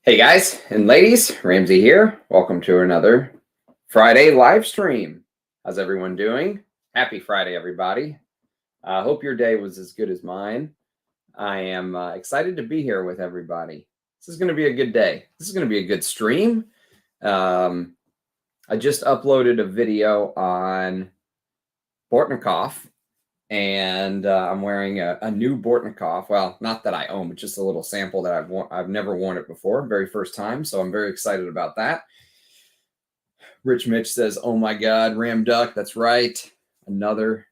Hey guys and ladies, Ramsey here. Welcome to another Friday live stream. How's everyone doing? Happy Friday, everybody. I hope your day was as good as mine. I am excited to be here with everybody. This is going to be a good day. This is going to be a good stream. I just uploaded a video on Bortnikov, and I'm wearing a new Bortnikov. Well, not that I own, but just a little sample that I've never worn it before, very first time. So I'm very excited about that. Rich Mitch says, "Oh my God, Ram Duck." That's right. Another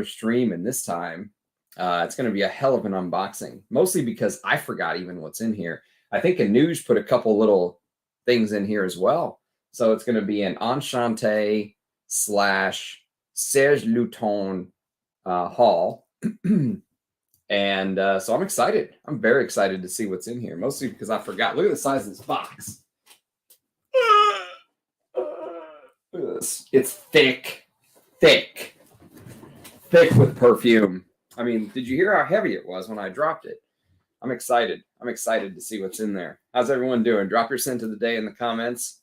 stream, and this time it's going to be a hell of an unboxing. Mostly because I forgot even what's in here. I think Anuj put a couple little things in here as well. So it's going to be an Enchanté / Serge Lutens haul. And so I'm excited. I'm very excited to see what's in here, mostly because I forgot. Look at the size of this box. Look at this. It's thick with perfume. I mean, did you hear how heavy it was when I dropped it? I'm excited. I'm excited to see what's in there. How's everyone doing? Drop your scent of the day in the comments.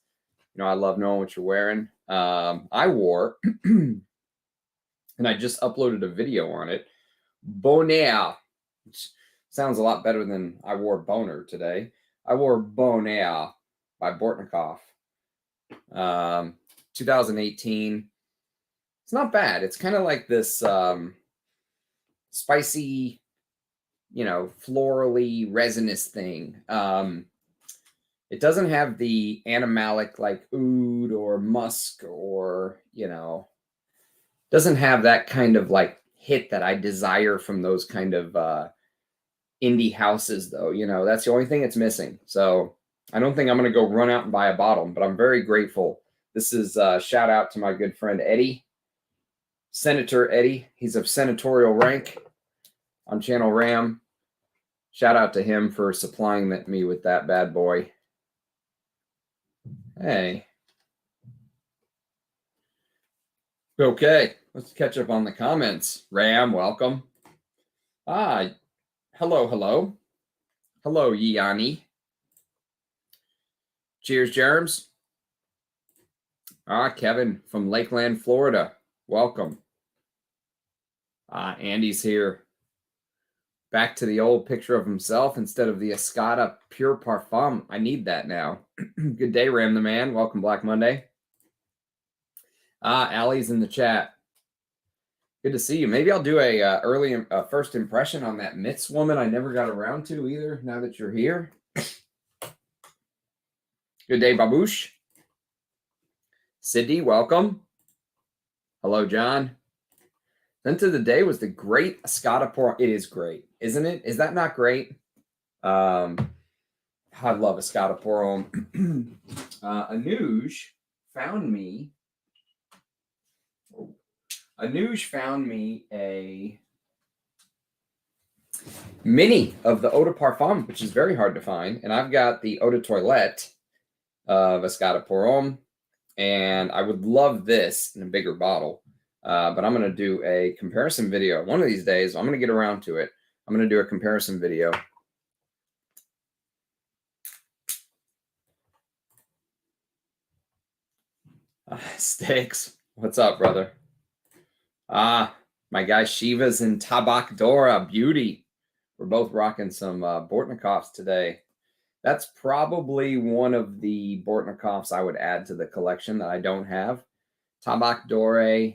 You know, I love knowing what you're wearing. I wore, and I just uploaded a video on it, Borneo, which sounds a lot better than I wore Boner today. I wore Borneo by Bortnikov. 2018. It's not bad. It's kind of like this spicy, you know, florally resinous thing. It doesn't have the animalic like oud or musk or, you know, doesn't have that kind of like hit that I desire from those kind of indie houses, though. You know, that's the only thing it's missing. So I don't think I'm going to go run out and buy a bottle, but I'm very grateful. This is a shout out to my good friend Eddie, Senator Eddie. He's of senatorial rank on Channel Ram. Shout out to him for supplying me with that bad boy. Hey. Okay, let's catch up on the comments. Ram, welcome. Hello, Yanni. Cheers, germs. Kevin from Lakeland, Florida. Welcome. Andy's here. Back to the old picture of himself instead of the Escada Pure Parfum. I need that now. Good day, Ram the Man. Welcome, Black Monday. Allie's in the chat. Good to see you. Maybe I'll do a first impression on that Mitz woman I never got around to either, now that you're here. Good day, Baboosh. Sydney, welcome. Hello, John. Scent of the day was the great Escada Pour. It is great, isn't it? Is that not great? I love Escada Pour Homme. Anuj found me a mini of the Eau de Parfum, which is very hard to find. And I've got the Eau de Toilette of Escada Pour Homme. And I would love this in a bigger bottle. But I'm going to do a comparison video. One of these days, I'm going to get around to it. I'm going to do a comparison video. Sticks. What's up, brother? My guy Shiva's in Tabak Dora. Beauty. We're both rocking some Bortnikovs today. That's probably one of the Bortnikovs I would add to the collection that I don't have. Tabak Dore.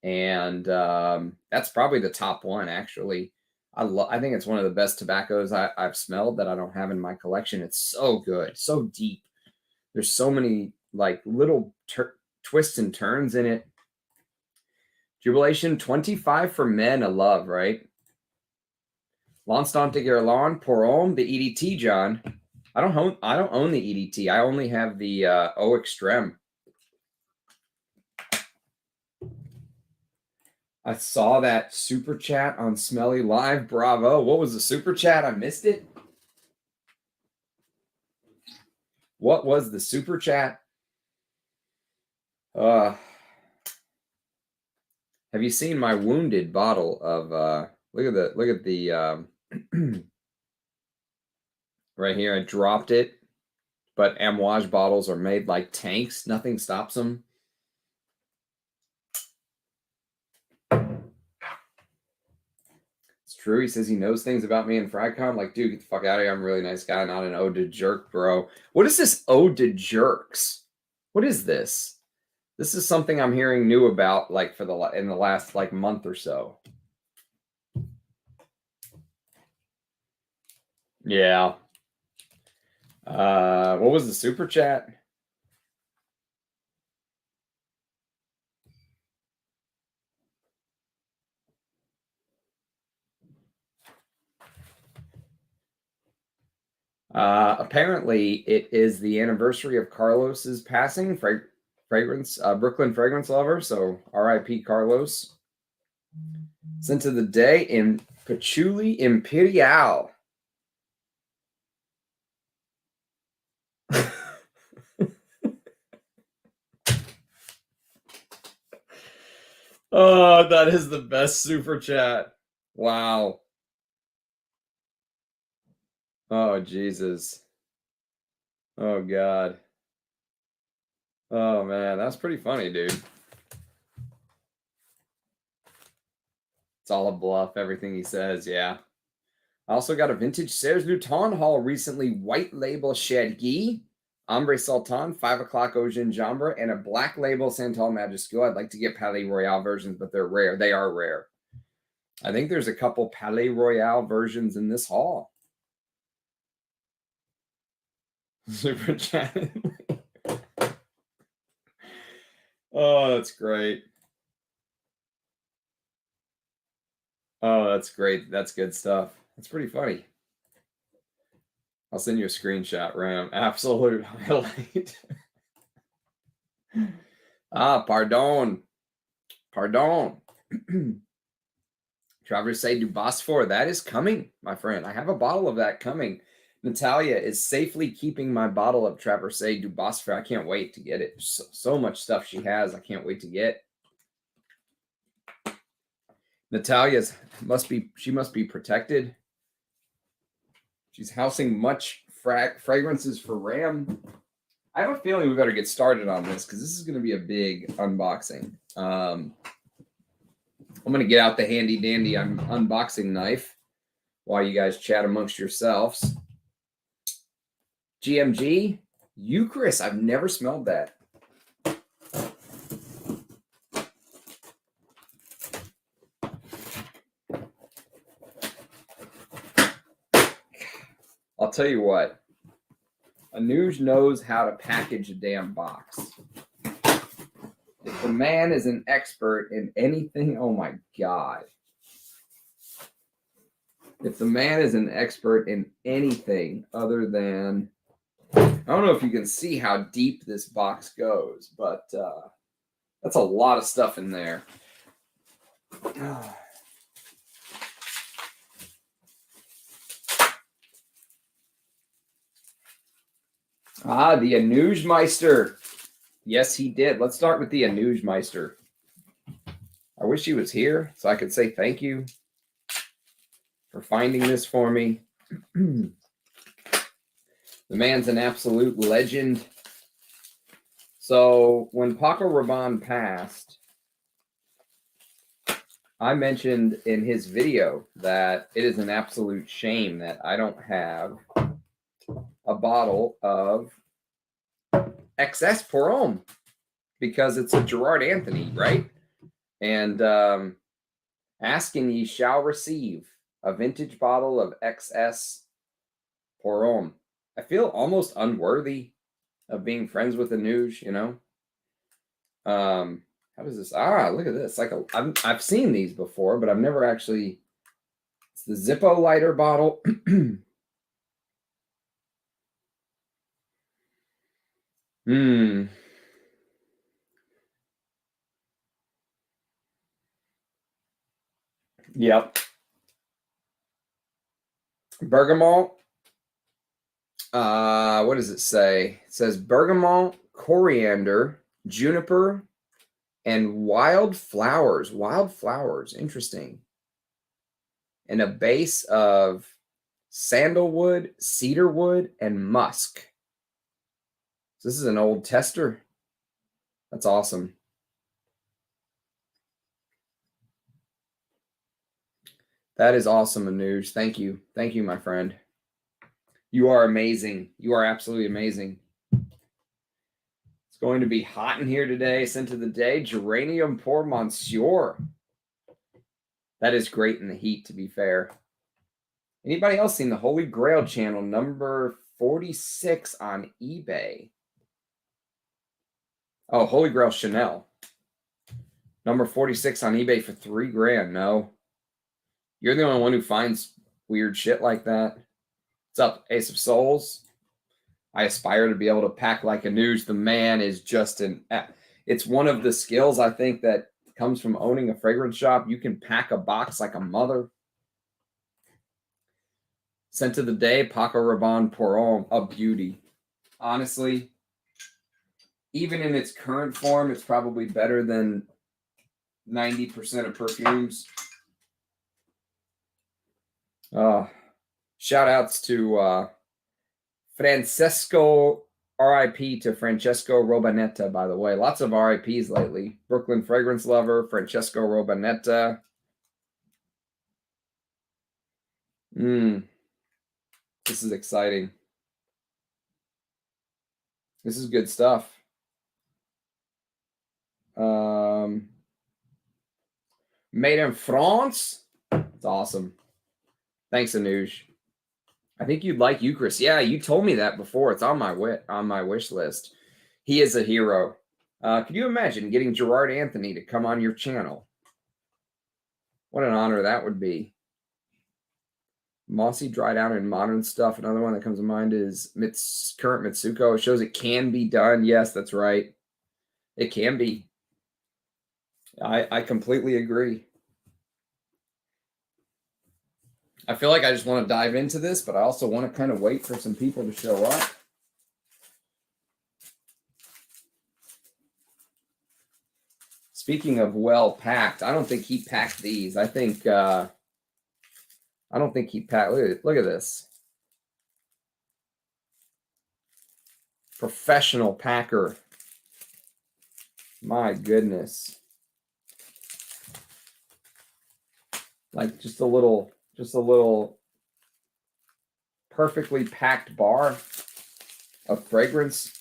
And that's probably the top one, actually. I think it's one of the best tobaccos I've smelled that I don't have in my collection. It's so good, so deep. There's so many like little twists and turns in it. Jubilation 25 for men, a love, right? L'Instant de Guerlain, Pour Homme, the EDT, John. I don't own the EDT. I only have the Eau Extreme. I saw that super chat on Smelly Live. Bravo. What was the super chat? I missed it. What was the super chat? Have you seen my wounded bottle of look at the right here. I dropped it. but Amouage bottles are made like tanks. Nothing stops them. It's true. He says he knows things about me in FryCon. Like, dude, get the fuck out of here. I'm a really nice guy, not an ode to jerk, bro. What is this ode to jerks? What is this? This is something I'm hearing new about, like in the last like month or so. Yeah. What was the super chat? Apparently, it is the anniversary of Carlos's passing. Brooklyn fragrance lover. So R.I.P. Carlos. Scent of the day in Patchouli Imperial. Oh, that is the best super chat. Wow. Oh, Jesus. Oh, God. Oh, man. That's pretty funny, dude. It's all a bluff, everything he says, yeah. I also got a vintage Serge Lutens haul recently. White label Chergui, Ambre Sultan, 5 o'clock au gingembre, and a black label Santal Majuscule. I'd like to get Palais Royale versions, but they're rare. They are rare. I think there's a couple Palais Royale versions in this haul. Super chat. Oh, that's great. Oh, that's great. That's good stuff. That's pretty funny. I'll send you a screenshot, Ram. Absolute highlight. Pardon. Pardon. Traversée du Bosphore. That is coming, my friend. I have a bottle of that coming. Natalia is safely keeping my bottle of Traversée du Bosphore. I can't wait to get it. So much stuff she has. I can't wait to get. Natalia's she must be protected. She's housing much fragrances for Ram. I have a feeling we better get started on this because this is going to be a big unboxing. I'm going to get out the handy dandy unboxing knife while you guys chat amongst yourselves. GMG Eucharist. I've never smelled that. I'll tell you what. Anuj knows how to package a damn box. If the man is an expert in anything, oh my God. If the man is an expert in anything other than, I don't know if you can see how deep this box goes, but that's a lot of stuff in there. The Anuj-meister. Yes, he did. Let's start with the Anuj-meister. I wish he was here so I could say thank you for finding this for me. The man's an absolute legend. So when Paco Rabanne passed, I mentioned in his video that it is an absolute shame that I don't have a bottle of XS Pour Homme because it's a Gerard Anthony, right? And ask and ye shall receive a vintage bottle of XS Pour Homme. I feel almost unworthy of being friends with Anuj, you know? How does this? Look at this. Like I've seen these before, but I've never actually. It's the Zippo lighter bottle. Yep. Bergamot. What does it say? It says bergamot, coriander, juniper, and wild flowers. Wild flowers. Interesting. And a base of sandalwood, cedarwood, and musk. So this is an old tester. That's awesome. That is awesome, Anuj. Thank you. Thank you, my friend. You are amazing. You are absolutely amazing. It's going to be hot in here today. Scent of the day, Geranium Pour Monsieur. That is great in the heat, to be fair. Anybody else seen the Holy Grail channel, number 46 on eBay? Oh, Holy Grail Chanel. Number 46 on eBay for $3,000. No. You're the only one who finds weird shit like that. What's up, Ace of Souls? I aspire to be able to pack like Anuj. The man is just it's one of the skills I think that comes from owning a fragrance shop. You can pack a box like a mother. Scent of the day, Paco Rabanne Pour Homme, a beauty. Honestly, even in its current form, it's probably better than 90% of perfumes. Shout outs to Francesco, RIP to Francesco Robanetta, by the way. Lots of RIPs lately. Brooklyn Fragrance Lover, Francesco Robanetta. This is exciting. This is good stuff. Made in France. It's awesome. Thanks, Anuj. I think you'd like Eucharist. Yeah, you told me that before. It's on my wish list. He is a hero. Could you imagine getting Gerard Anthony to come on your channel? What an honor that would be. Mossy, dried out, and modern stuff. Another one that comes to mind is current Mitsuko. It shows it can be done. Yes, that's right. It can be. I completely agree. I feel like I just want to dive into this, but I also want to kind of wait for some people to show up. Speaking of well packed, I don't think he packed these. I don't think he packed. Look at this. Professional packer. My goodness. Like just a little perfectly packed bar of fragrance.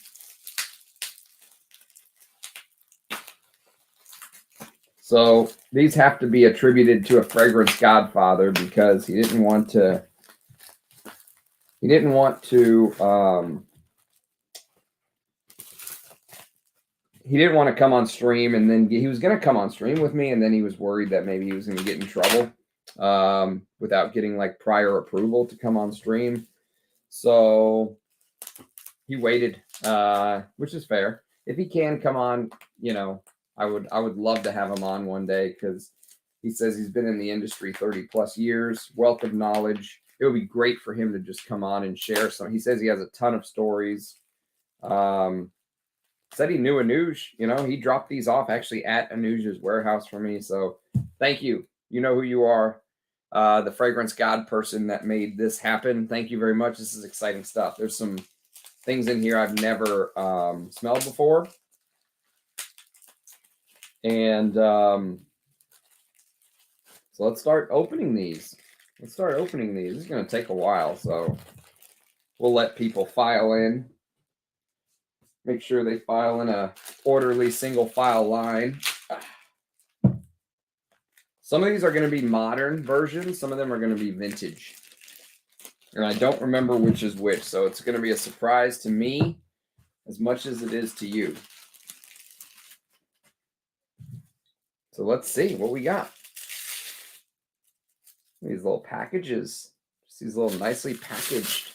So these have to be attributed to a fragrance godfather because he didn't want to come on stream, and then he was going to come on stream with me, and then he was worried that maybe he was going to get in trouble without getting like prior approval to come on stream. So he waited, which is fair. If he can come on, I would love to have him on one day because he says he's been in the industry 30 plus years, wealth of knowledge. It would be great for him to just come on and share some. He says he has a ton of stories. Said he knew Anuj. He dropped these off actually at Anuj's warehouse for me. So thank you. You know who you are. The fragrance god person that made this happen. Thank you very much. This is exciting stuff. There's some things in here I've never smelled before. And so let's start opening these. This is going to take a while, so we'll let people file in. Make sure they file in a orderly single file line. Some of these are going to be modern versions. Some of them are going to be vintage. And I don't remember which is which, so it's going to be a surprise to me as much as it is to you. So let's see what we got. These little packages. Just these little nicely packaged.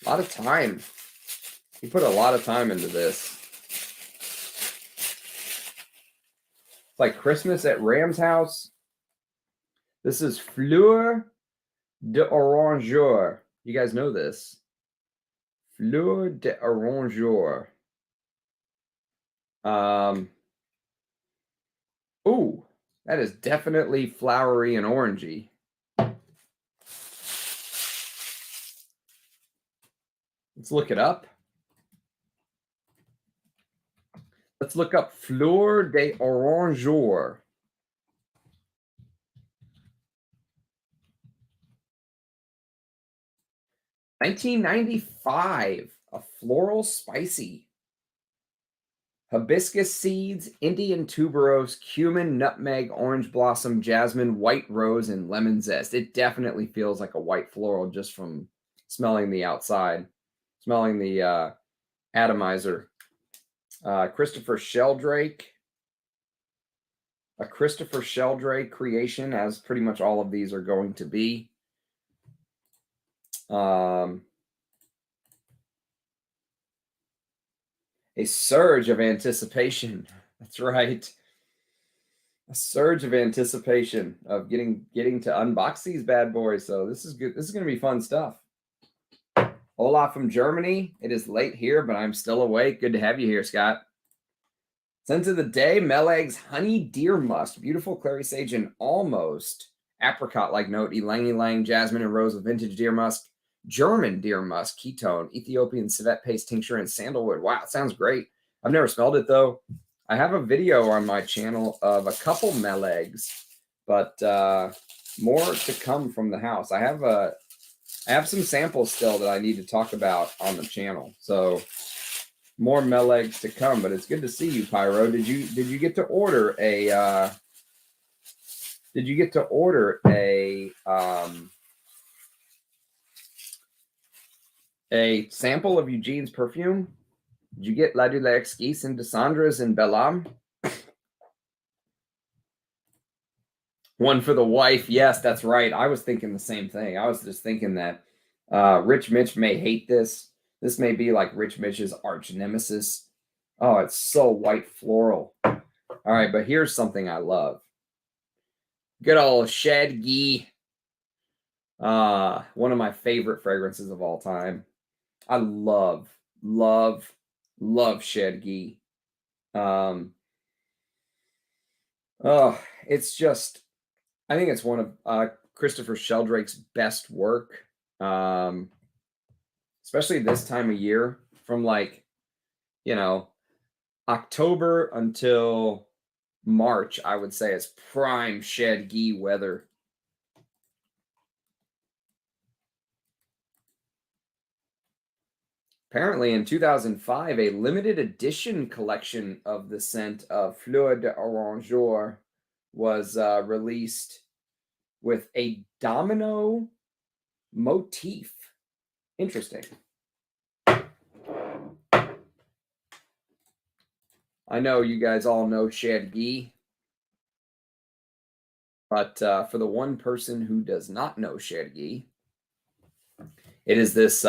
A lot of time. He put a lot of time into this. It's like Christmas at Ram's house. This is Fleur d'Oranger. You guys know this. Fleur d'Oranger. Ooh, that is definitely flowery and orangey. Let's look it up. Let's look up Fleur d'Oranger. $19.95. A floral spicy. Hibiscus seeds, Indian tuberose, cumin, nutmeg, orange blossom, jasmine, white rose, and lemon zest. It definitely feels like a white floral just from smelling the outside, smelling the atomizer. Christopher Sheldrake. A Christopher Sheldrake creation, as pretty much all of these are going to be. A surge of anticipation. That's right. A surge of anticipation of getting to unbox these bad boys. So this is good. This is going to be fun stuff. Hola from Germany. It is late here, but I'm still awake. Good to have you here, Scott. Scent of the day, Meleg's Honey Deer Musk. Beautiful clary sage and almost apricot-like note. Ylang ylang, jasmine and rose of vintage deer musk. German deer musk, ketone, Ethiopian civet paste tincture, and sandalwood. Wow, it sounds great. I've never smelled it, though. I have a video on my channel of a couple Melegs, but more to come from the house. I have some samples still that I need to talk about on the channel. So more Melegs to come, but it's good to see you, Pyro. Did you get to order a sample of Eugene's perfume? Did you get La de la Exquise and Dessandra's and Bellam? One for the wife. Yes, that's right. I was thinking the same thing. I was just thinking that Rich Mitch may hate this. This may be like Rich Mitch's arch nemesis. Oh, it's so white floral. All right, but here's something I love. Good old Chergui. One of my favorite fragrances of all time. I love Chergui. It's just, I think it's one of Christopher Sheldrake's best work. Especially this time of year, from like, October until March, I would say it's prime Chergui weather. Apparently in 2005, a limited edition collection of the scent of Fleur d'Oranger was released with a domino motif. Interesting. I know you guys all know Chergui, but for the one person who does not know Chergui, it is this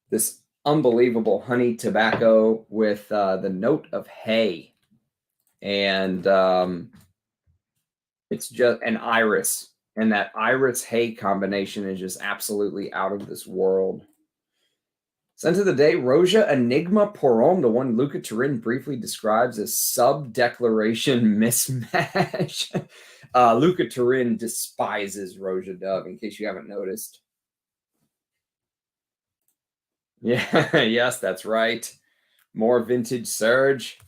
this unbelievable honey tobacco with the note of hay, and it's just an iris, and that iris hay combination is just absolutely out of this world. Scent of the day, Roja Enigma Pour Homme, the one Luca Turin briefly describes as sub-declaration mismatch. Luca Turin despises Roja Dove, in case you haven't noticed. Yeah, yes, that's right. More vintage Serge.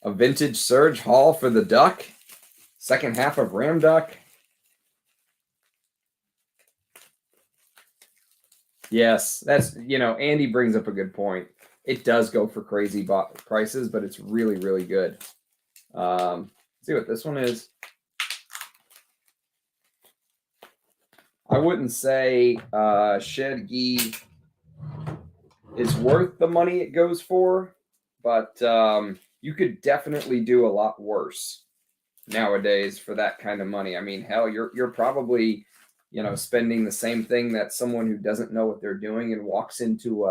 A vintage Serge haul for the duck. Second half of Ram Duck. Yes, that's, Andy brings up a good point. It does go for crazy prices, but it's really, really good. See what this one is. I wouldn't say Chergui is worth the money it goes for, but you could definitely do a lot worse nowadays for that kind of money. I mean, hell, you're probably spending the same thing that someone who doesn't know what they're doing and walks into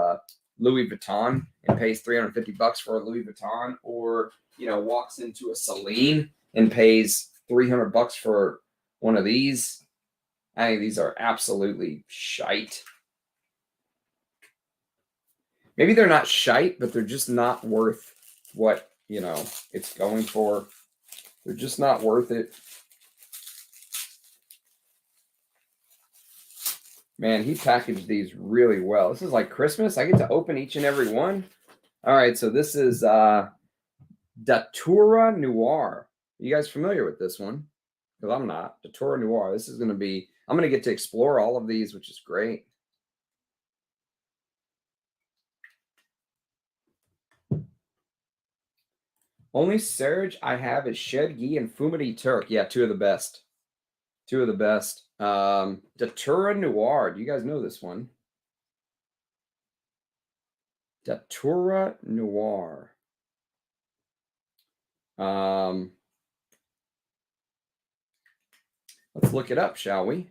Louis Vuitton and pays $350 for a Louis Vuitton, or walks into a Celine and pays $300 for one of these. I think these are absolutely shite. Maybe they're not shite, but they're just not worth what it's going for. They're just not worth it. Man, he packaged these really well. This is like Christmas. I get to open each and every one. All right, so this is Datura Noir. You guys familiar with this one? Because I'm not. Datura Noir. This is going to be, I'm going to get to explore all of these, which is great. Only Serge I have is Chergui and Féminite. Yeah, two of the best. Two of the best. Datura Noir. Do you guys know this one? Datura Noir. Let's look it up, shall we?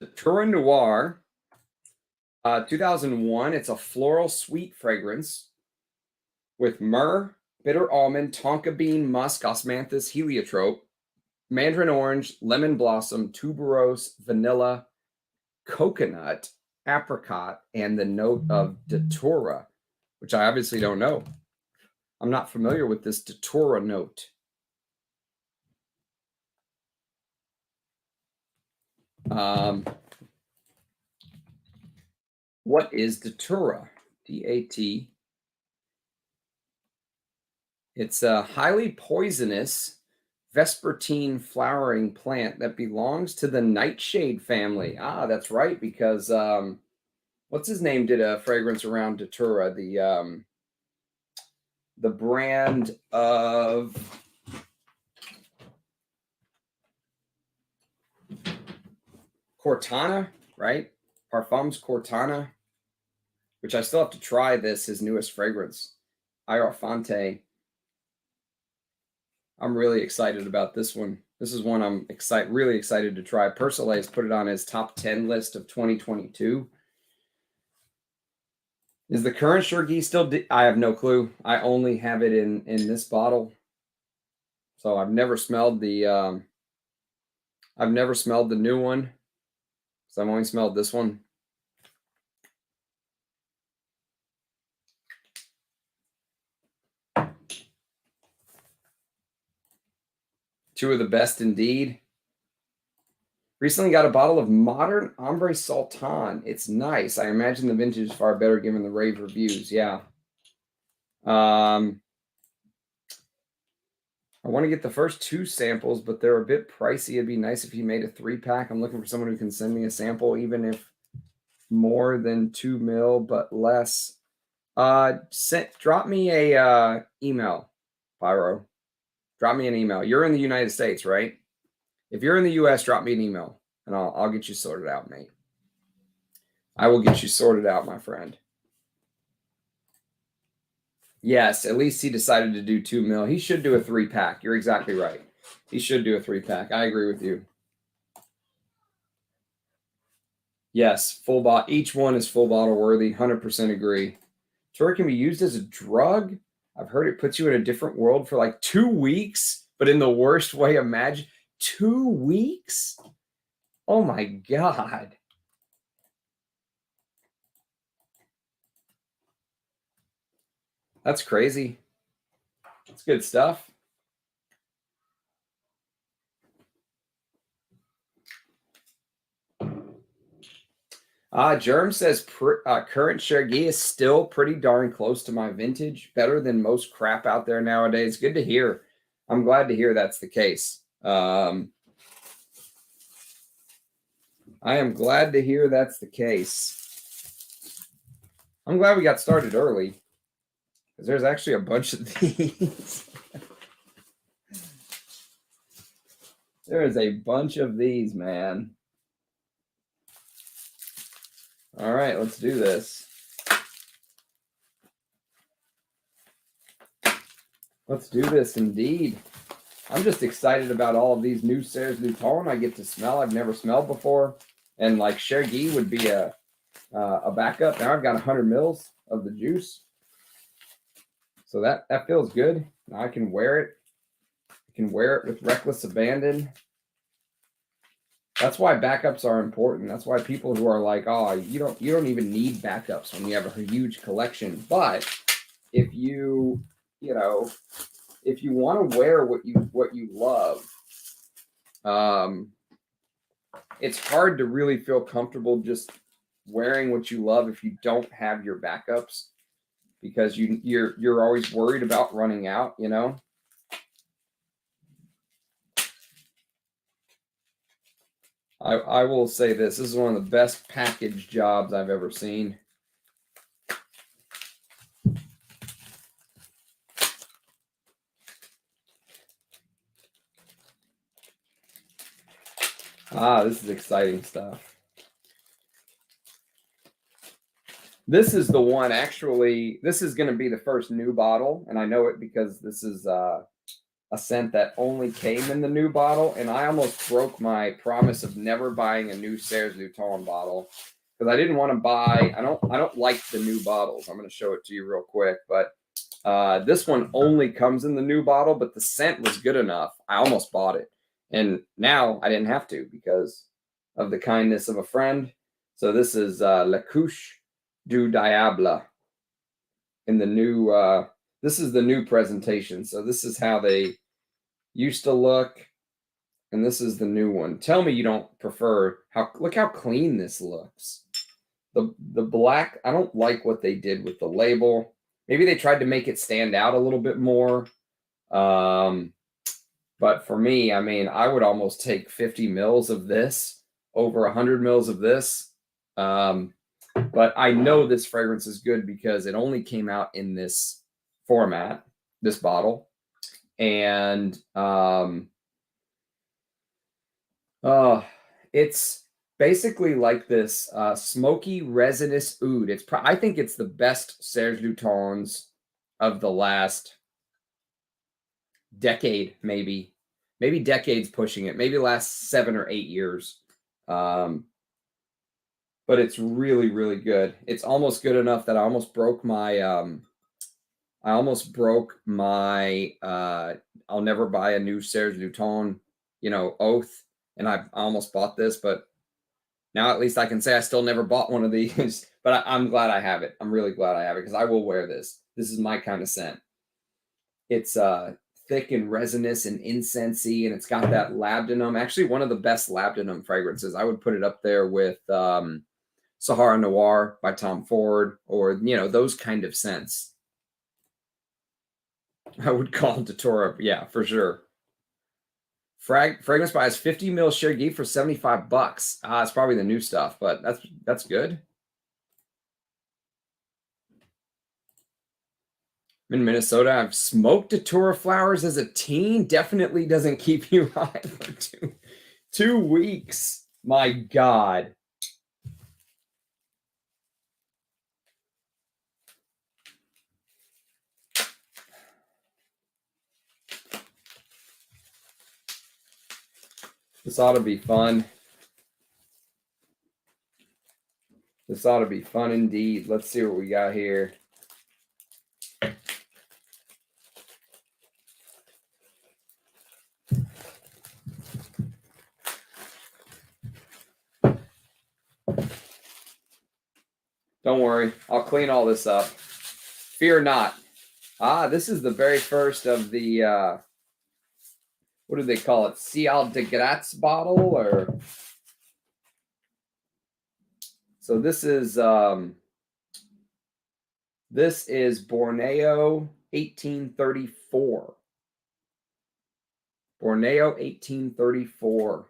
Datura Noir, 2001. It's a floral sweet fragrance with myrrh, bitter almond, tonka bean, musk, osmanthus, heliotrope, mandarin orange, lemon blossom, tuberose, vanilla, coconut, apricot, and the note of datura, which I obviously don't know. I'm not familiar with this datura note. What is datura? D-A-T. It's a highly poisonous vespertine flowering plant that belongs to the nightshade family. Ah, that's right, because what's his name did a fragrance around datura, the brand of Cortana, right? Parfums Cortana, which I still have to try his newest fragrance, Hierophante. I'm really excited about this one. This is one I'm really excited to try. Persile has put it on his top 10 list of 2022. Is the current Chergui still? I have no clue. I only have it in this bottle, so I've never smelled the. I've never smelled the new one, so I've only smelled this one. Two of the best indeed. Recently got a bottle of modern Ambre Sultan. It's nice. I imagine the vintage is far better given the rave reviews. Yeah. I want to get the first two samples, but they're a bit pricey. It'd be nice if you made a 3-pack. I'm looking for someone who can send me a sample, even if more than 2 mil, but less. Drop me a email, Pyro. Drop me an email. You're in the United States, right? If you're in the US, drop me an email, and I'll get you sorted out, mate. I will get you sorted out, my friend. Yes, at least he decided to do 2 mil. He should do a 3-pack. You're exactly right. He should do a 3-pack. I agree with you. Yes, full bottle. Each one is full bottle worthy. 100% agree. Datura can be used as a drug. I've heard it puts you in a different world for like 2 weeks, but in the worst way. Imagine 2 weeks. Oh my God. That's crazy. That's good stuff. Germ says current Chergui is still pretty darn close to my vintage, better than most crap out there nowadays. Good to hear. I'm glad to hear that's the case. I am glad to hear that's the case. I'm glad we got started early, because there's actually a bunch of these. There is a bunch of these, man. All right, let's do this. Let's do this indeed. I'm just excited about all of these new Serge Lutens I get to smell. I've never smelled before. And like Chergui would be a backup. Now I've got 100 mils of the juice. So that feels good. Now I can wear it. I can wear it with reckless abandon. That's why backups are important. That's why people who are like, oh, you don't even need backups when you have a huge collection. But if you if you want to wear what you love, it's hard to really feel comfortable just wearing what you love if you don't have your backups, because you're always worried about running out, you know. I will say this is one of the best package jobs I've ever seen. This is exciting stuff. This is the one, actually, this is going to be the first new bottle, and I know it because this is a scent that only came in the new bottle, and I almost broke my promise of never buying a new Serge Lutens bottle because I didn't want to buy, I don't like the new bottles. I'm going to show it to you real quick, but this one only comes in the new bottle, but the scent was good enough. I almost bought it, and now I didn't have to because of the kindness of a friend. So this is La Couche du Diable in the new, this is the new presentation. So this is how they used to look, and this is the new one. Tell me you don't prefer look how clean this looks. The black, I don't like what they did with the label. Maybe they tried to make it stand out a little bit more. But for me, I mean, I would almost take 50 mils of this over 100 mils of this. But I know this fragrance is good because it only came out in this format, this bottle. And it's basically like this smoky resinous oud. I think it's the best Serge Lutens of the last decade, maybe decades pushing it, maybe last 7 or 8 years. But it's really, really good. It's almost good enough that I almost broke my I'll never buy a new Serge Lutens, oath. And I almost bought this, but now at least I can say I still never bought one of these. But I'm glad I have it. I'm really glad I have it because I will wear this. This is my kind of scent. It's thick and resinous and incensey, and it's got that labdanum. Actually, one of the best labdanum fragrances. I would put it up there with Sahara Noir by Tom Ford, or those kind of scents. I would call Datura, yeah, for sure. Fragrance buys 50 mil Chergui for $75. It's probably the new stuff, but that's good. I'm in Minnesota. I've smoked Datura flowers as a teen. Definitely doesn't keep you high for 2 weeks. My God. This ought to be fun. This ought to be fun indeed. Let's see what we got here. Don't worry. I'll clean all this up. Fear not. This is the very first of the, what do they call it? Ciel de Gratz bottle, or... So this is Borneo 1834. Borneo 1834.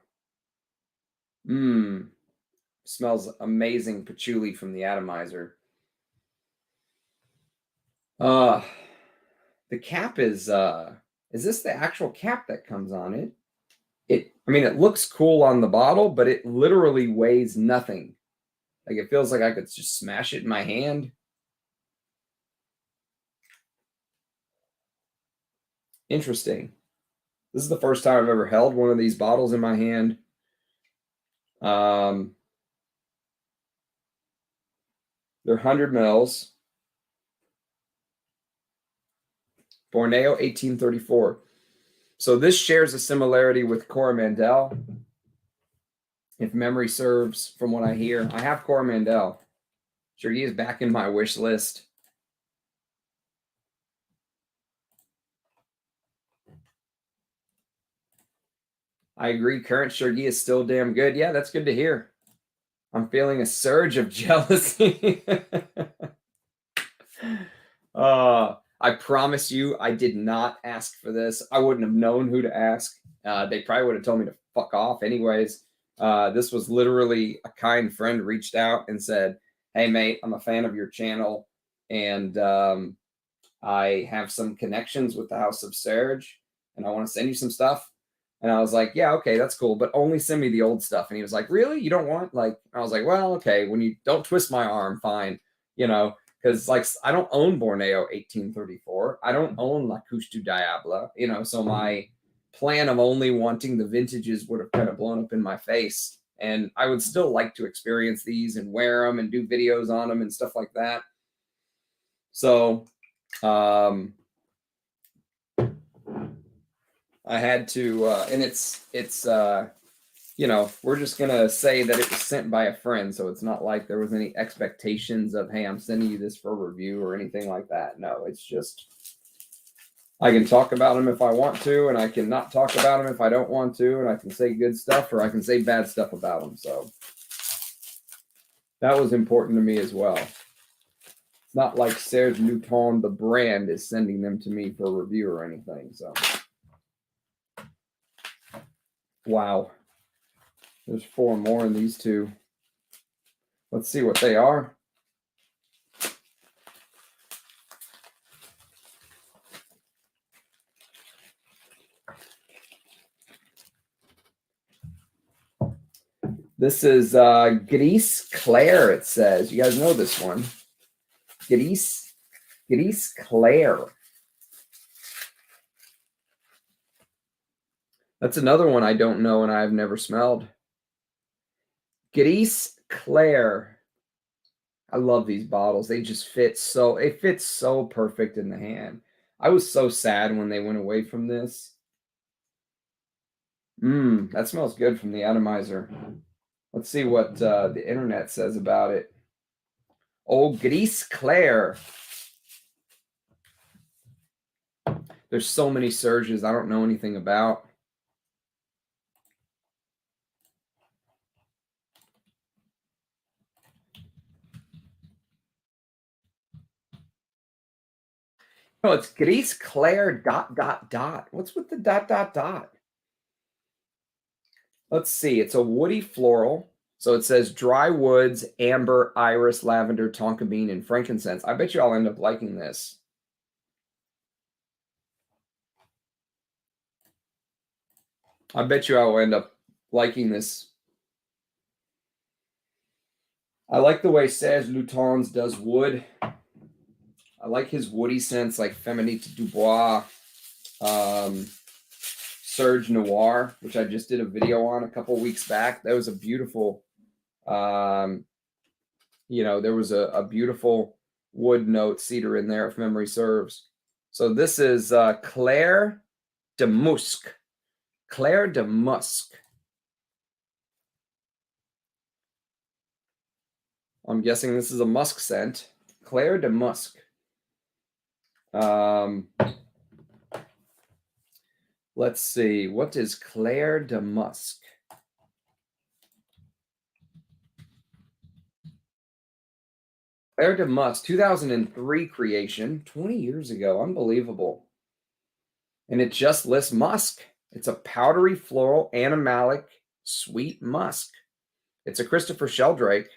Smells amazing patchouli from the atomizer. The cap is this the actual cap that comes on it? I mean, it looks cool on the bottle, but it literally weighs nothing. Like, it feels like I could just smash it in my hand. Interesting. This is the first time I've ever held one of these bottles in my hand. They're 100 mils. Borneo 1834. So this shares a similarity with Coromandel. if memory serves, from what I hear. I have Coromandel. Chergui is back in my wish list. I agree. Current Chergui is still damn good. Yeah, that's good to hear. I'm feeling a surge of jealousy. I promise you, I did not ask for this. I wouldn't have known who to ask. They probably would have told me to fuck off anyways. This was literally a kind friend reached out and said, hey, mate, I'm a fan of your channel, and I have some connections with the House of Serge, and I want to send you some stuff. And I was like, yeah, okay, that's cool, but only send me the old stuff. And he was like, really? You don't want, like, I was like, well, okay, when you don't twist my arm, fine, you know, because, like, I don't own Borneo 1834. I don't own La Couche du Diable, you know, so my plan of only wanting the vintages would have kind of blown up in my face. And I would still like to experience these and wear them and do videos on them and stuff like that. So, I had to, and it's you know, we're just gonna say that it was sent by a friend, so it's not like there was any expectations of, hey, I'm sending you this for review or anything like that. No, it's just I can talk about them if I want to, and I can not talk about them if I don't want to, and I can say good stuff or I can say bad stuff about them. So that was important to me as well. It's not like Serge Lutens, the brand, is sending them to me for review or anything. So. Wow. There's 4 more in these 2. Let's see what they are. This is Gris Clair, it says. You guys know this one. Gris Clair. That's another one I don't know and I've never smelled. Gris Clair. I love these bottles. They just fit so, it fits so perfect in the hand. I was so sad when they went away from this. That smells good from the atomizer. Let's see what the internet says about it. Oh, Gris Clair. There's so many Serges I don't know anything about. Oh, it's Gris Clair ... What's with the ... Let's see. It's a woody floral. So it says dry woods, amber, iris, lavender, tonka bean, and frankincense. I bet you I'll end up liking this. I bet you I will end up liking this. I like the way Serge Lutens does wood. I like his woody scents, like Feminite du Bois, Serge Noir, which I just did a video on a couple weeks back. That was a beautiful, you know, there was a beautiful wood note, cedar in there, if memory serves. So this is Clair de Musk. Clair de Musk. I'm guessing this is a musk scent. Clair de Musk. Let's see. What is Clair de Musk? Clair de Musk, 2003 creation, 20 years ago. Unbelievable. And it just lists musk. It's a powdery, floral, animalic, sweet musk. It's a Christopher Sheldrake.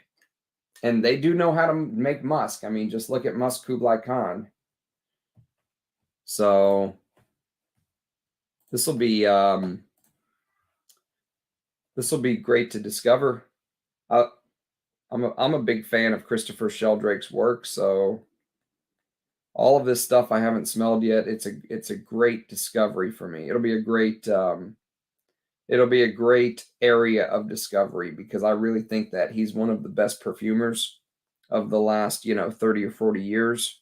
And they do know how to make musk. I mean, just look at Musk Kublai Khan. So this will be great to discover. I'm a big fan of Christopher Sheldrake's work, so all of this stuff I haven't smelled yet. It's a great discovery for me. It'll be a great area of discovery because I really think that he's one of the best perfumers of the last, 30 or 40 years.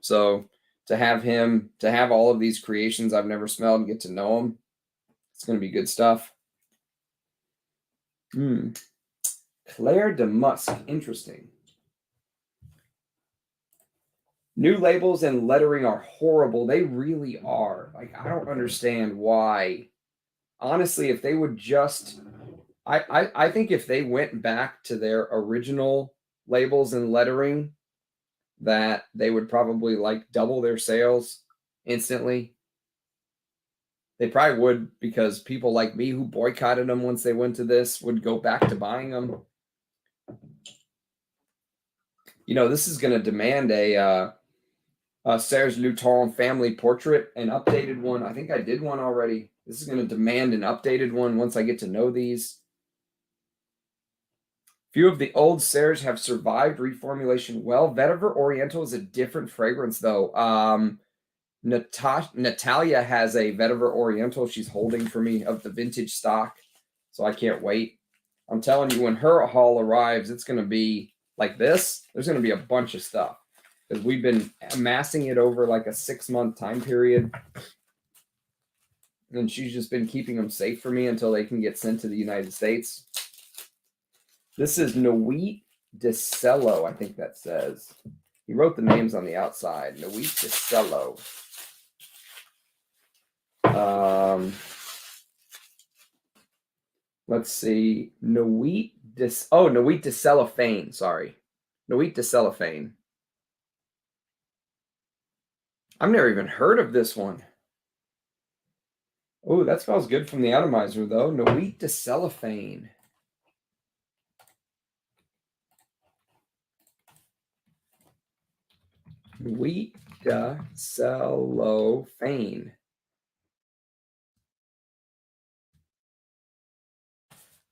So to have him, to have all of these creations I've never smelled and get to know him, it's going to be good stuff. Clair de Musk. Interesting. New labels and lettering are horrible. They really are. Like, I don't understand why. Honestly, if they would just, I think if they went back to their original labels and lettering, that they would probably like double their sales instantly. They probably would, because people like me who boycotted them once they went to this would go back to buying them. You know, this is going to demand a Serge Lutens family portrait, an updated one. I think I did one already. This is going to demand an updated one once I get to know these. Few of the old Serge have survived reformulation well. Vetiver Oriental is a different fragrance, though. Natalia has a Vetiver Oriental she's holding for me of the vintage stock, so I can't wait. I'm telling you, when her haul arrives, it's going to be like this. There's going to be a bunch of stuff, because we've been amassing it over like a 6-month time period. And she's just been keeping them safe for me until they can get sent to the United States. This is Nuit de Cello, I think that says. He wrote the names on the outside. Nuit de Cello. Let's see. Nuit de Cellophane. Sorry. Nuit de Cellophane. I've never even heard of this one. Oh, that smells good from the atomizer, though. Nuit de Cellophane. Nuit de Cellophane.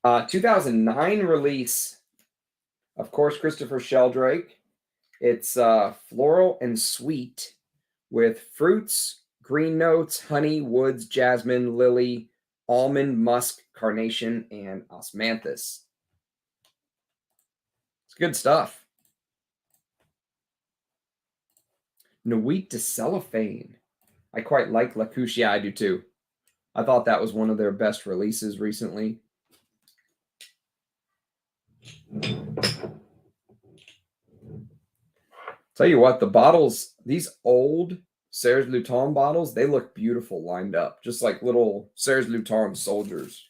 2009 release. Of course, Christopher Sheldrake. It's floral and sweet with fruits, green notes, honey, woods, jasmine, lily, almond, musk, carnation, and osmanthus. It's good stuff. Nuit de Cellophane. I quite like La Couche. Yeah, I do too. I thought that was one of their best releases recently. Tell you what, the bottles, these old Serge Lutens bottles, they look beautiful lined up, just like little Serge Lutens soldiers.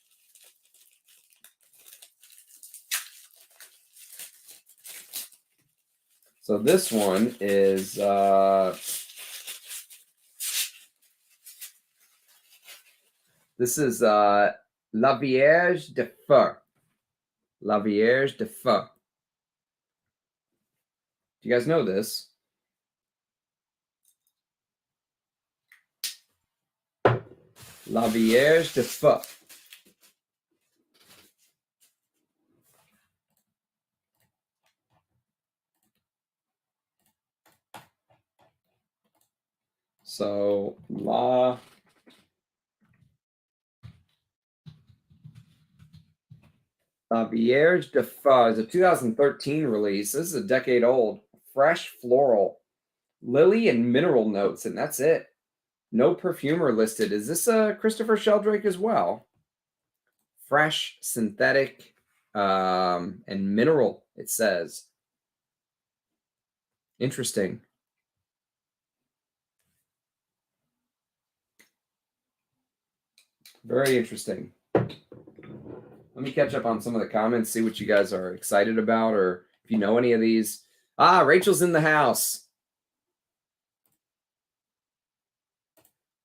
So this one is this is La Vierge de Feu. La Vierge de Feu. Do you guys know this? La Vierge de Feu. So La Vierge de Feu is a 2013 release. This is a decade old. Fresh floral, lily, and mineral notes, and that's it. No perfumer listed. Is this a Christopher Sheldrake as well? Fresh, synthetic, and mineral, it says. Interesting. Very interesting. Let me catch up on some of the comments, see what you guys are excited about, or if you know any of these. Ah, Rachel's in the house.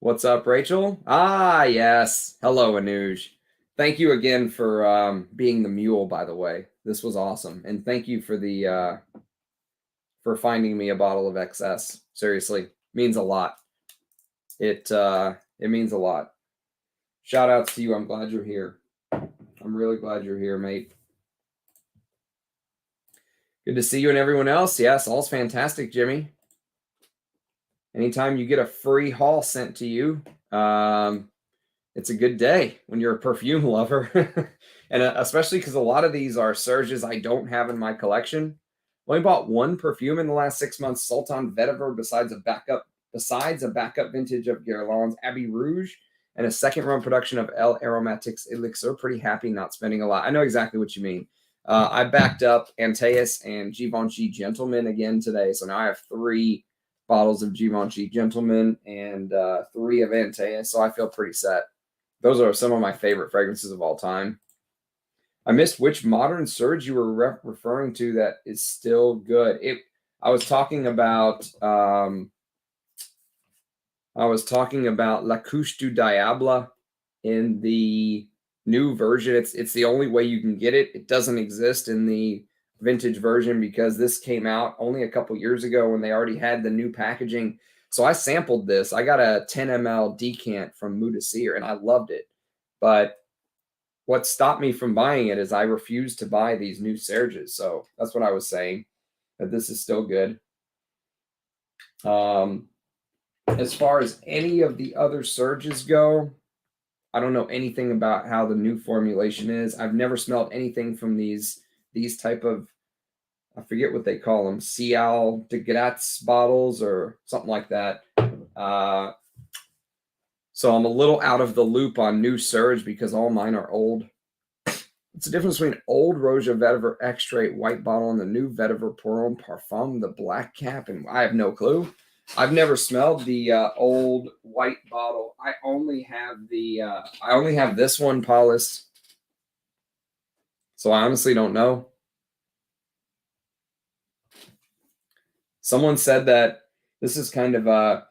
What's up, Rachel? Ah, yes. Hello, Anuj. Thank you again for being the mule, by the way. This was awesome. And thank you for the for finding me a bottle of XS. Seriously, means a lot. It means a lot. Shout outs to you. I'm glad you're here. I'm really glad you're here, mate. Good to see you and everyone else. Yes, all's fantastic, Jimmy. Anytime you get a free haul sent to you, it's a good day when you're a perfume lover. And especially because a lot of these are Serges I don't have in my collection. Only bought one perfume in the last 6 months, Sultan Vetiver, besides a backup vintage of Guerlain's Abbey Rouge, and a second run production of El Aromatics Elixir. Pretty happy not spending a lot. I know exactly what you mean. I backed up Antaeus and Givenchy Gentleman again today. So now I have 3 bottles of Givenchy Gentleman and 3 of Antaeus. So I feel pretty set. Those are some of my favorite fragrances of all time. I missed which modern Serge you were referring to that is still good. I was talking about La Couche du Diable in the new version. It's the only way you can get it. It doesn't exist in the vintage version because this came out only a couple years ago when they already had the new packaging. So I sampled this. I got a 10 ml decant from Moudasir and I loved it. But what stopped me from buying it is I refused to buy these new Serges. So that's what I was saying, that this is still good. As far as any of the other Serges go, I don't know anything about how the new formulation is. I've never smelled anything from these type of, I forget what they call them, Cial de Gratz bottles or something like that. So I'm a little out of the loop on new Serge because all mine are old. It's the difference between old Roja Vetiver Extrait white bottle and the new Vetiver Pour Homme Parfum, the black cap, and I have no clue. I've never smelled the old white bottle. I only have this one polished. So I honestly don't know. Someone said that this is kind of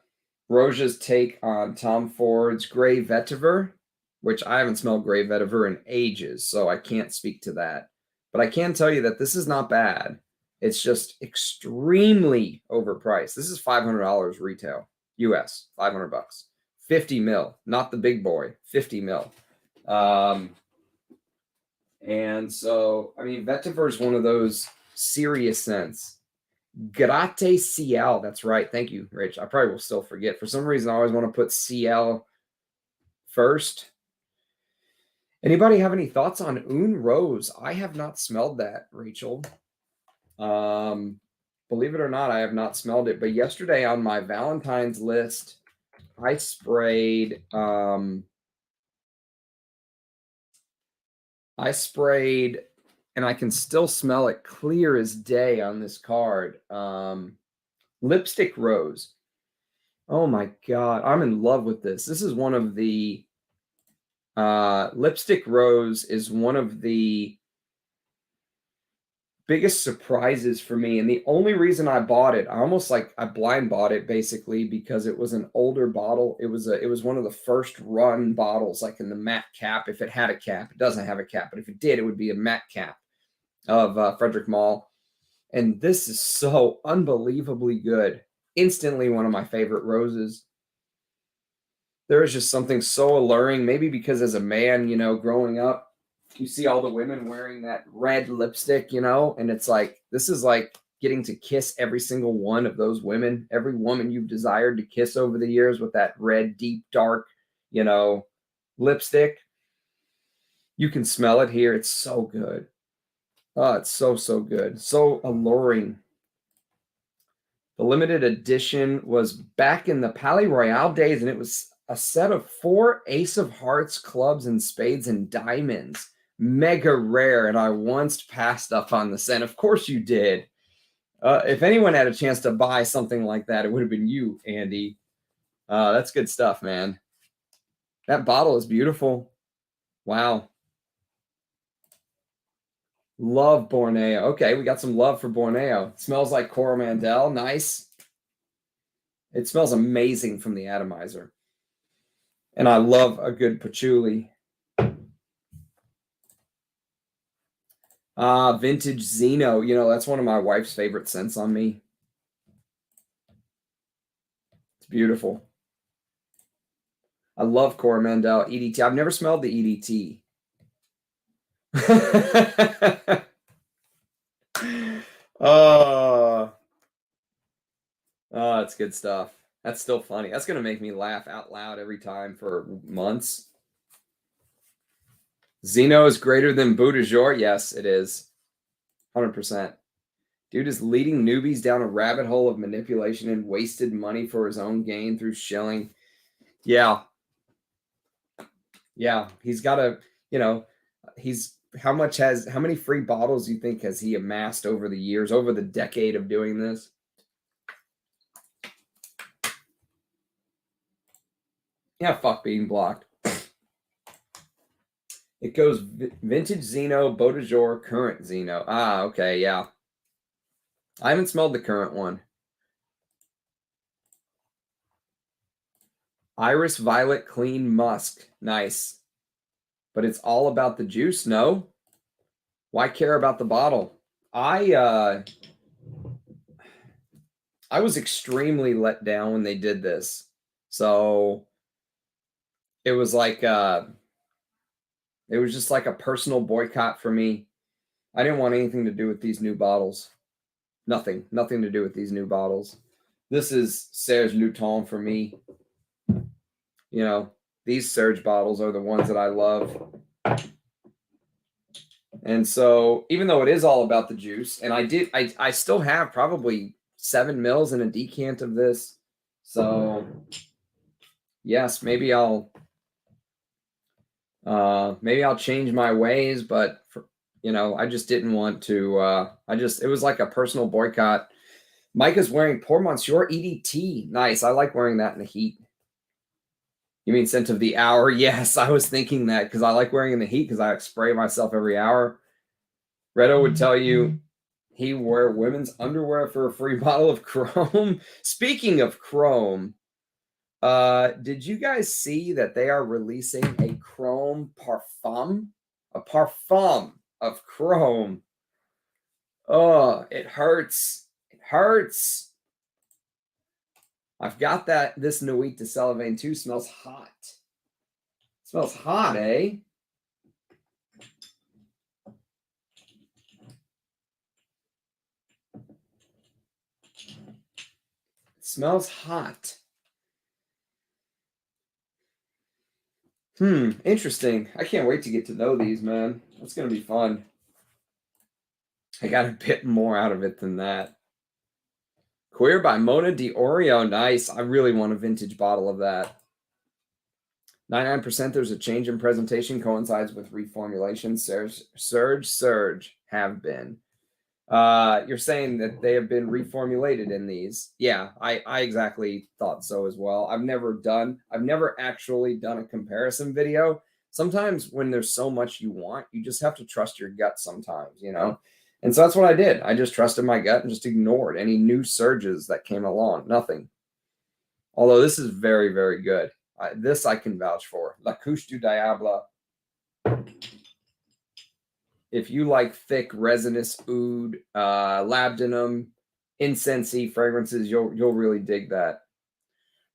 Roja's take on Tom Ford's Grey Vetiver, which I haven't smelled Grey Vetiver in ages, so I can't speak to that. But I can tell you that this is not bad. It's just extremely overpriced. This is $500 retail, US, $500. 50 mil, not the big boy, 50 mil. And so, I mean, Vetiver is one of those serious scents. Gratte Ciel, that's right. Thank you, Rich. I probably will still forget. For some reason, I always want to put Ciel first. Anybody have any thoughts on Un Rose? I have not smelled that, Rachel. Believe it or not, I have not smelled it. But yesterday on my Valentine's list, I sprayed and I can still smell it clear as day on this card. Lipstick Rose. Oh my God, I'm in love with this. This is one of the Lipstick Rose is one of the biggest surprises for me. And the only reason I bought it, I blind bought it basically because it was an older bottle. It was one of the first run bottles, like in the matte cap. If it had a cap, it doesn't have a cap, but if it did, it would be a matte cap of Frederick Malle. And this is so unbelievably good. Instantly one of my favorite roses. There is just something so alluring, maybe because as a man, you know, growing up, you see all the women wearing that red lipstick, you know, and it's like, this is like getting to kiss every single one of those women, every woman you've desired to kiss over the years with that red, deep, dark, you know, lipstick. You can smell it here. It's so good. Oh, it's so, so good. So alluring. The limited edition was back in the Palais Royale days, and it was a set of 4 Ace of Hearts, clubs, and spades and diamonds. Mega rare, and I once passed up on the scent. Of course you did. If anyone had a chance to buy something like that, it would have been you, Andy. That's good stuff, man. That bottle is beautiful. Wow. Love Borneo. Okay, we got some love for Borneo. It smells like Coromandel. Nice. It smells amazing from the atomizer. And I love a good patchouli. Vintage Zeno. You know, that's one of my wife's favorite scents on me. It's beautiful. I love Coromandel EDT. I've never smelled the EDT. Oh, it's good stuff. That's still funny. That's going to make me laugh out loud every time for months. Zeno is greater than Beau de Jour. Yes, it is. 100%. Dude is leading newbies down a rabbit hole of manipulation and wasted money for his own gain through shilling. Yeah. Yeah, he's got a, you know, he's many free bottles do you think has he amassed over the years, over the decade of doing this? Yeah, fuck being blocked. It goes vintage Zeno, Beau de Jour, current Zeno. Ah, okay, yeah. I haven't smelled the current one. Iris Violet Clean Musk. Nice. But it's all about the juice, no? Why care about the bottle? I was extremely let down when they did this. So it was like it was just like a personal boycott for me. I didn't want anything to do with these new bottles. Nothing to do with these new bottles. This is Serge Lutens for me. You know, these Serge bottles are the ones that I love. And so even though it is all about the juice, and I still have probably 7 mils in a decant of this. So yes, maybe I'll change my ways, but you know, I just didn't want to, it was like a personal boycott. Micah's wearing Pour Monsieur EDT. Nice. I like wearing that in the heat. You mean scent of the hour? Yes, I was thinking that because I like wearing in the heat because I spray myself every hour. Redo would tell you he wore women's underwear for a free bottle of Chrome. Speaking of Chrome, did you guys see that they are releasing a Chrome Parfum? A Parfum of Chrome. Oh, it hurts. It hurts. I've got this Nuit de cellophane too. Smells hot. Smells hot, eh? It smells hot. Interesting. I can't wait to get to know these, man. It's going to be fun. I got a bit more out of it than that. Queer by Mona Di Oreo. Nice. I really want a vintage bottle of that. 99% there's a change in presentation coincides with reformulation. Serge have been. You're saying that they have been reformulated in these. Yeah, I exactly thought so as well. I've never actually done a comparison video. Sometimes when there's so much you want, you just have to trust your gut sometimes, you know? And so that's what I did. I just trusted my gut and just ignored any new surges that came along. Nothing. Although this is very, very good. This I can vouch for. La Couche du Diable. If you like thick, resinous oud, labdanum, incensey fragrances, you'll really dig that.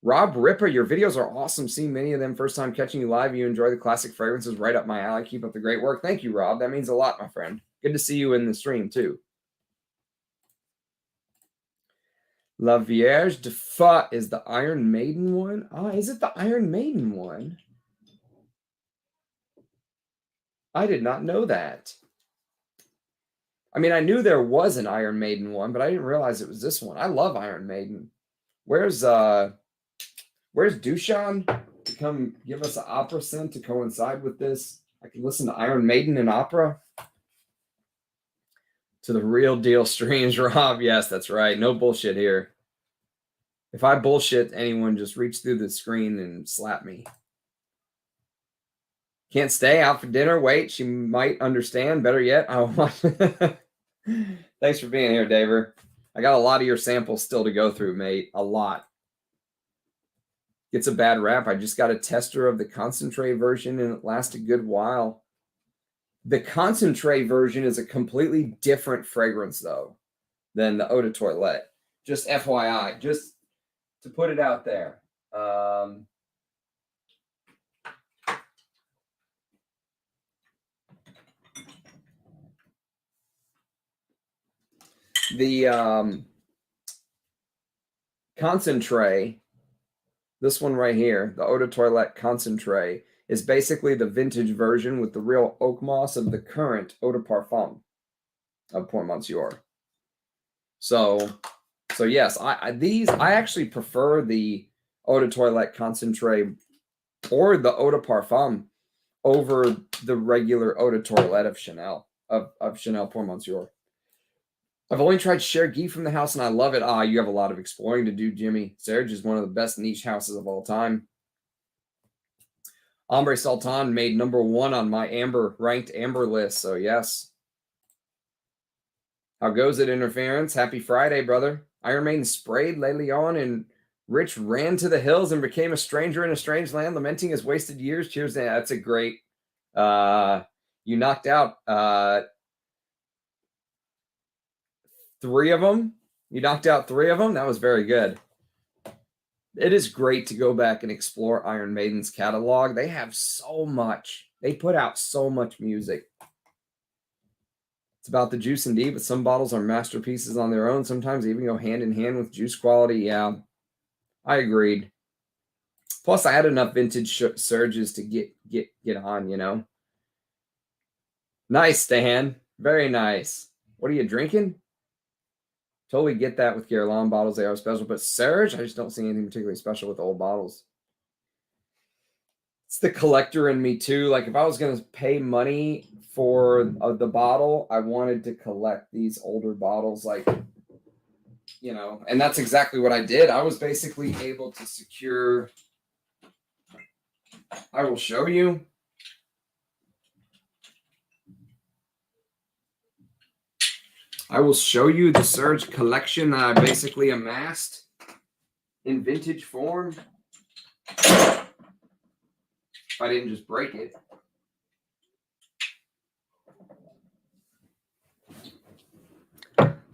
Rob Ripper, your videos are awesome. Seeing many of them first time catching you live. You enjoy the classic fragrances right up my alley. Keep up the great work. Thank you, Rob. That means a lot, my friend. Good to see you in the stream, too. La Vierge de Feu is the Iron Maiden one. Ah, is it the Iron Maiden one? I did not know that. I mean, I knew there was an Iron Maiden one, but I didn't realize it was this one. I love Iron Maiden. Where's Dushan to come give us an opera scent to coincide with this? I can listen to Iron Maiden in opera. To the real deal streams, Rob. Yes, that's right. No bullshit here. If I bullshit anyone, just reach through the screen and slap me. Can't stay out for dinner. Wait, she might understand. Better yet, thanks for being here, Daver. I got a lot of your samples still to go through, mate. A lot. Gets a bad rap. I just got a tester of the concentrate version, and it lasts a good while. The concentrate version is a completely different fragrance, though, than the Eau de Toilette. Just FYI, just to put it out there. The concentrate, this one right here, the Eau de Toilette concentrate, is basically the vintage version with the real oak moss of the current Eau de Parfum of Pour Monsieur. So yes, I actually prefer the Eau de Toilette concentrate or the Eau de Parfum over the regular eau de toilette of Chanel, of Chanel Pour Monsieur. I've only tried Chergui from the house, and I love it. Ah, you have a lot of exploring to do, Jimmy. Serge is one of the best niche houses of all time. Ambre Sultan made #1 on my ranked Amber list, so yes. How goes it, Interference? Happy Friday, brother. Iron Maiden sprayed Le Leon, and Rich ran to the hills and became a stranger in a strange land, lamenting his wasted years. Cheers. That's a great... you knocked out 3 of them. You knocked out 3 of them. That was very good. It is great to go back and explore Iron Maiden's catalog. They have so much. They put out so much music. It's about the juice indeed, but some bottles are masterpieces on their own. Sometimes they even go hand in hand with juice quality. Yeah, I agreed. Plus, I had enough vintage Serges to get on, you know. Nice, Stan. Very nice. What are you drinking? Totally get that with Guerlain bottles. They are special. But Serge, I just don't see anything particularly special with old bottles. It's the collector in me, too. Like, if I was going to pay money for the bottle, I wanted to collect these older bottles. Like, you know, and that's exactly what I did. I was basically able to secure... I will show you. I will show you the Serge collection that I basically amassed in vintage form. If I didn't just break it.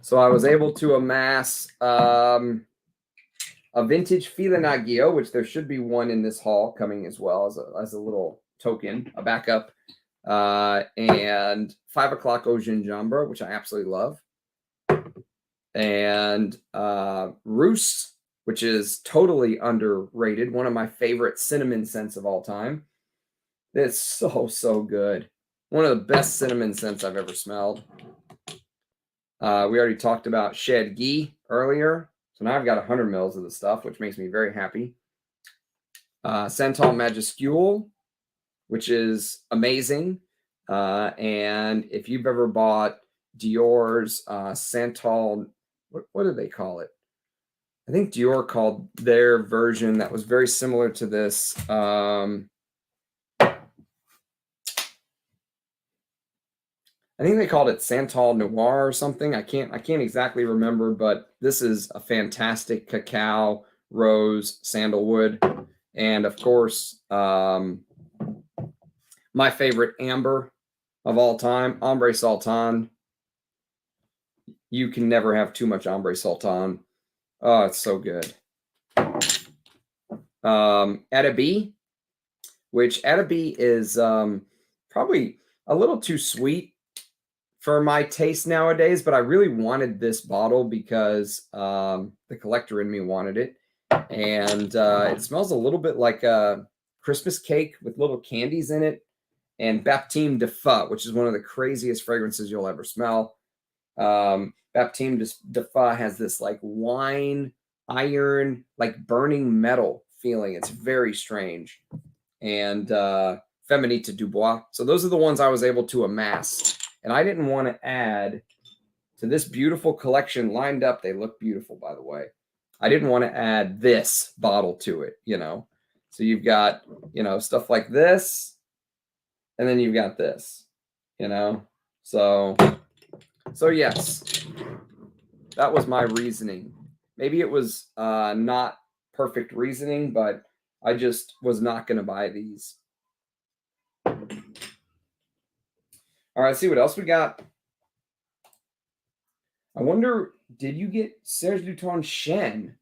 So I was able to amass a vintage Filenagio, which there should be one in this haul coming as well as a little token, a backup, and 5 o'clock au gingembre, which I absolutely love. And Rousse, which is totally underrated. One of my favorite cinnamon scents of all time. It's so good. One of the best cinnamon scents I've ever smelled. We already talked about Chergui earlier. So now I've got 100 mils of the stuff, which makes me very happy. Santal Majuscule, which is amazing. And if you've ever bought Dior's Santal... What do they call it? I think Dior called their version that was very similar to this. I think they called it Santal Noir or something. I can't exactly remember, but this is a fantastic cacao, rose, sandalwood, and of course, my favorite amber of all time, Ambre Sultan. You can never have too much Ambre Sultan. Oh, it's so good. Adabi, which Adabi is probably a little too sweet for my taste nowadays, but I really wanted this bottle because the collector in me wanted it. And it smells a little bit like a Christmas cake with little candies in it. And Bapteme de Feu, which is one of the craziest fragrances you'll ever smell. Bapteme de Feu has this like wine, iron, like burning metal feeling. It's very strange. And Feminite du Bois. So those are the ones I was able to amass. And I didn't want to add to this beautiful collection lined up. They look beautiful, by the way. I didn't want to add this bottle to it, you know. So you've got, you know, stuff like this. And then you've got this, you know. So yes, that was my reasoning. Maybe it was not perfect reasoning, but I just was not going to buy these. All right, let's see what else we got. I wonder, did you get Serge Lutens Chien?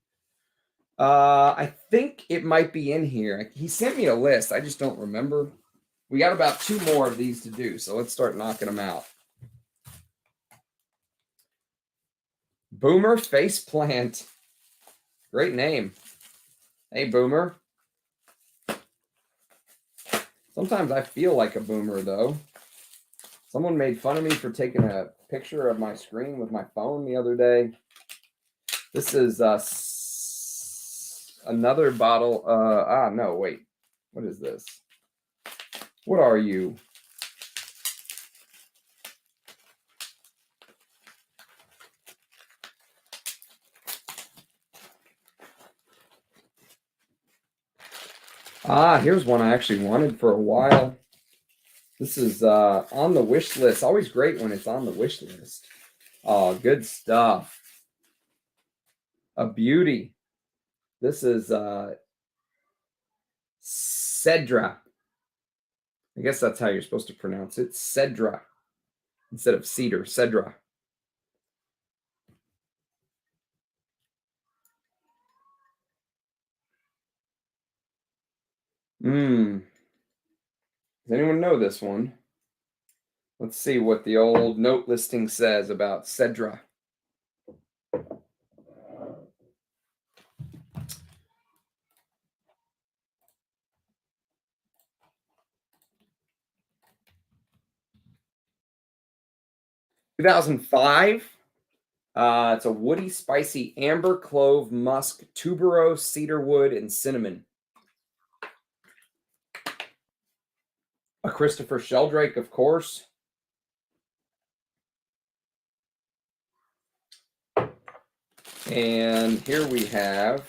I think it might be in here. He sent me a list. I just don't remember. We got about 2 more of these to do, so let's start knocking them out. Boomer Faceplant. Great name. Hey, Boomer. Sometimes I feel like a boomer, though. Someone made fun of me for taking a picture of my screen with my phone the other day. This is another bottle. No, wait. What is this? What are you? Ah, here's one I actually wanted for a while. This is on the wish list. Always great when it's on the wish list. Oh, good stuff. A beauty. This is Cedre. I guess that's how you're supposed to pronounce it. Cedre. Instead of cedar, Cedre. Does anyone know this one? Let's see what the old note listing says about Cedre. (2005). It's a woody, spicy amber, clove, musk, tuberose, cedarwood, and cinnamon. A Christopher Sheldrake, of course. And here we have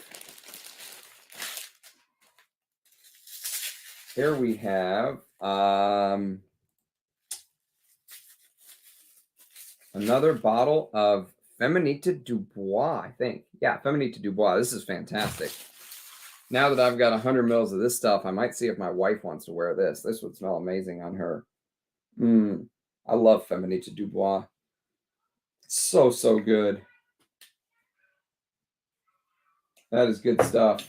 another bottle of Feminite du Bois, I think. Yeah, Feminite du Bois. This is fantastic. Now that I've got 100 mils of this stuff, I might see if my wife wants to wear this. This would smell amazing on her. I love Feminite du Bois. So, so good. That is good stuff.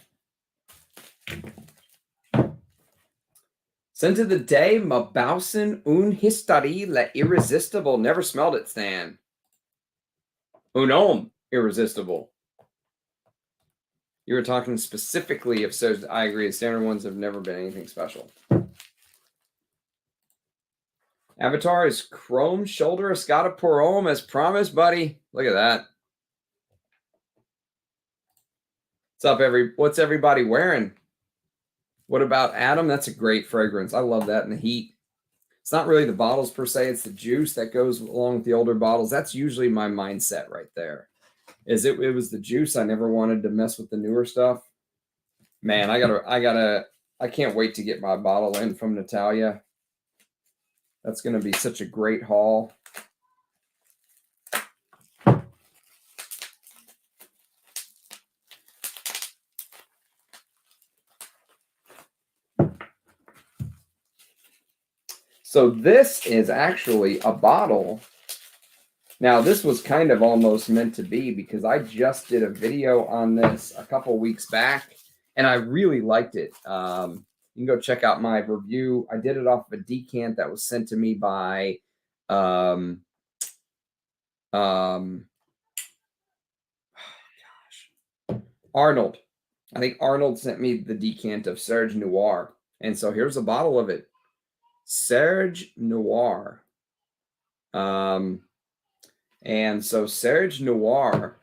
Scent of the day, Mabausen un History la Irresistible. Never smelled it, Stan. Un homme irresistible. You were talking specifically of Serge. I agree. Standard ones have never been anything special. Avatar is Chrome Shoulder Escada Pour Homme as promised, buddy. Look at that. What's everybody wearing? What about Adam? That's a great fragrance. I love that in the heat. It's not really the bottles per se. It's the juice that goes along with the older bottles. That's usually my mindset right there. It was the juice. I never wanted to mess with the newer stuff. Man, I can't wait to get my bottle in from Natalia. That's going to be such a great haul. So this is actually a bottle. Now, this was kind of almost meant to be because I just did a video on this a couple weeks back, and I really liked it. You can go check out my review. I did it off of a decant that was sent to me by Arnold. I think Arnold sent me the decant of Serge Noir. And so here's a bottle of it. Serge Noir. And so Serge Noir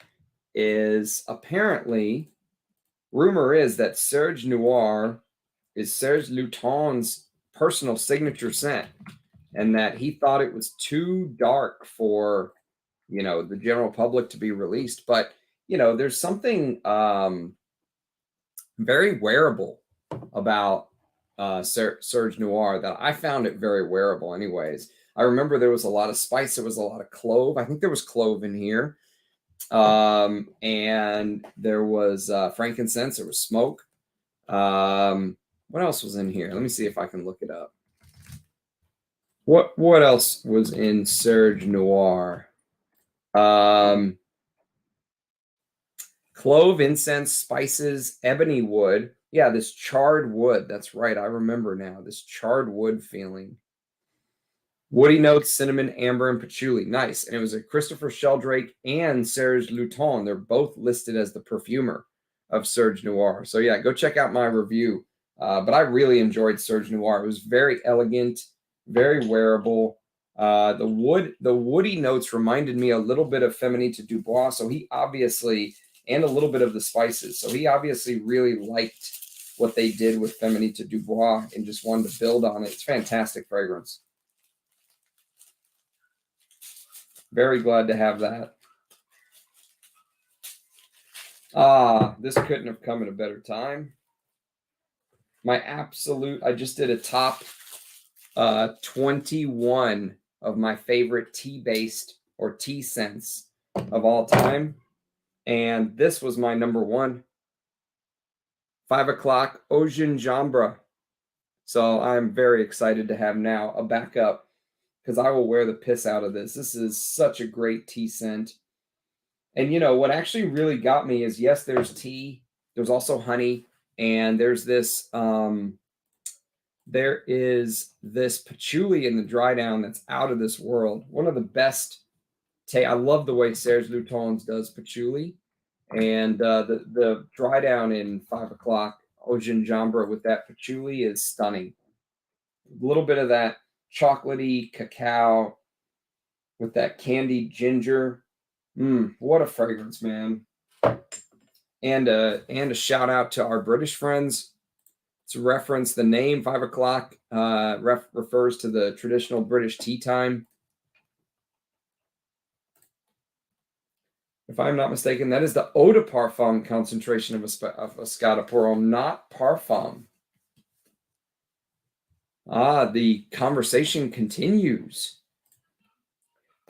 is apparently, rumor is that Serge Noir is Serge Lutens' personal signature scent, and that he thought it was too dark for, the general public to be released. But, there's something very wearable about Serge Noir that I found it very wearable anyways. I remember there was a lot of spice. There was a lot of clove. I think there was clove in here. And there was frankincense. There was smoke. What else was in here? Let me see if I can look it up. What else was in Serge Noir? Clove, incense, spices, ebony wood. Yeah, this charred wood. That's right. I remember now. This charred wood feeling. Woody notes, cinnamon, amber, and patchouli. Nice. And it was a Christopher Sheldrake and Serge Lutens. They're both listed as the perfumer of Serge Noir. So yeah, go check out my review. But I really enjoyed Serge Noir. It was very elegant, very wearable. The woody notes reminded me a little bit of Feminite du Bois. So he obviously, and a little bit of the spices. So he obviously really liked what they did with Feminite du Bois and just wanted to build on it. It's fantastic fragrance. Very glad to have that. This couldn't have come at a better time. My absolute, I just did a top 21 of my favorite tea-based or tea scents of all time. And this was my number one. 5 o'clock Eau Gingembre. So I'm very excited to have now a backup because I will wear the piss out of this. This is such a great tea scent. And you know, what actually really got me is, yes, there's tea. There's also honey. And there's this, there is this patchouli in the dry down that's out of this world. One of the best. I love the way Serge Lutens does patchouli, and the dry down in 5 o'clock Eau Gingembre with that patchouli is stunning. A little bit of that chocolatey cacao with that candied ginger. What a fragrance, man. And a shout out to our British friends. To reference the name, 5 o'clock refers to the traditional British tea time. If I'm not mistaken, that is the eau de parfum concentration of Escada Pour Homme, not parfum. The conversation continues.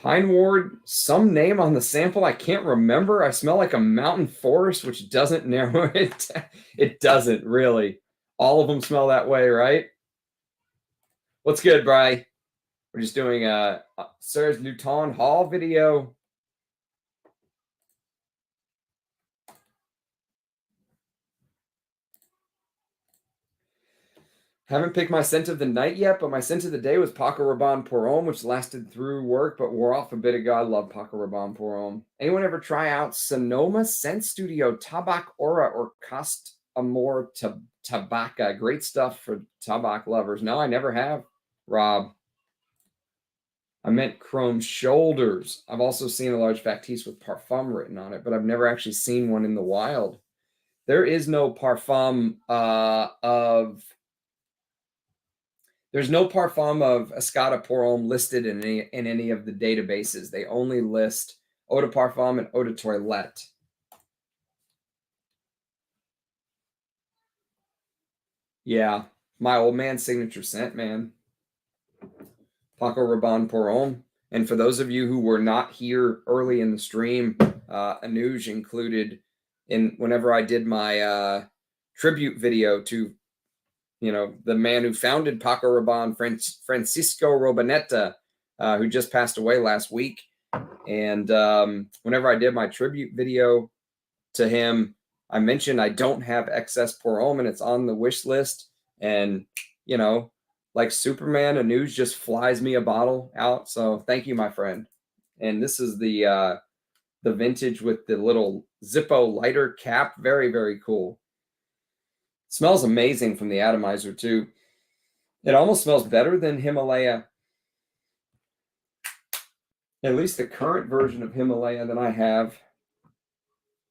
Pine Ward, some name on the sample I can't remember. I smell like a mountain forest, which doesn't narrow it. It doesn't really. All of them smell that way, right? What's good, Bri? We're just doing a Serge Lutens haul video. Haven't picked my scent of the night yet, but my scent of the day was Paco Rabanne Pour Homme, which lasted through work, but wore off a bit ago. I love Paco Rabanne Pour Homme. Anyone ever try out Sonoma Scent Studio Tabac Aura or Cost Amor Tabaca? Great stuff for tabac lovers. No, I never have, Rob. I meant chrome shoulders. I've also seen a large factice with parfum written on it, but I've never actually seen one in the wild. There is no parfum There's no parfum of Escada Pour Homme listed in any of the databases. They only list eau de parfum and eau de toilette. Yeah, my old man's signature scent, man. Paco Rabanne Pour Homme. And for those of you who were not here early in the stream, Anuj included in whenever I did my tribute video to, you know, the man who founded Paco Rabanne, Francisco Robinetta, who just passed away last week. And whenever I did my tribute video to him, I mentioned I don't have XS Pour Homme, and it's on the wish list. And, you know, like Superman, Anuj just flies me a bottle out. So thank you, my friend. And this is the vintage with the little Zippo lighter cap. Very, very cool. Smells amazing from the atomizer too. It almost smells better than Himalaya. At least the current version of Himalaya that I have.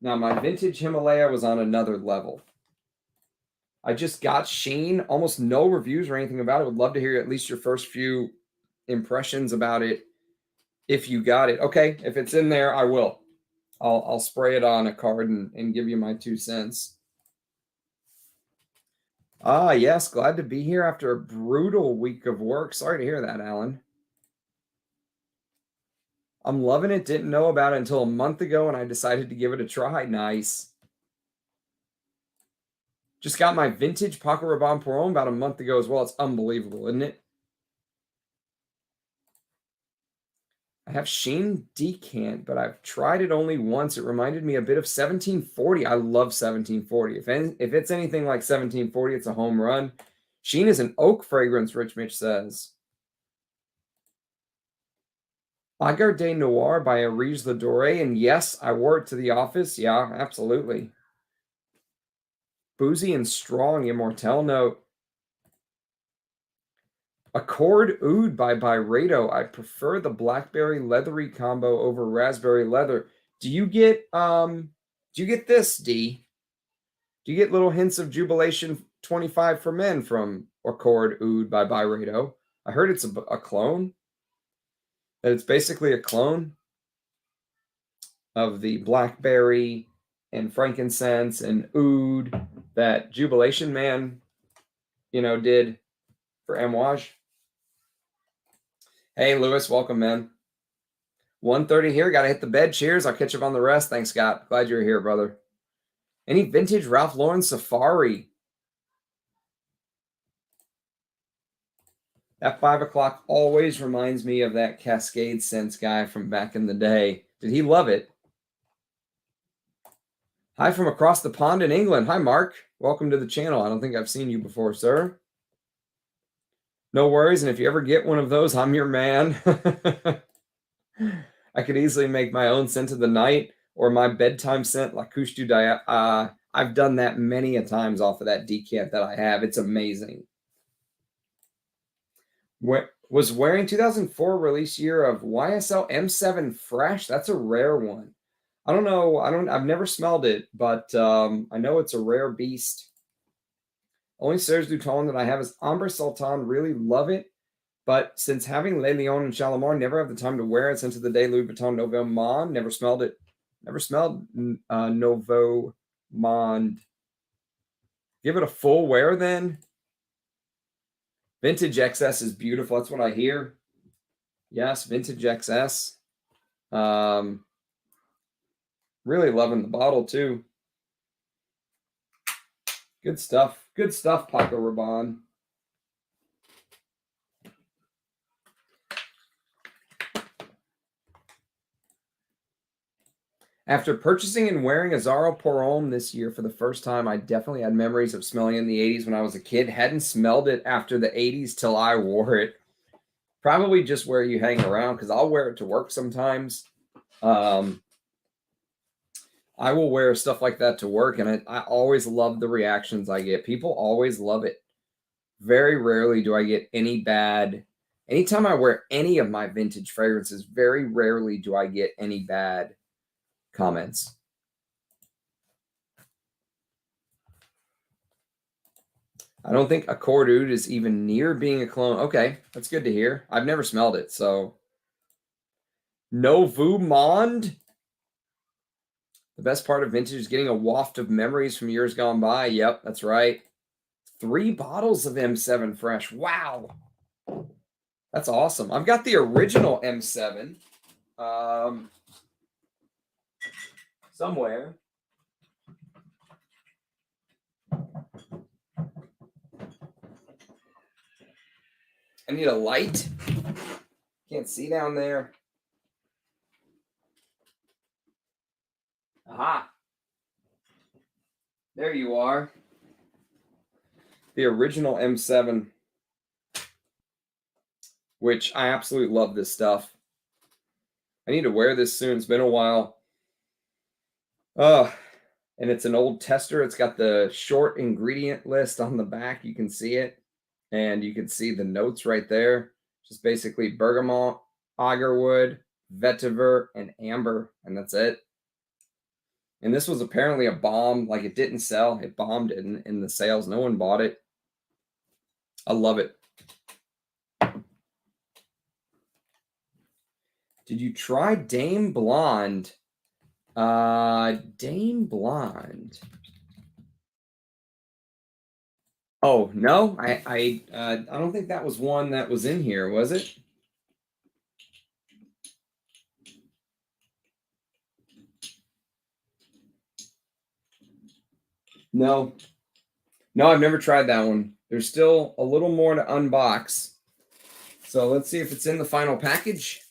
Now my vintage Himalaya was on another level. I just got Sheen, almost no reviews or anything about it. Would love to hear at least your first few impressions about it if you got it. Okay, if it's in there, I will. I'll spray it on a card and give you my 2 cents. Yes, glad to be here after a brutal week of work. Sorry to hear that, Alan. I'm loving it. Didn't know about it until a month ago, and I decided to give it a try. Nice. Just got my vintage Paco Rabanne Pour Homme about a month ago as well. It's unbelievable, isn't it? I have Sheen Decant, but I've tried it only once. It reminded me a bit of 1740. I love 1740. If it's anything like 1740, it's a home run. Sheen is an oak fragrance, Rich Mitch says. Agar de Noir by Arise Ladore. And yes, I wore it to the office. Yeah, absolutely. Boozy and Strong Immortelle note. Accord Oud by Byredo. I prefer the blackberry leathery combo over raspberry leather. Do you get this, D? Do you get little hints of Jubilation 25 for Men from Accord Oud by Byredo? I heard it's a clone. That it's basically a clone of the blackberry and frankincense and oud that Jubilation Man, did for Amouage. Hey, Lewis, welcome, man. 1:30 here. Got to hit the bed. Cheers. I'll catch up on the rest. Thanks, Scott. Glad you're here, brother. Any vintage Ralph Lauren Safari? That 5 o'clock always reminds me of that Cascade Scents guy from back in the day. Did he love it? Hi from across the pond in England. Hi, Mark. Welcome to the channel. I don't think I've seen you before, sir. No worries. And if you ever get one of those, I'm your man. I could easily make my own scent of the night or my bedtime scent, La Couche du Dia. I've done that many a times off of that decant that I have. It's amazing. Was wearing 2004 release year of YSL M7 Fresh. That's a rare one. I don't know. I've never smelled it, but I know it's a rare beast. Only Serge Lutens that I have is Ambre Sultan. Really love it. But since having Le Lion and Shalimar, never have the time to wear it. Since the day Louis Vuitton Nouveau Monde, never smelled it. Never smelled Nouveau Monde. Give it a full wear then. Vintage XS is beautiful. That's what I hear. Yes, vintage XS. Really loving the bottle too. Good stuff. Good stuff, Paco Rabanne. After purchasing and wearing a Zara Pour Homme this year for the first time, I definitely had memories of smelling it in the 80s when I was a kid. Hadn't smelled it after the 80s till I wore it. Probably just where you hang around, because I'll wear it to work sometimes. I will wear stuff like that to work, and I always love the reactions I get. People always love it. Very rarely do I get any bad. Anytime I wear any of my vintage fragrances, very rarely do I get any bad comments. I don't think Accord Oud is even near being a clone. Okay, that's good to hear. I've never smelled it, so. Nouveau Monde. The best part of vintage is getting a waft of memories from years gone by. Yep, that's right. 3 bottles of M7 Fresh. Wow. That's awesome. I've got the original M7 somewhere. I need a light. Can't see down there. Aha. There you are. The original M7, which I absolutely love this stuff. I need to wear this soon. It's been a while. And it's an old tester. It's got the short ingredient list on the back. You can see it. And you can see the notes right there. Just basically bergamot, agarwood, vetiver, and amber. And that's it. And this was apparently a bomb. Like, it didn't sell. It bombed in the sales. No one bought it. I love it. Did you try Dame Blonde? Dame Blonde. Oh, no. I don't think that was one that was in here, was it? No. No, I've never tried that one. There's still a little more to unbox. So let's see if it's in the final package.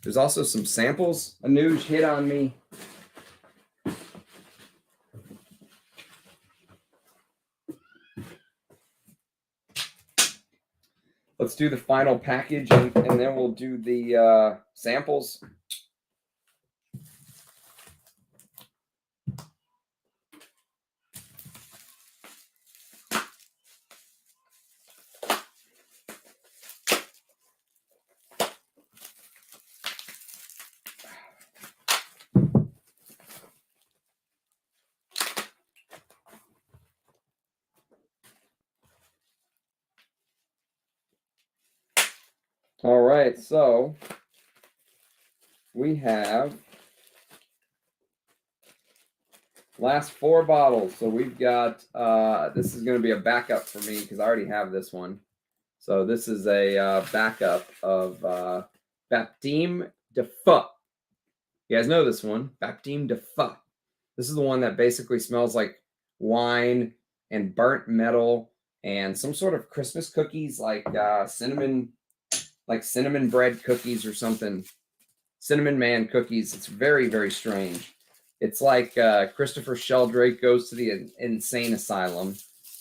There's also some samples. A news hit on me. Let's do the final package, and then we'll do the samples. All right, so we have last 4 bottles. So we've got, this is going to be a backup for me because I already have this one. So this is a backup of Bapteme de Feu. You guys know this one, Bapteme de Feu. This is the one that basically smells like wine and burnt metal and some sort of Christmas cookies, like cinnamon bread cookies or something. Cinnamon Man cookies. It's very, very strange. It's like Christopher Sheldrake goes to the insane asylum,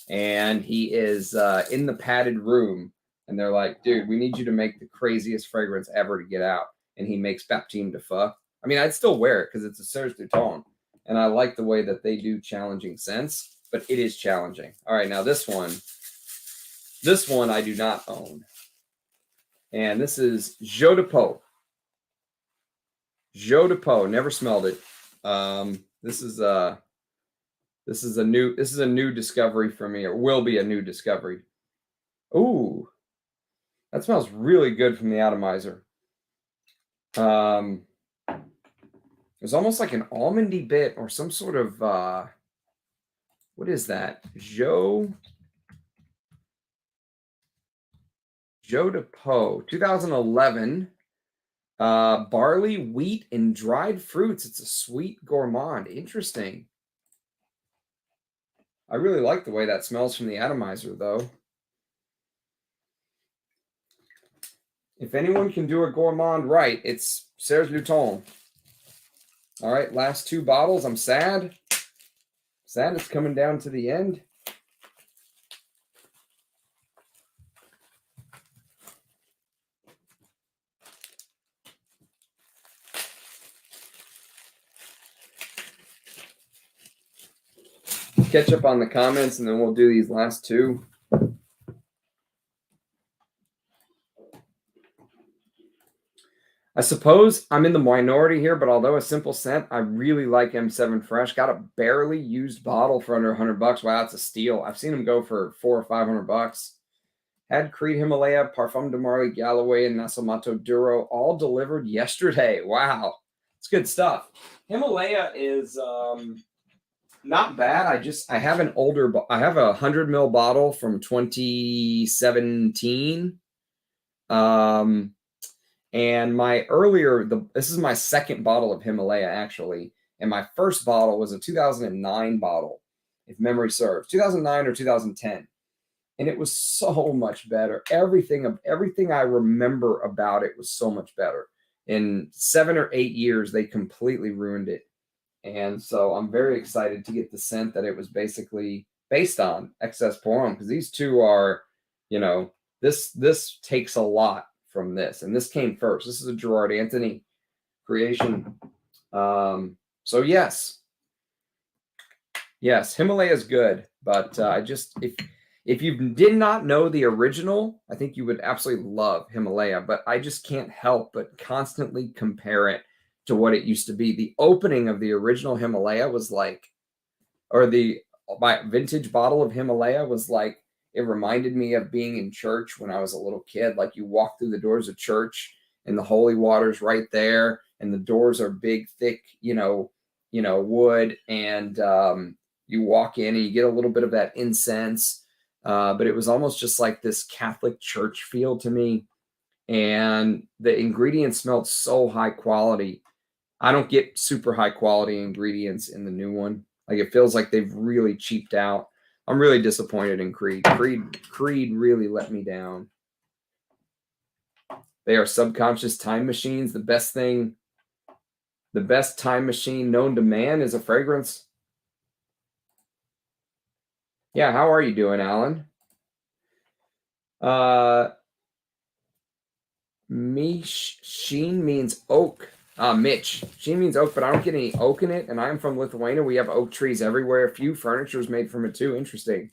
and he is in the padded room, and they're like, dude, we need you to make the craziest fragrance ever to get out. And he makes Bapteme de Feu. I mean, I'd still wear it because it's a Serge Lutens, and I like the way that they do challenging scents, but it is challenging. All right, now this one I do not own. And this is Jeux de Peau. Jeux de Peau. Never smelled it. This is a new discovery for me, or will be a new discovery. Ooh, that smells really good from the atomizer. There's almost like an almondy bit or some sort of what is that? Jeux de Peau, 2011. Barley, wheat, and dried fruits. It's a sweet gourmand. Interesting. I really like the way that smells from the atomizer, though. If anyone can do a gourmand right, it's Serge Lutens. All right, last 2 bottles. I'm sad. Sad it's coming down to the end. Catch up on the comments, and then we'll do these last 2. I suppose I'm in the minority here, but although a simple scent, I really like M7 Fresh. Got a barely used bottle for under $100. Wow, it's a steal. I've seen them go for $400 or $500. Had Creed Himalaya, Parfum de Marly Galloway, and Nasomato Duro all delivered yesterday. Wow, it's good stuff. Himalaya is not bad. I have an older, I have a 100 ml bottle from 2017. And my earlier, this is my second bottle of Himalaya, actually. And my first bottle was a 2009 bottle, if memory serves, 2009 or 2010. And it was so much better. Everything I remember about it was so much better. In 7 or 8 years, they completely ruined it. And so I'm very excited to get the scent that it was basically based on, XS Pour Homme, because these two are, you know, this takes a lot from this, and this came first. This is a Gerard Anthony creation. So yes, Himalaya is good, but if you did not know the original, I think you would absolutely love Himalaya. But I just can't help but constantly compare it to what it used to be. The opening of the original Himalaya was like, or my vintage bottle of Himalaya was like, it reminded me of being in church when I was a little kid. Like, you walk through the doors of church and the holy water's right there, and the doors are big, thick, wood, and you walk in and you get a little bit of that incense. But it was almost just like this Catholic church feel to me. And the ingredients smelled so high quality. I don't get super high quality ingredients in the new one. Like, it feels like they've really cheaped out. I'm really disappointed in Creed. Creed really let me down. They are subconscious time machines. The best time machine known to man is a fragrance. Yeah, how are you doing, Alan? Sheen means oak. Mitch. Sheen means oak, but I don't get any oak in it, and I'm from Lithuania. We have oak trees everywhere. A few furniture is made from it too. Interesting.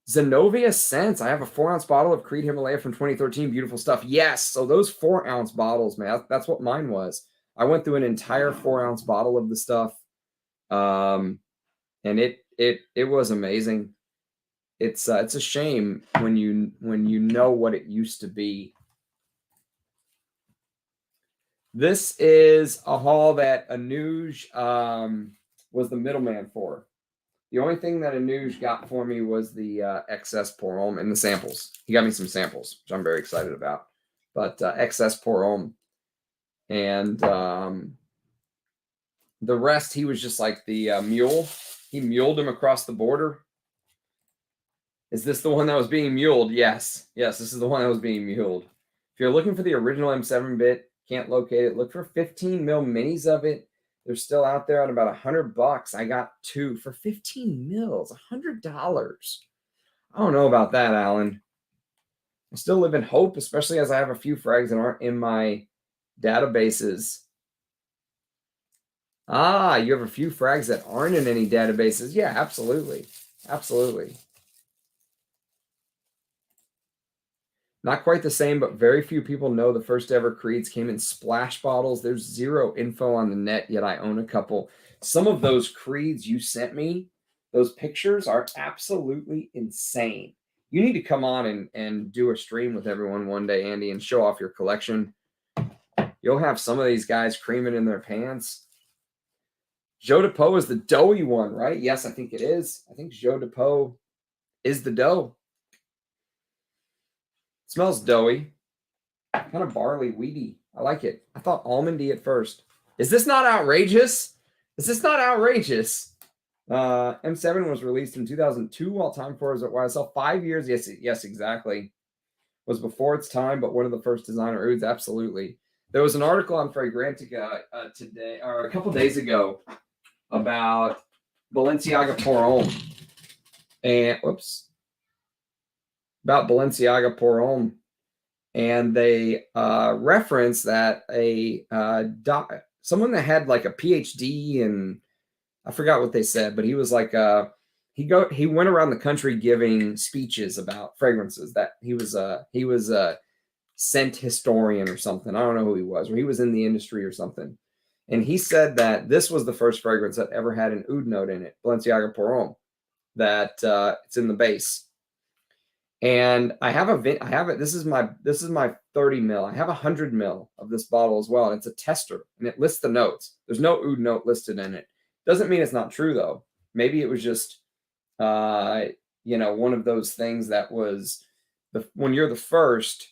Zenobia Scents. I have a 4-ounce bottle of Creed Himalaya from 2013. Beautiful stuff. Yes. So those 4-ounce bottles, man, that's what mine was. I went through an entire 4-ounce bottle of the stuff. And it was amazing. it's a shame when you know what it used to be. This is a haul that Anuj was the middleman for. The only thing that Anuj got for me was the XS Pour Homme and the samples. He got me some samples, which I'm very excited about. But XS Pour Homme. And the rest, he was just like the mule. He muled him across the border. Is this the one that was being muled? Yes. Yes, this is the one that was being muled. If you're looking for the original M7-bit, can't locate it, look for 15 mil minis of it. They're still out there at about $100. I got 2 for 15 mils, $100. I don't know about that, Alan. I still live in hope, especially as I have a few frags that aren't in my databases. Ah, you have a few frags that aren't in any databases. Yeah, absolutely. Absolutely. Not quite the same, but very few people know the first ever Creeds came in splash bottles. There's zero info on the net, yet I own a couple. Some of those Creeds you sent me, those pictures are absolutely insane. You need to come on and do a stream with everyone one day, Andy, and show off your collection. You'll have some of these guys creaming in their pants. Jeux de Peau is the doughy one, right? Yes, I think it is. I think Jeux de Peau is the dough. It smells doughy, kind of barley, weedy. I like it. I thought almondy at first. Is this not outrageous? Is this not outrageous? M7 was released in 2002 while Time for was at YSL. 5 years. Yes, exactly. Was before its time, but one of the first designer ouds. Absolutely. There was an article on Fragrantica today, or a couple days ago, about Balenciaga Pour Homme. And, about Balenciaga Pour Homme. And they reference that someone that had like a PhD and I forgot what they said, but he was like he went around the country giving speeches about fragrances. That he was a scent historian or something. I don't know who he was, or he was in the industry or something. And he said that this was the first fragrance that ever had an oud note in it, Balenciaga Pour Homme, that it's in the base. And I have it. This is my 30 mil. I have 100 mil of this bottle as well. And it's a tester and it lists the notes. There's no oud note listed in it. Doesn't mean it's not true though. Maybe it was just, one of those things that was when you're the first,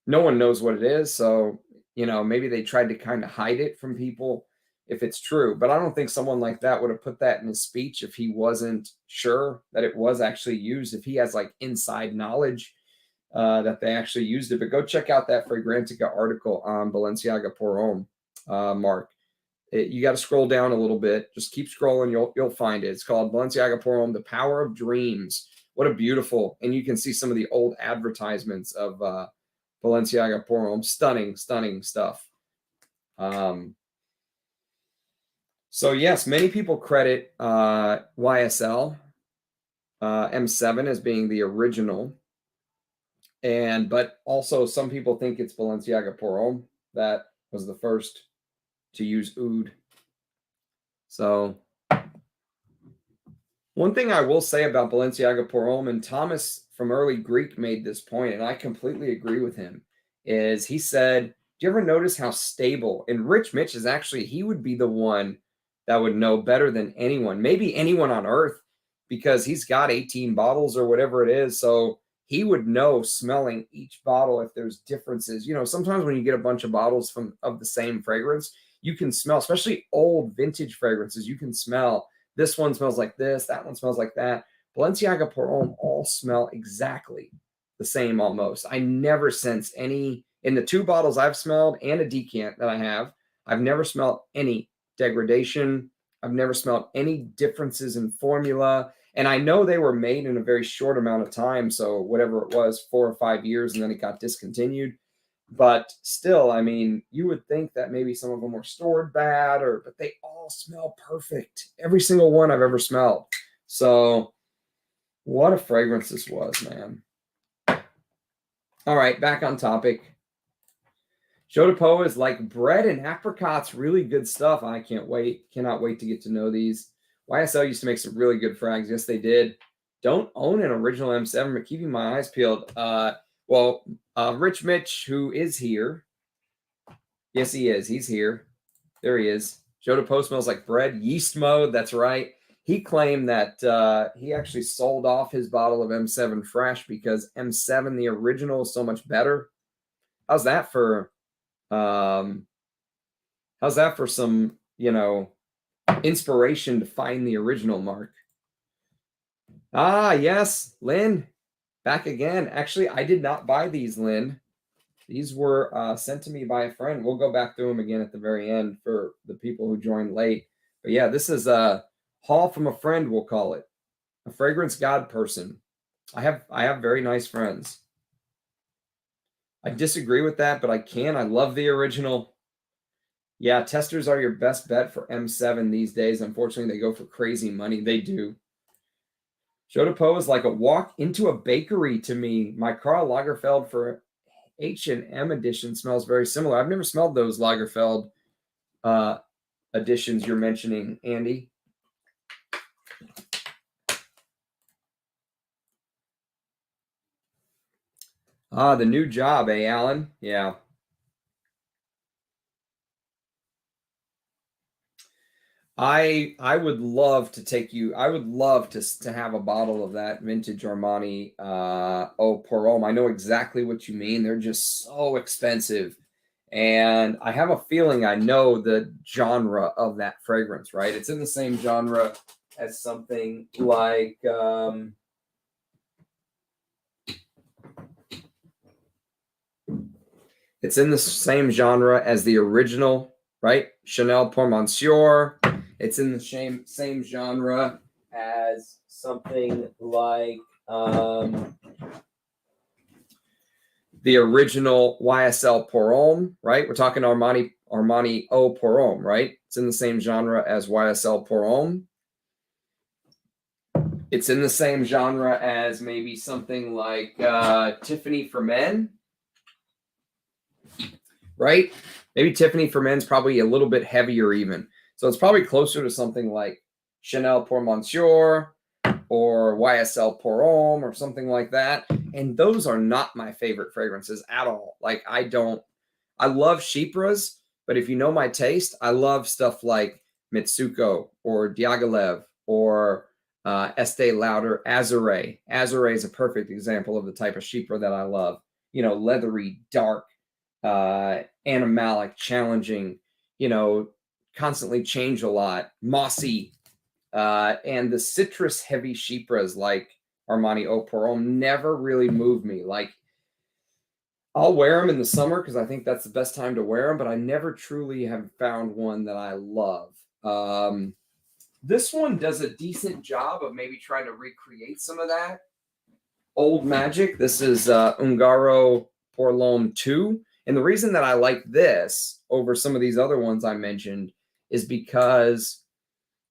no one knows what it is. So, maybe they tried to kind of hide it from people if it's true. But I don't think someone like that would have put that in his speech if he wasn't sure that it was actually used, if he has like inside knowledge that they actually used it. But go check out that Fragrantica article on Balenciaga Pour Homme, Mark. You got to scroll down a little bit. Just keep scrolling. You'll find it. It's called Balenciaga Pour Homme, The Power of Dreams. What a beautiful, and you can see some of the old advertisements of Balenciaga Pour Homme. Stunning, stunning stuff. So yes, many people credit YSL M7 as being the original, but also some people think it's Balenciaga Pour Homme that was the first to use oud. So one thing I will say about Balenciaga Pour Homme, and Thomas from Early Greek made this point, and I completely agree with him, is he said, do you ever notice how stable, and Rich Mitch is actually, he would be the one that would know better than anyone, maybe anyone on earth, because he's got 18 bottles or whatever it is. So he would know smelling each bottle if there's differences. Sometimes when you get a bunch of bottles of the same fragrance, you can smell, especially old vintage fragrances, you can smell this one smells like this, that one smells like that. Balenciaga Pour Homme all smell exactly the same almost. I never sense any, in the 2 bottles I've smelled and a decant that I have, I've never smelled any degradation. I've never smelled any differences in formula. And I know they were made in a very short amount of time. So whatever it was, 4 or 5 years, and then it got discontinued. But still, I mean, you would think that maybe some of them were stored bad, but they all smell perfect. Every single one I've ever smelled. So what a fragrance this was, man. All right, back on topic. Jeux de Peau is like bread and apricots, really good stuff. I cannot wait to get to know these. YSL used to make some really good frags. Yes, they did. Don't own an original M7, but keeping my eyes peeled. Rich Mitch, who is here. Yes, he is. He's here. There he is. Joe DePoe smells like bread. Yeast mode. That's right. He claimed that he actually sold off his bottle of M7 fresh because M7, the original, is so much better. How's that for some, inspiration to find the original, Mark? Ah, yes, Lynn, back again. Actually, I did not buy these, Lynn. These were sent to me by a friend. We'll go back through them again at the very end for the people who joined late. But yeah, this is a haul from a friend, we'll call it. A fragrance god person. I have very nice friends. I disagree with that, but I can. I love the original. Yeah, testers are your best bet for M7 these days. Unfortunately, they go for crazy money. They do. Joe DePoe is like a walk into a bakery to me. My Karl Lagerfeld for H&M edition smells very similar. I've never smelled those Lagerfeld editions you're mentioning, Andy. Ah, the new job, Alan? Yeah. I would love to take you. I would love to have a bottle of that vintage Armani Eau Pour Homme. I know exactly what you mean. They're just so expensive. And I have a feeling I know the genre of that fragrance, right? It's in the same genre as something like it's in the same genre as the original, right? Chanel Pour Monsieur. It's in the same genre as something like the original YSL Pour Homme, right? We're talking Armani Eau Pour Homme, right? It's in the same genre as YSL Pour Homme. It's in the same genre as maybe something like Tiffany for Men, right? Maybe Tiffany for Men's probably a little bit heavier even. So it's probably closer to something like Chanel Pour Monsieur or YSL Pour Homme or something like that. And those are not my favorite fragrances at all. Like I love Chypres, but if you know my taste, I love stuff like Mitsuko or Diaghilev or Estee Lauder Azure. Azure is a perfect example of the type of Chypre that I love. Leathery, dark, animalic, challenging, constantly change a lot, mossy, and the citrus heavy Chypres like Armani Eau Pour Homme never really moved me. Like I'll wear them in the summer because I think that's the best time to wear them, but I never truly have found one that I love. This one does a decent job of maybe trying to recreate some of that old magic. This is Ungaro Pour L'Homme 2. And the reason that I like this over some of these other ones I mentioned is because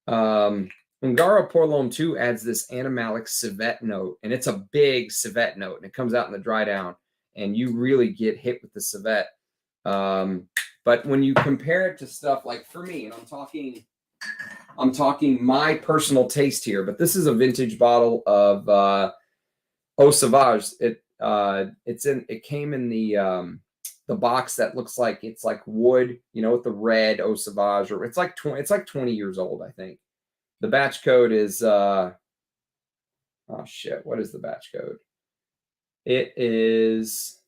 Ungaro Pour L'Homme 2 adds this animalic civet note, and it's a big civet note, and it comes out in the dry down, and you really get hit with the civet. But when you compare it to stuff like, for me, and I'm talking my personal taste here, but this is a vintage bottle of Eau Sauvage. It came in the box that looks like it's like wood, with the red Eau Sauvage, or it's like 20 years old, I think. The batch code is oh shit, what is the batch code? It is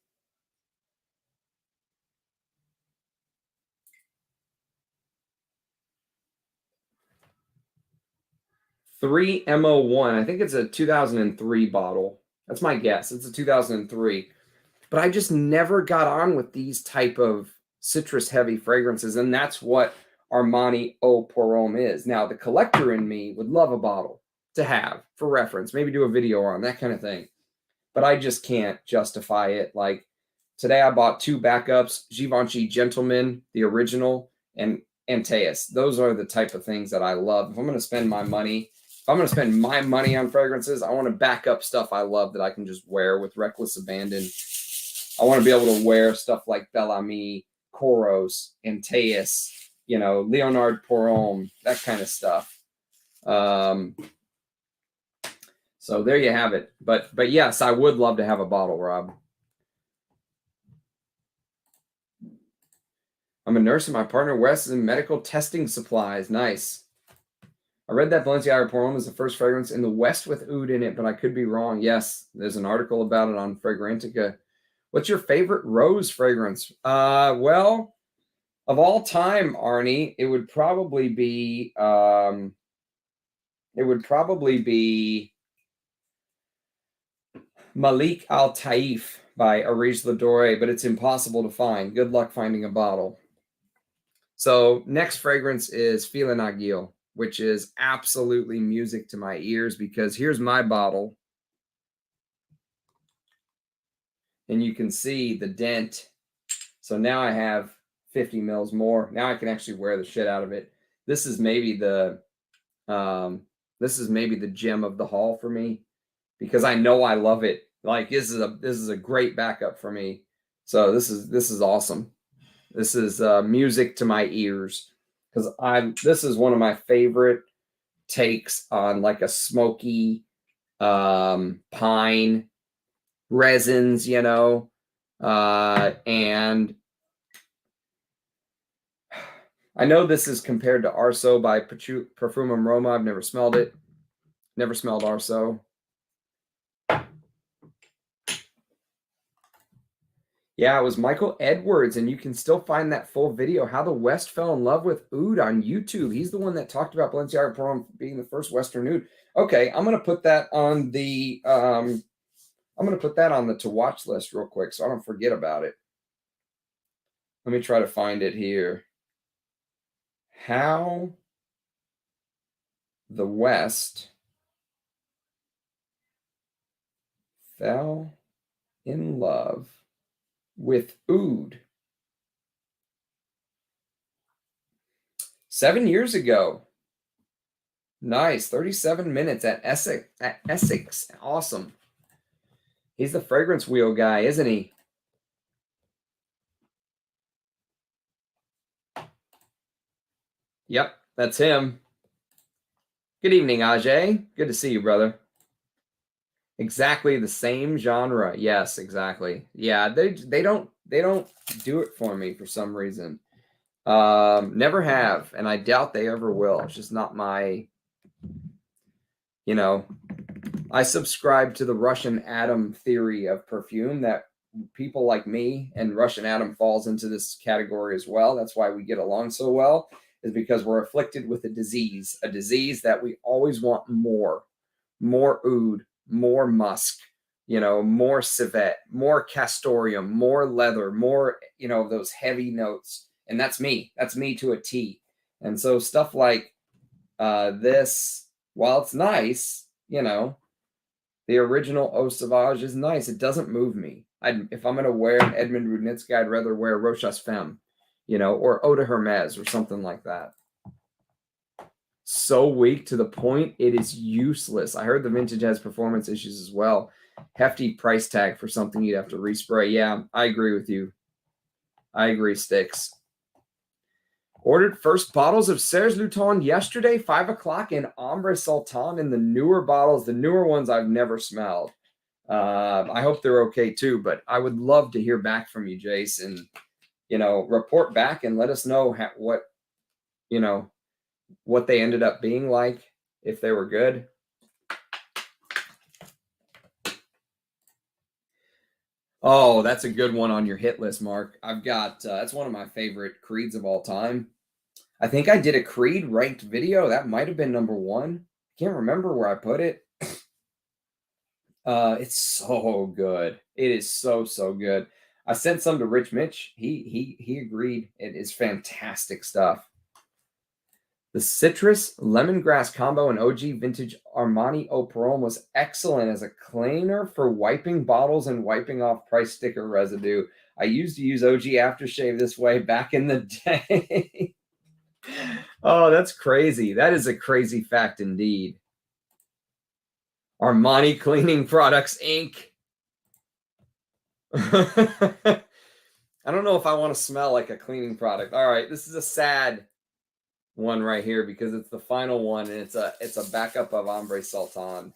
.3MO1. I think it's a 2003 bottle. That's my guess. It's a 2003. But I just never got on with these type of citrus heavy fragrances, and that's what Armani Eau Pour Homme is. Now, the collector in me would love a bottle to have for reference, maybe do a video on that kind of thing. But I just can't justify it. Like today I bought 2 backups, Givenchy Gentleman, the original, and Antaeus. Those are the type of things that I love. If I'm going to spend my money on fragrances, I want to back up stuff I love that I can just wear with reckless abandon. I want to be able to wear stuff like Bel Ami, Koros, Antaeus, Leonard Pour Homme, that kind of stuff. So there you have it. But yes, I would love to have a bottle, Rob. I'm a nurse and my partner Wes is in medical testing supplies. Nice. I read that Balenciaga Pour Homme is the first fragrance in the West with oud in it, but I could be wrong. Yes, there's an article about it on Fragrantica. What's your favorite rose fragrance? Well, of all time, Arnie, it would probably be Malik Al Taif by Arise Ladore, but it's impossible to find. Good luck finding a bottle. So next fragrance is Fil Agil, which is absolutely music to my ears because here's my bottle. And you can see the dent. So now I have 50 mils more. Now I can actually wear the shit out of it. This is maybe the gem of the haul for me because I know I love it. Like this is a great backup for me. So this is awesome. This is music to my ears because this is one of my favorite takes on like a smoky pine resins, you know, and I know this is compared to Arso by Perfume Roma. I've never smelled it. Never smelled Arso. Yeah, it was Michael Edwards, and you can still find that full video, How the West Fell in Love with Oud on YouTube. He's the one that talked about Balenciaga Pour Homme being the first Western oud. Okay, I'm gonna put that on the to watch list real quick so I don't forget about it. Let me try to find it here. How the West fell in love with oud. 7 years ago. Nice. 37 minutes at Essex. Awesome. He's the fragrance wheel guy, isn't he? Yep, that's him. Good evening, Ajay. Good to see you, brother. Exactly the same genre. Yes, exactly. Yeah, they don't do it for me for some reason. Never have, and I doubt they ever will. It's just not my, you know, I subscribe to the Russian Atom theory of perfume that people like me and Russian Atom falls into this category as well. That's why we get along so well, is because we're afflicted with a disease that we always want more oud, more musk, you know, more civet, more castoreum, more leather, more, you know, those heavy notes. And that's me to a T. And so stuff like this, while it's nice, you know, the original Eau Sauvage is nice. It doesn't move me. If I'm going to wear an Edmond Rudnitsky, I'd rather wear Rochas Femme, you know, or Eau de Hermes or something like that. So weak to the point it is useless. I heard the vintage has performance issues as well. Hefty price tag for something you'd have to respray. Yeah, I agree with you. I agree, Sticks. Ordered first bottles of Serge Lutens yesterday, 5 o'clock, in Ambre Sultan in the newer bottles. The newer ones I've never smelled. I hope they're okay too, but I would love to hear back from you, Jason. You know, report back and let us know what they ended up being like, if they were good. Oh, that's a good one on your hit list, Mark. I've got, that's one of my favorite creeds of all time. I think I did a creed ranked video. That might have been number 1. Can't remember where I put it. It's so good. It is so good. I sent some to Rich Mitch. He agreed. It is fantastic stuff. The citrus lemongrass combo in OG vintage Armani Eau Pour Homme was excellent as a cleaner for wiping bottles and wiping off price sticker residue. I used to use OG aftershave this way back in the day. Oh, that's crazy. That is a crazy fact indeed. Armani Cleaning Products, Inc. I don't know if I want to smell like a cleaning product. All right, this is a sad one right here because it's the final one and it's a backup of Ambre Sultan.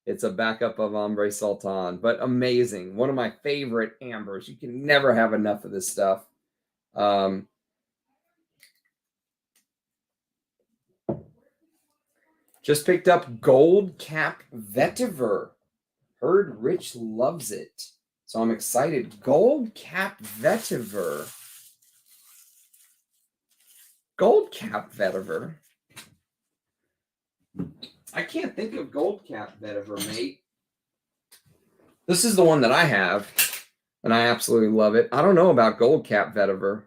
It's a backup of Ambre Sultan, but amazing. One of my favorite ambers. You can never have enough of this stuff. Just picked up Gold Cap Vetiver. Heard Rich loves it. So I'm excited. Gold Cap Vetiver. Gold Cap Vetiver. I can't think of Gold Cap Vetiver, mate. This is the one that I have, and I absolutely love it. I don't know about Gold Cap Vetiver.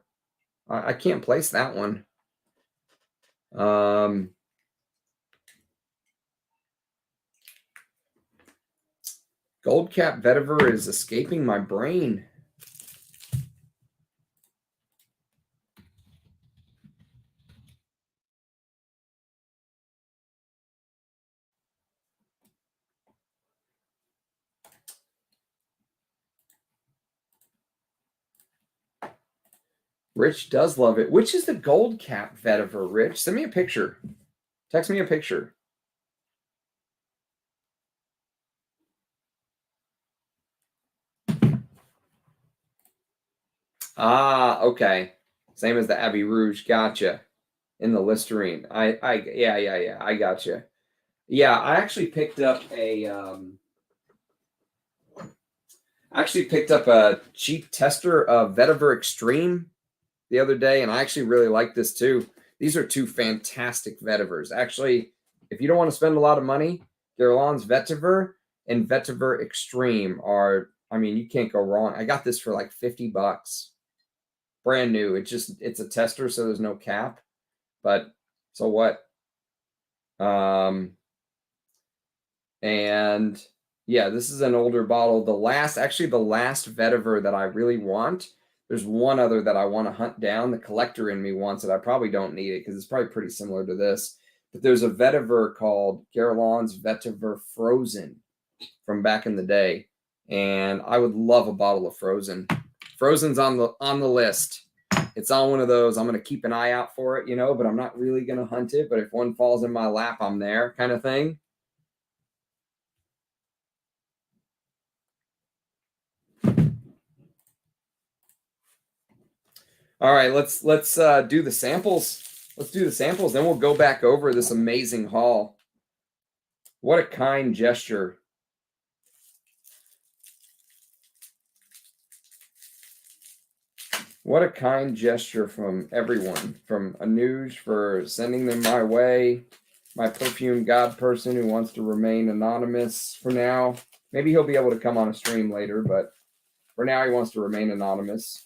I can't place that one. Gold Cap Vetiver is escaping my brain. Rich does love it. Which is the Gold Cap Vetiver, Rich? Send me a picture. Text me a picture. Ah, okay. Same as the Abbey Rouge. Gotcha. In the Listerine. Yeah. I gotcha. Yeah, I actually picked up a cheap tester of Vetiver Extreme the other day, and I actually really like this too. These are two fantastic Vetivers. Actually, if you don't want to spend a lot of money, Guerlain's Vetiver and Vetiver Extreme are, I mean, you can't go wrong. I got this for like $50. Brand new. It's a tester, so there's no cap. But so what? And yeah, this is an older bottle. The last Vetiver that I really want, there's one other that I want to hunt down. The collector in me wants it. I probably don't need it because it's probably pretty similar to this. But there's a Vetiver called Guerlain's Vetiver Frozen from back in the day. And I would love a bottle of Frozen. Frozen's on the list. It's on one of those. I'm going to keep an eye out for it, but I'm not really going to hunt it. But if one falls in my lap, I'm there kind of thing. All right, let's do the samples. Let's do the samples. Then we'll go back over this amazing haul. What a kind gesture. What a kind gesture from everyone, from Anuj for sending them my way, my perfume god person who wants to remain anonymous for now. Maybe he'll be able to come on a stream later, but for now he wants to remain anonymous.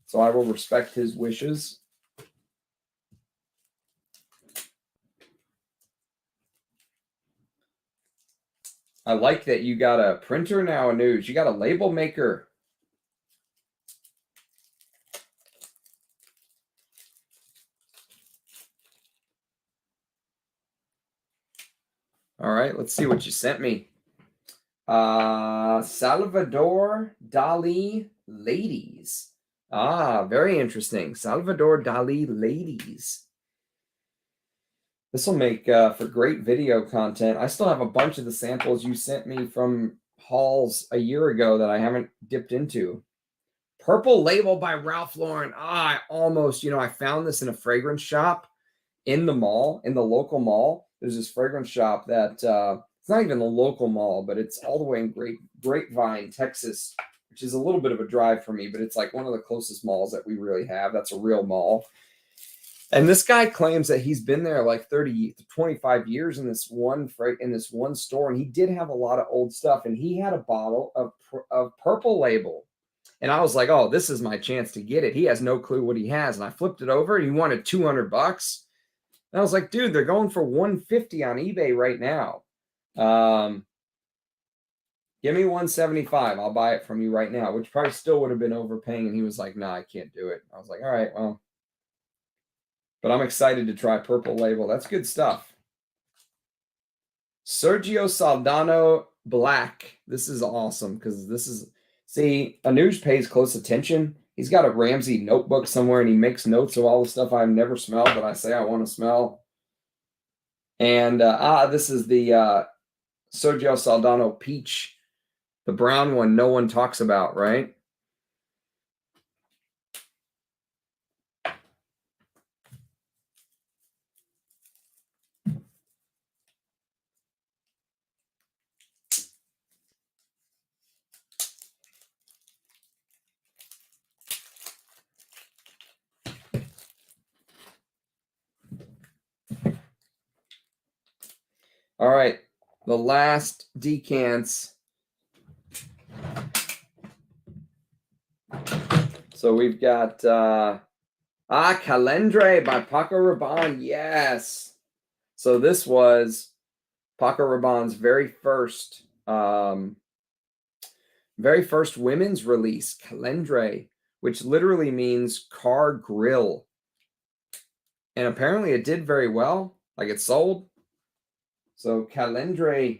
So I will respect his wishes. I like that you got a printer now, Anuj. You got a label maker. All right, let's see what you sent me. Salvador Dali Ladies. Ah, very interesting. Salvador Dali Ladies. This will make for great video content. I still have a bunch of the samples you sent me from hauls a year ago that I haven't dipped into. Purple Label by Ralph Lauren. I almost, I found this in a fragrance shop in the mall, in the local mall. There's this fragrance shop that it's not even the local mall, but it's all the way in Grapevine, Texas, which is a little bit of a drive for me, but it's like one of the closest malls that we really have. That's a real mall. And this guy claims that he's been there like 30 to 25 years in this one store, and he did have a lot of old stuff, and he had a bottle of Purple Label. And I was like, oh, this is my chance to get it. He has no clue what he has. And I flipped it over, and he wanted $200. And I was like, dude, they're going for $150 on eBay right now. Give me $175. I'll buy it from you right now, which probably still would have been overpaying. And he was like, no, I can't do it. I was like, all right, well. But I'm excited to try Purple Label. That's good stuff. Sergio Saldano Black. This is awesome because see, Anuj pays close attention. He's got a Ramsey notebook somewhere, and he makes notes of all the stuff I've never smelled, but I say I want to smell. And this is the Sergio Saldano Peach, the brown one no one talks about, right? All right, the last decants. So we've got Calendre by Paco Rabanne. Yes. So this was Paco Rabanne's very first women's release, Calendre, which literally means car grill. And apparently it did very well. Like it sold. So Calendre.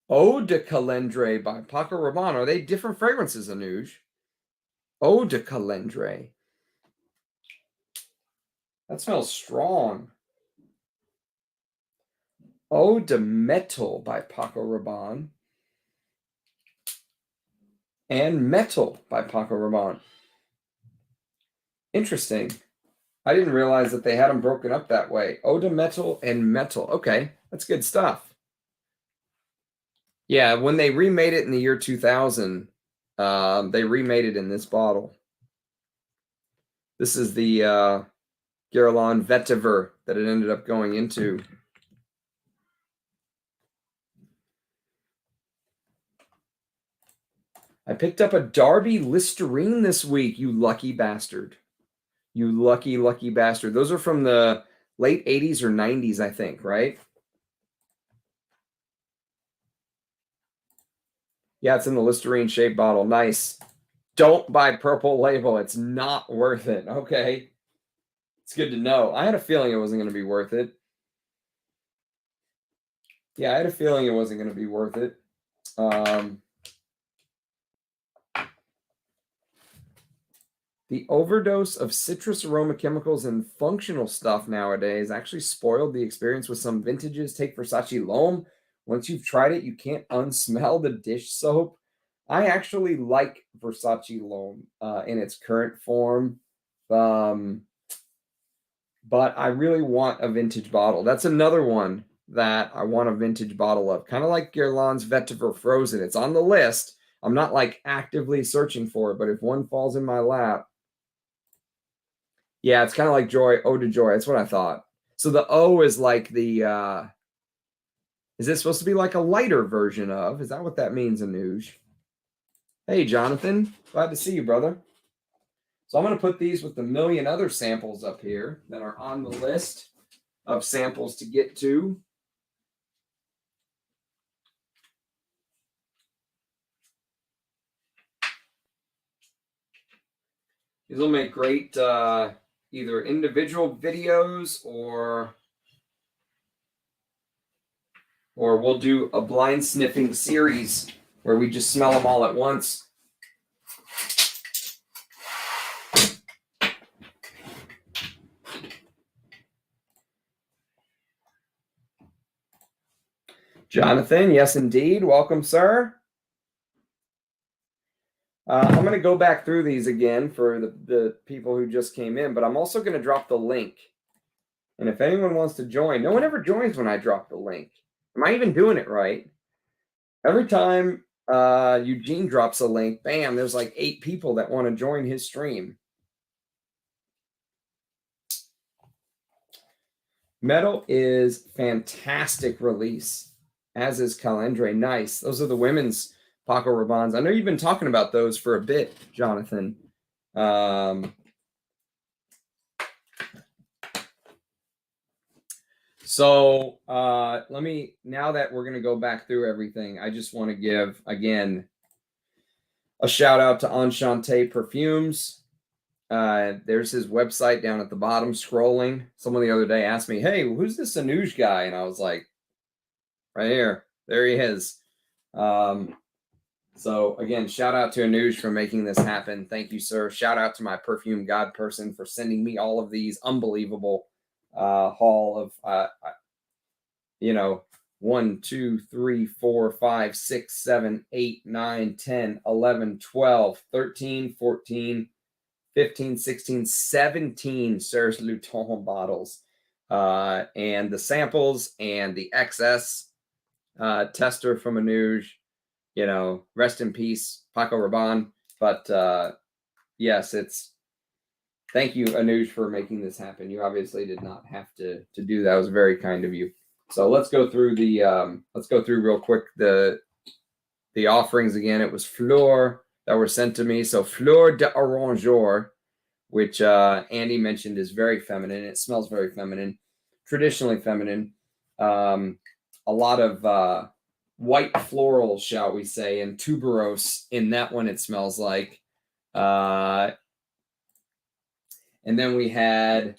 Eau de Calendre by Paco Rabanne. Are they different fragrances, Anuj? Eau de Calendre. That smells strong. Eau de Metal by Paco Rabanne. And Metal by Paco Rabanne. Interesting. I didn't realize that they had them broken up that way. Eau de Metal and Metal. Okay, that's good stuff. Yeah, when they remade it in the year 2000, they remade it in this bottle. This is the Guerlain Vetiver that it ended up going into. I picked up a Darby Listerine this week, you lucky bastard. You lucky, lucky bastard. Those are from the late 80s or 90s, I think, right? Yeah, it's in the Listerine shape bottle. Nice. Don't buy Purple Label. It's not worth it. Okay. It's good to know. I had a feeling it wasn't going to be worth it. Yeah, I had a feeling it wasn't going to be worth it. The overdose of citrus aroma chemicals and functional stuff nowadays actually spoiled the experience with some vintages. Take Versace L'Homme. Once you've tried it, you can't unsmell the dish soap. I actually like Versace L'Homme in its current form. But I really want a vintage bottle. That's another one that I want a vintage bottle of. Kind of like Guerlain's Vetiver Frozen. It's on the list. I'm not like actively searching for it, but if one falls in my lap. Yeah, it's kind of like Joy, Eau de Joy. That's what I thought. So the O is like the, is this supposed to be like a lighter version of? Is that what that means, Anuj? Hey, Jonathan. Glad to see you, brother. So I'm going to put these with the million other samples up here that are on the list of samples to get to. These will make great either individual videos or we'll do a blind sniffing series where we just smell them all at once. Jonathan, yes, indeed. Welcome, sir. I'm going to go back through these again for the people who just came in, but I'm also going to drop the link. And if anyone wants to join, no one ever joins when I drop the link. Am I even doing it right? Every time Eugene drops a link, bam, there's like 8 people that want to join his stream. Metal is fantastic release, as is Calendre. Nice. Those are the women's Paco Rabannes. I know you've been talking about those for a bit, Jonathan. So let me, now that we're going to go back through everything, I just want to give, again, a shout out to Enchanté Perfumes. There's his website down at the bottom scrolling. Someone the other day asked me, hey, who's this Anuj guy? And I was like, right here. There he is. So again, shout out to Anuj for making this happen. Thank you, sir. Shout out to my perfume god person for sending me all of these unbelievable haul of, you know, 1, 2, 3, 4, 5, 6, 7, 8, 9, 10, 11, 12, 13, 14, 15, 16, 17 Serge Lutens bottles. And the samples and the XS tester from Anuj. You know, rest in peace, Paco Rabanne. But yes, thank you, Anuj, for making this happen. You obviously did not have to do that. It was very kind of you. So let's go through real quick the offerings again. It was Fleurs that were sent to me. So Fleur d'Oranger, which Andy mentioned is very feminine. It smells very feminine, traditionally feminine. A lot of white florals, shall we say, and tuberose in that one. It smells like. And then we had,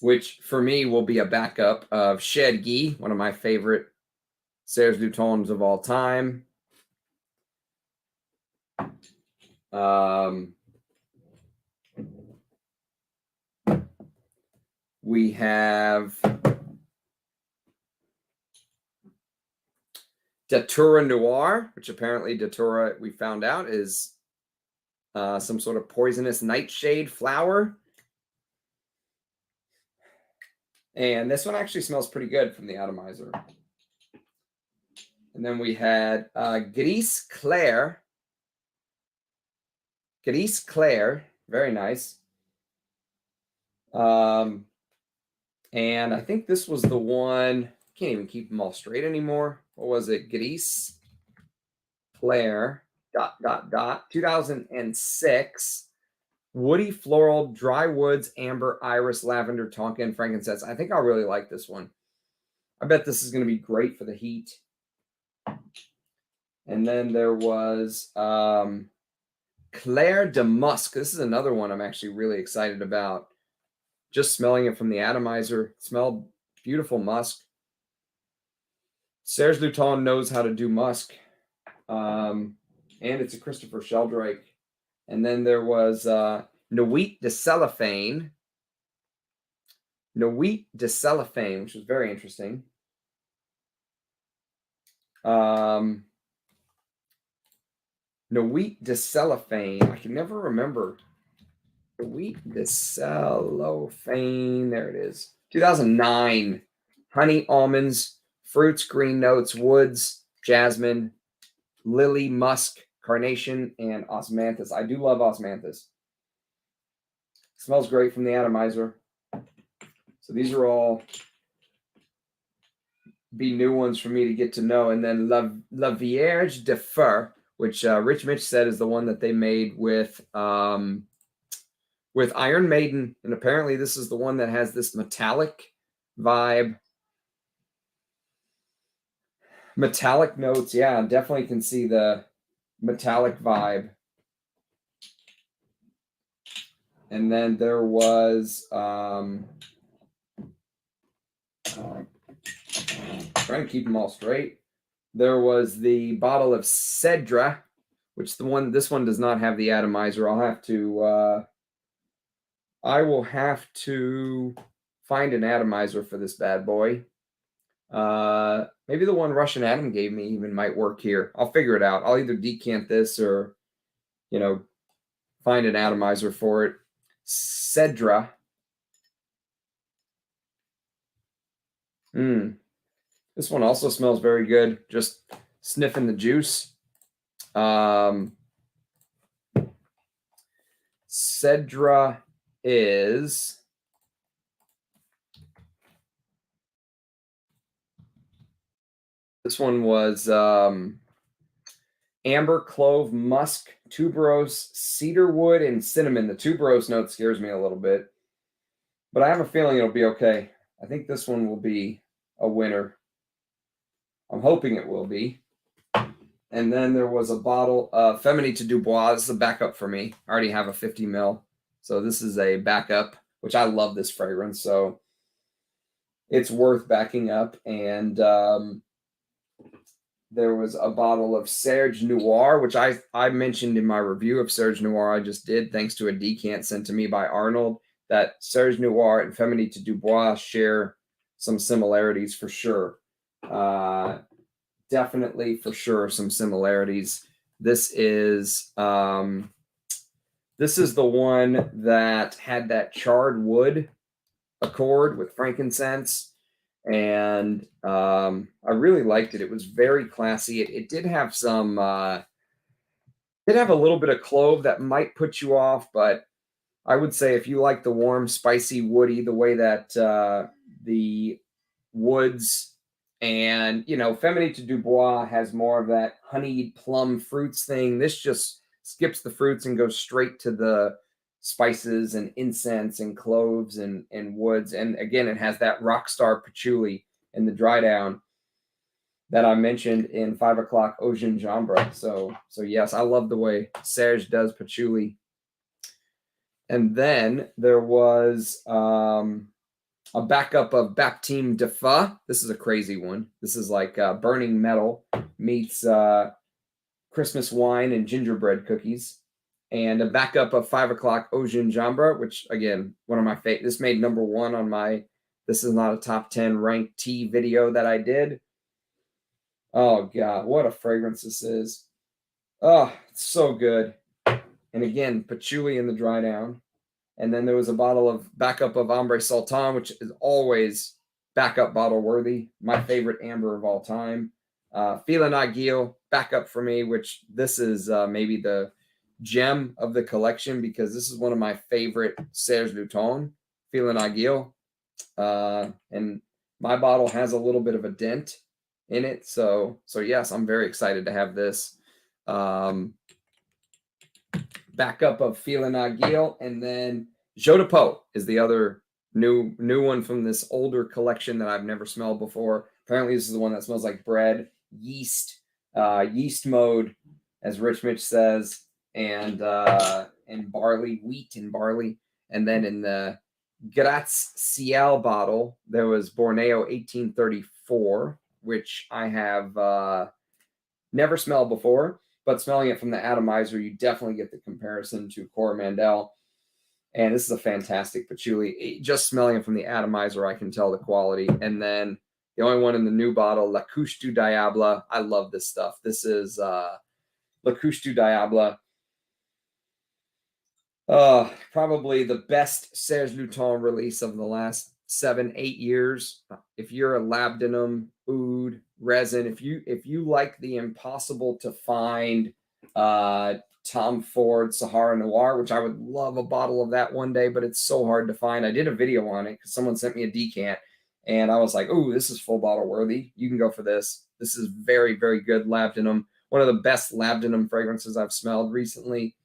which for me will be a backup of Chergui, one of my favorite Serge Lutens of all time. We have Datura Noir, which apparently Datura, we found out, is some sort of poisonous nightshade flower. And this one actually smells pretty good from the atomizer. And then we had Gris Clair. Gris Clair, very nice. And I think this was the one, can't even keep them all straight anymore. What was it? Gris Clair, ... 2006. Woody floral, dry woods, amber, iris, lavender, tonka, and frankincense. I think I'll really like this one. I bet this is going to be great for the heat. And then there was Clair de Musk. This is another one I'm actually really excited about. Just smelling it from the atomizer. It smelled beautiful musk. Serge Lutens knows how to do musk. And it's a Christopher Sheldrake. And then there was Nuit de cellophane. Nuit de cellophane, which was very interesting. Nuit de cellophane. I can never remember. Nuit de cellophane. There it is. 2009. Honey, almonds, fruits, green notes, woods, jasmine, lily, musk, carnation, and osmanthus. I do love osmanthus. Smells great from the atomizer. So these are all be new ones for me to get to know. And then La Vierge de Feu, which Rich Mitch said is the one that they made with Iron Maiden. And apparently this is the one that has this metallic vibe. Metallic notes. Yeah, definitely can see the metallic vibe. And then there was trying to keep them all straight. There was the bottle of Cedre, which this one does not have the atomizer. I will have to find an atomizer for this bad boy. Maybe the one Russian Adam gave me even might work here. I'll figure it out. I'll either decant this or, find an atomizer for it. Cedre. This one also smells very good. Just sniffing the juice. Cedre is... This one was amber, clove, musk, tuberose, cedar wood, and cinnamon. The tuberose note scares me a little bit, but I have a feeling it'll be okay. I think this one will be a winner. I'm hoping it will be. And then there was a bottle of Feminite du Bois. This is a backup for me. I already have a 50 ml. So this is a backup, which I love this fragrance. So it's worth backing up. And there was a bottle of Serge Noir, which I mentioned in my review of Serge Noir I just did, thanks to a decant sent to me by Arnold, that Serge Noir and Feminite du Bois share some similarities for sure. Definitely for sure some similarities. This is the one that had that charred wood accord with frankincense. And I really liked it. It was very classy. It did have some, did have a little bit of clove that might put you off, but I would say if you like the warm, spicy, woody, the way that the woods and, you know, Feminite du Bois has more of that honeyed plum fruits thing. This just skips the fruits and goes straight to the spices and incense and cloves and woods. And again, it has that rock star patchouli in the dry down that I mentioned in 5 o'clock au gingembre. So yes, I love the way Serge does patchouli. And then there was a backup of Bapteme de Feu. This is a crazy one. This is like burning metal meets Christmas wine and gingerbread cookies. And a backup of 5 o'clock au gingembre, which again, one of my favorite. This made #1 on my This Is Not a Top 10 ranked tea video that I did. Oh God, what a fragrance this is. Oh, it's so good. And again, patchouli in the dry down. And then there was a bottle of backup of Ambre Sultan, which is always backup bottle worthy. My favorite amber of all time. Fille Aiguilles, backup for me, which this is maybe the gem of the collection because this is one of my favorite Serge Lutens, Fille Aiguilles. And my bottle has a little bit of a dent in it. So yes, I'm very excited to have this. Backup of Fille Aiguilles, and then Jeux de Peau is the other new one from this older collection that I've never smelled before. Apparently, this is the one that smells like bread, yeast mode, as Rich Mitch says, and barley, wheat and barley. And then in the Gratte-Ciel bottle, there was Borneo 1834, which I have never smelled before. But smelling it from the atomizer, you definitely get the comparison to Coromandel. And this is a fantastic patchouli. Just smelling it from the atomizer, I can tell the quality. And then the only one in the new bottle, La Couche du Diable. I love this stuff. This is La Couche du Diable. Probably the best Serge Lutens release of the last 7-8 years. If you're a labdanum, oud, resin, if you like the impossible to find Tom Ford Sahara Noir, which I would love a bottle of that one day, but it's so hard to find. I did a video on it because someone sent me a decant and I was like, oh, this is full bottle worthy. You can go for this. This is very, very good labdanum. One of the best labdanum fragrances I've smelled recently.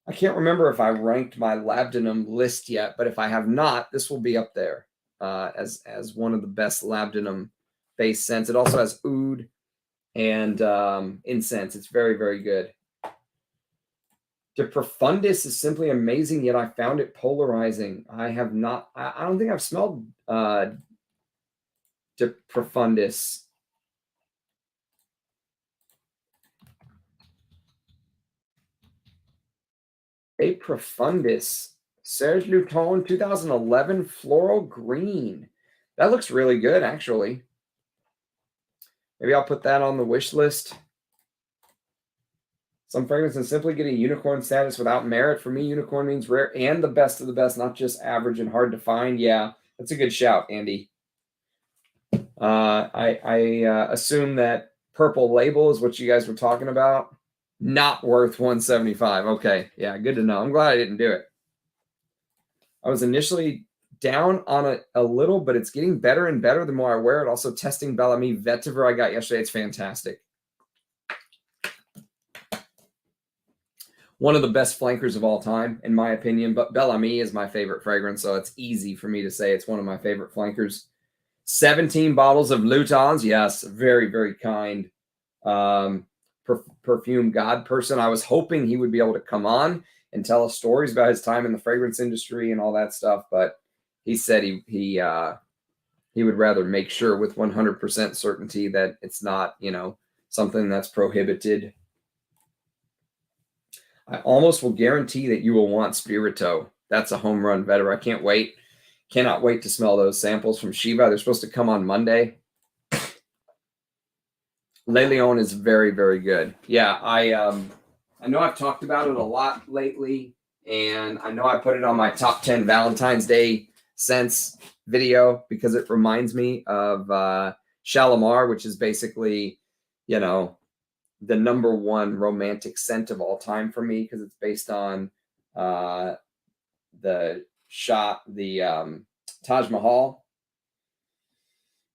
I can't remember if I ranked my labdanum list yet, but if I have not, this will be up there as one of the best labdanum based scents. It also has oud and incense. It's very, very good. De Profundis is simply amazing, yet I found it polarizing. I have not, I don't think I've smelled De Profundis. De Profundis, Serge Lutens 2011 Floral Green. That looks really good, actually. Maybe I'll put that on the wish list. Some fragrances simply get a unicorn status without merit. For me, unicorn means rare and the best of the best, not just average and hard to find. Yeah, that's a good shout, Andy. I assume that Purple Label is what you guys were talking about. Not worth $175. Okay, yeah, good to know. I'm glad I didn't do it. I was initially down on it a little, but it's getting better and better the more I wear it. Also, testing Bellamy Vetiver I got yesterday. It's fantastic. One of the best flankers of all time, in my opinion, but Bellamy is my favorite fragrance, so it's easy for me to say it's one of my favorite flankers. 17 bottles of Lutens. Yes, very, very kind. Perfume God person. I was hoping he would be able to come on and tell us stories about his time in the fragrance industry and all that stuff, but he said he he would rather make sure with 100% certainty that it's not, you know, something that's prohibited. I almost will guarantee that you will want Spirito. That's a home run veteran. I can't wait. Cannot wait to smell those samples from Shiva. They're supposed to come on Monday. Le Leon is very, very good. Yeah, I know I've talked about it a lot lately, and I know I put it on my top 10 Valentine's Day scents video because it reminds me of Shalimar, which is basically, you know, the #1 romantic scent of all time for me because it's based on the Taj Mahal.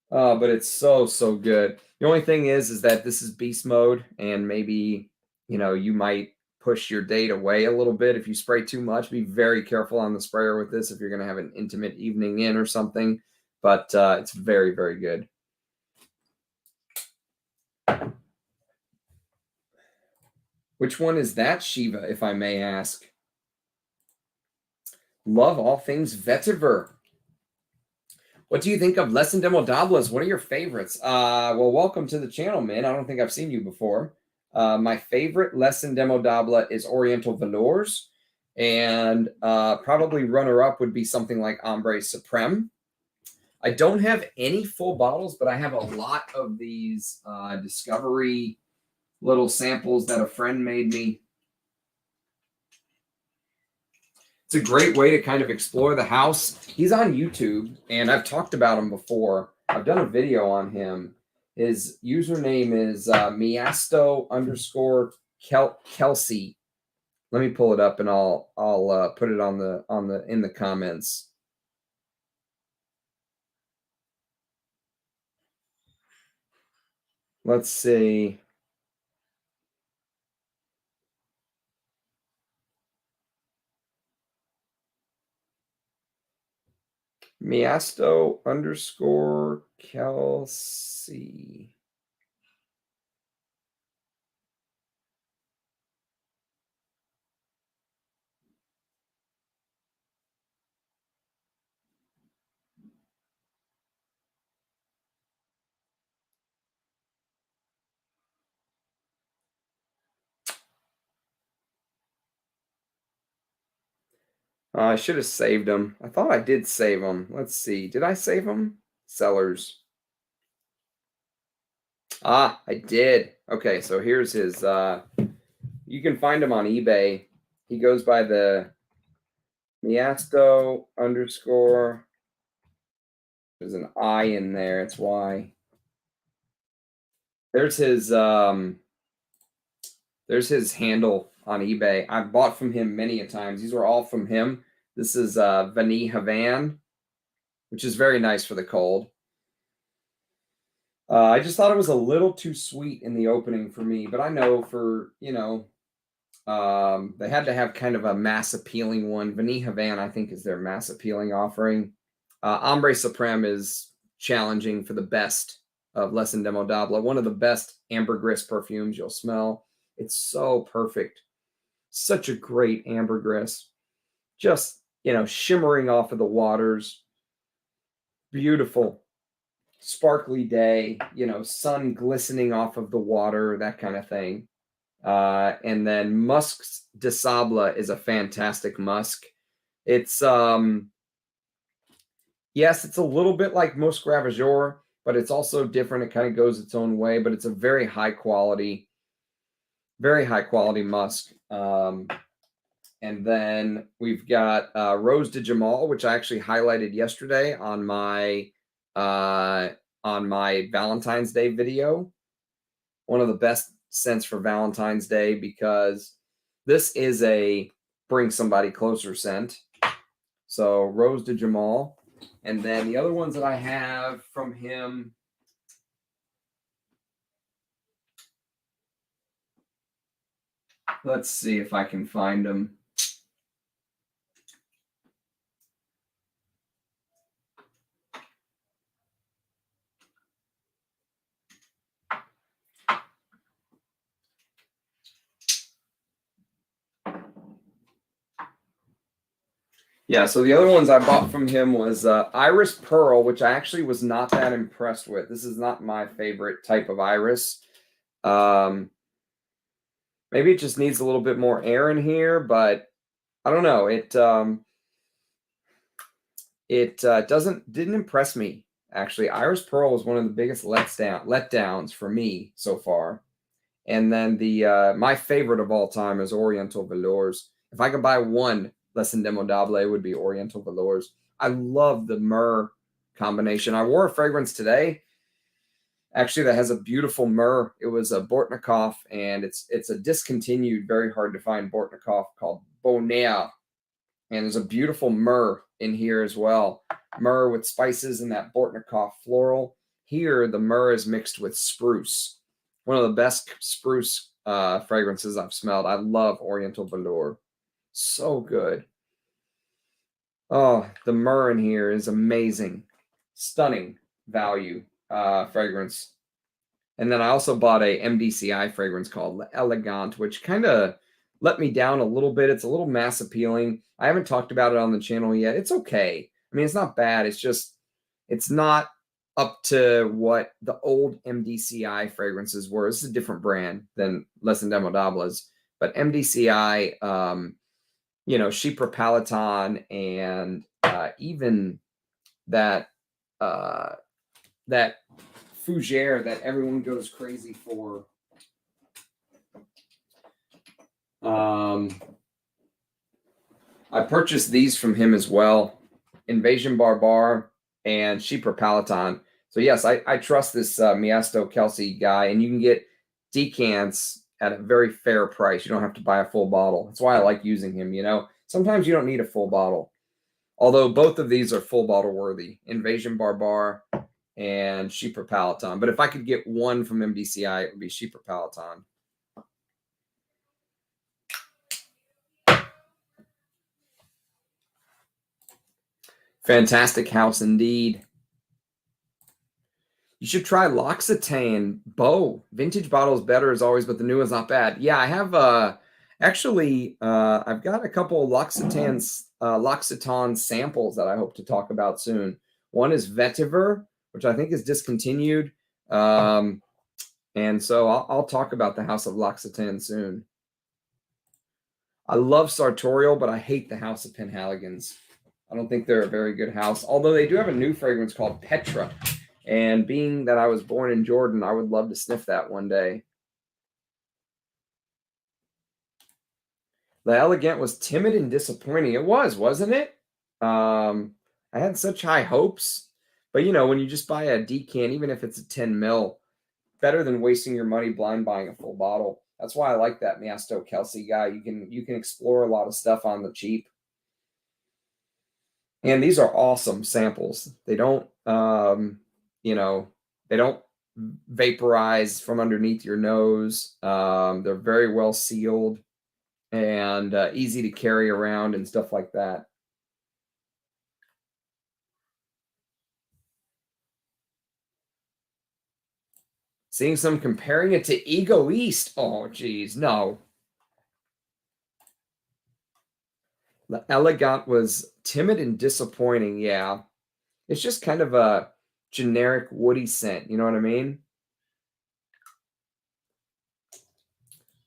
But it's so, so good. The only thing is that this is beast mode, and maybe, you know, you might push your date away a little bit if you spray too much. Be very careful on the sprayer with this if you're going to have an intimate evening in or something. But it's very, very good. Which one is that, Shiva, if I may ask? Love all things vetiver. What do you think of Les Indemodables? What are your favorites? Well, welcome to the channel, man. I don't think I've seen you before. My favorite Les Indemodable is Oriental Velours. And probably runner-up would be something like Ambre Supreme. I don't have any full bottles, but I have a lot of these Discovery little samples that a friend made me. It's a great way to kind of explore the house. He's on YouTube, and I've talked about him before. I've done a video on him. His username is Miasto_Kelsey. Let me pull it up, and I'll put it in the comments. Let's see. Miasto_Kelsey. I should have saved them. I thought I did save them. Let's see. Did I save them? Sellers. Ah, I did. Okay, so here's his. You can find him on eBay. He goes by the Miasto_. There's an I in there. It's why. There's his handle on eBay. I've bought from him many a times. These were all from him. This is Vanille Havan, which is very nice for the cold. I just thought it was a little too sweet in the opening for me, but I know for, you know, they had to have kind of a mass appealing one. Vanille Havan, I think, is their mass appealing offering. Ambre Supreme is challenging for the best of Les Indemodables. One of the best ambergris perfumes you'll smell. It's so perfect. Such a great ambergris. Just, you know, shimmering off of the waters. Beautiful. Sparkly day, you know, sun glistening off of the water, that kind of thing. And then Musk de Sable is a fantastic musk. It's yes, it's a little bit like Musk Ravageur, but it's also different. It kind of goes its own way, but it's a very high quality musk. And then we've got Rose de Jamal, which I actually highlighted yesterday on my Valentine's Day video. One of the best scents for Valentine's Day because this is a bring somebody closer scent. So Rose de Jamal. And then the other ones that I have from him. Let's see if I can find them. Yeah, so the other ones I bought from him was Iris Pearl, which I actually was not that impressed with. This is not my favorite type of iris. Maybe it just needs a little bit more air in here, but I don't know. It didn't impress me, actually. Iris Pearl was one of the biggest letdowns for me so far. And then my favorite of all time is Oriental Velours. If I could buy one Les Indemodables, it would be Oriental Velours. I love the myrrh combination. I wore a fragrance today, actually, that has a beautiful myrrh. It was a Bortnikov, and it's a discontinued, very hard to find Bortnikov called Borneo. And there's a beautiful myrrh in here as well. Myrrh with spices and that Bortnikov floral. Here, the myrrh is mixed with spruce. One of the best spruce fragrances I've smelled. I love Oriental Velour. So good. Oh, the myrrh in here is amazing. Stunning value fragrance. And then I also bought a MDCI fragrance called Elegant, which kind of let me down a little bit. It's a little mass appealing. I haven't talked about it on the channel yet. It's okay. I mean, it's not bad. It's just, it's not up to what the old MDCI fragrances were. This is a different brand than Les Indemodables, but MDCI, you know, Chypre Palatin, and even that that Fougère that everyone goes crazy for. I purchased these from him as well, Invasion Barbar and Chypre Palatin. So yes, I trust this Miasto Kelsey guy, and you can get decants at a very fair price. You don't have to buy a full bottle. That's why I like using him, you know. Sometimes you don't need a full bottle. Although both of these are full bottle worthy, Invasion Barbar and Chypre Palatin. But if I could get one from MDCI, it would be Chypre Palatin. Fantastic house indeed. You should try L'Occitane Beau. Vintage bottle is better as always, but the new one's not bad. Yeah, I have actually I've got a couple of L'Occitane samples that I hope to talk about soon. One is Vetiver, which I think is discontinued. And so I'll talk about the House of L'Occitane soon. I love Sartorial, but I hate the House of Penhaligon's. I don't think they're a very good house, although they do have a new fragrance called Petra. And being that I was born in Jordan, I would love to sniff that one day. The Elegant was timid and disappointing. It was, wasn't it? I had such high hopes. But, you know, when you just buy a decant, even if it's a 10 mil, better than wasting your money blind buying a full bottle. That's why I like that Miasto Kelsey guy. You can explore a lot of stuff on the cheap. And these are awesome samples. They don't, you know, they don't vaporize from underneath your nose. They're very well sealed and easy to carry around and stuff like that. Seeing some comparing it to Ego East. Oh, geez, no. The Elegant was timid and disappointing. Yeah. It's just kind of a generic woody scent. You know what I mean?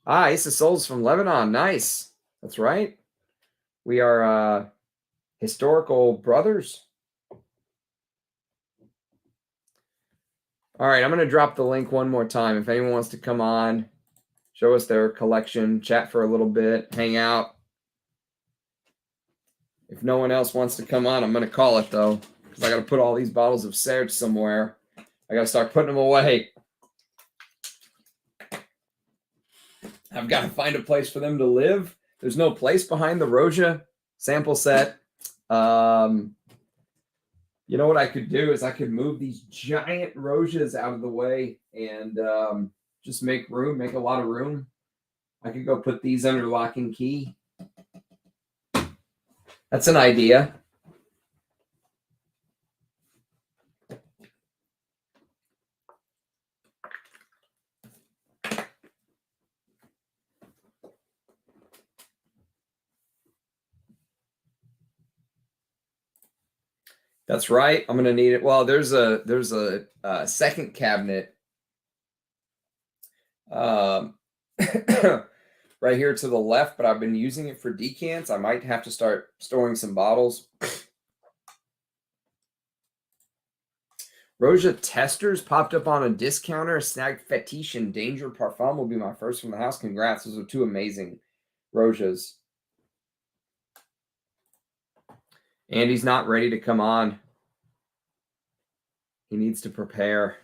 Ah, Ace of Souls from Lebanon. Nice. That's right. We are historical brothers. All right, I'm going to drop the link one more time. If anyone wants to come on, show us their collection, chat for a little bit, hang out. If no one else wants to come on, I'm going to call it, though, because I got to put all these bottles of Serge somewhere. I got to start putting them away. I've got to find a place for them to live. There's no place behind the Roja sample set. You know what I could do is I could move these giant Rojas out of the way and just make room, make a lot of room. I could go put these under lock and key. That's an idea. That's right. I'm gonna need it. Well, there's a second cabinet um, right here to the left, but I've been using it for decants. I might have to start storing some bottles. Roja Testers popped up on a discounter. Snagged Fetiche and Danger Parfum will be my first from the house. Congrats. Those are two amazing Rojas. Andy's not ready to come on. He needs to prepare.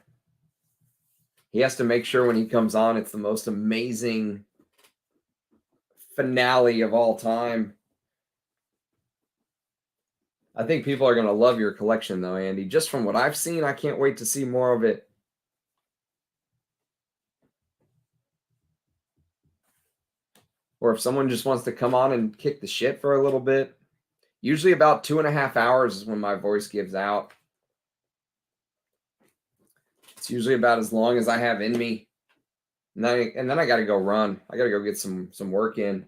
He has to make sure when he comes on, it's the most amazing finale of all time. I think people are going to love your collection, though, Andy. Just from what I've seen, I can't wait to see more of it. Or if someone just wants to come on and kick the shit for a little bit. Usually about 2.5 hours is when my voice gives out. It's usually about as long as I have in me. And then I got to go run. I got to go get some work in.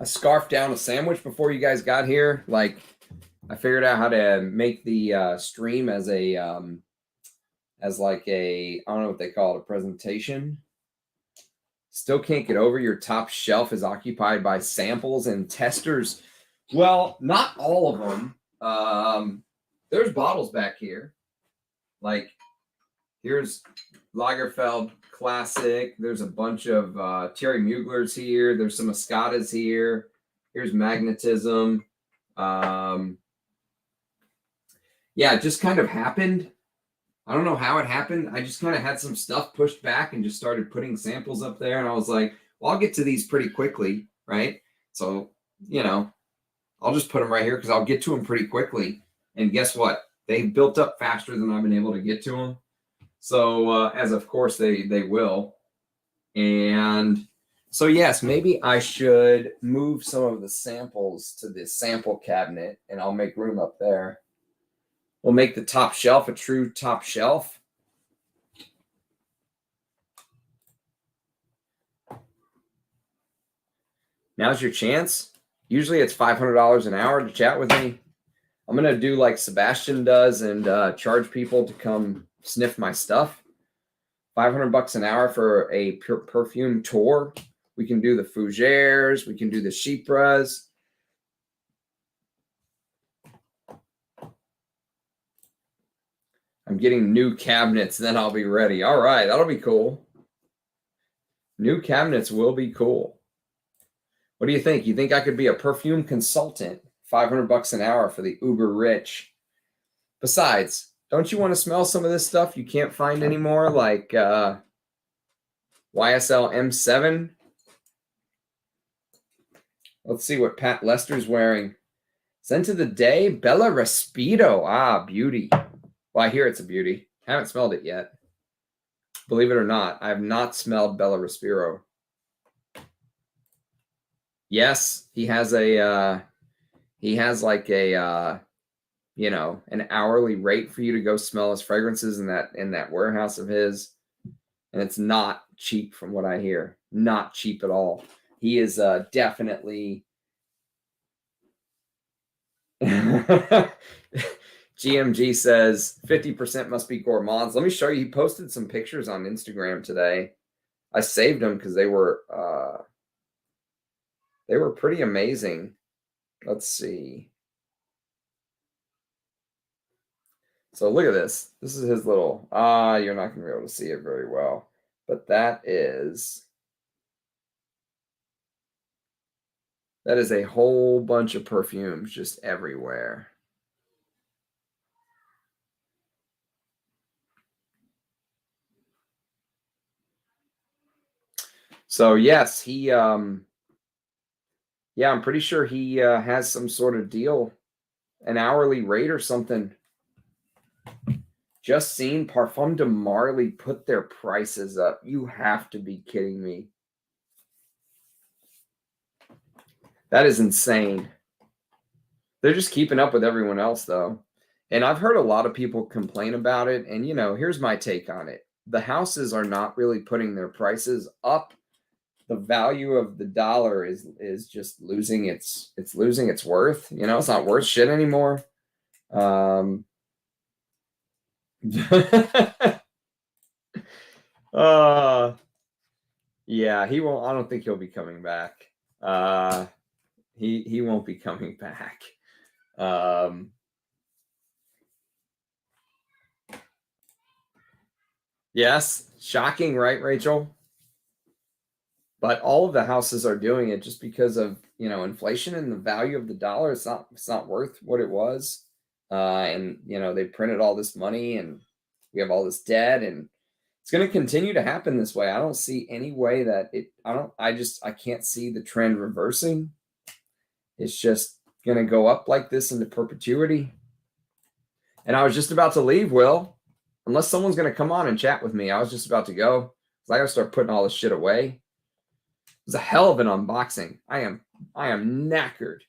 I scarfed down a sandwich before you guys got here. Like, I figured out how to make the stream as a as like a, I don't know what they call it, a presentation. Still can't get over your top shelf is occupied by samples and testers. Well, not all of them. There's bottles back here. Like, here's Lagerfeld Classic. There's a bunch of Thierry Muglers here. There's some Moscatas here. Here's Magnetism. Yeah, it just kind of happened. I don't know how it happened. I just kind of had some stuff pushed back and just started putting samples up there. And I was like, well, I'll get to these pretty quickly, right? So, you know, I'll just put them right here because I'll get to them pretty quickly. And guess what? They built up faster than I've been able to get to them. So, as of course they will. And so, yes, maybe I should move some of the samples to this sample cabinet and I'll make room up there. We'll make the top shelf a true top shelf. Now's your chance. Usually it's $500 an hour to chat with me. I'm going to do like Sebastian does and charge people to come sniff my stuff. $500 an hour for a perfume tour. We can do the Fougères. We can do the Chypres. I'm getting new cabinets, then I'll be ready. All right, that'll be cool. New cabinets will be cool. What do you think? You think I could be a perfume consultant? $500 an hour for the uber rich. Besides, don't you want to smell some of this stuff you can't find anymore, like YSL M7? Let's see what Pat Lester's wearing. Scent of the day, Bella Respiro. Ah, beauty. Well, I hear it's a beauty. Haven't smelled it yet. Believe it or not, I have not smelled Bella Respiro. Yes, he has like a you know, an hourly rate for you to go smell his fragrances in that warehouse of his. And it's not cheap from what I hear. Not cheap at all. He is definitely GMG says 50% must be gourmands. Let me show you. He posted some pictures on Instagram today. I saved them because they were pretty amazing. Let's see. So look at this. This is his little, you're not going to be able to see it very well, but that is a whole bunch of perfumes just everywhere. So yes, he, yeah, I'm pretty sure he has some sort of deal, an hourly rate or something. Just seen Parfum de Marly put their prices up. You have to be kidding me. That is insane. They're just keeping up with everyone else, though. And I've heard a lot of people complain about it. And, you know, here's my take on it. the houses are not really putting their prices up. The value of the dollar is just losing its worth. You know, it's not worth shit anymore. Yeah, he won't. I don't think he'll be coming back. He won't be coming back. Yes, shocking, right, Rachel? But all of the houses are doing it just because of, you know, inflation and the value of the dollar. It's not worth what it was. And you know, they printed all this money and we have all this debt, and it's going to continue to happen this way. I don't see any way that I can't see the trend reversing. It's just going to go up like this into perpetuity. And I was just about to leave, Will, unless someone's going to come on and chat with me. I was just about to go. I got to start putting all this shit away. It was a hell of an unboxing. I am knackered.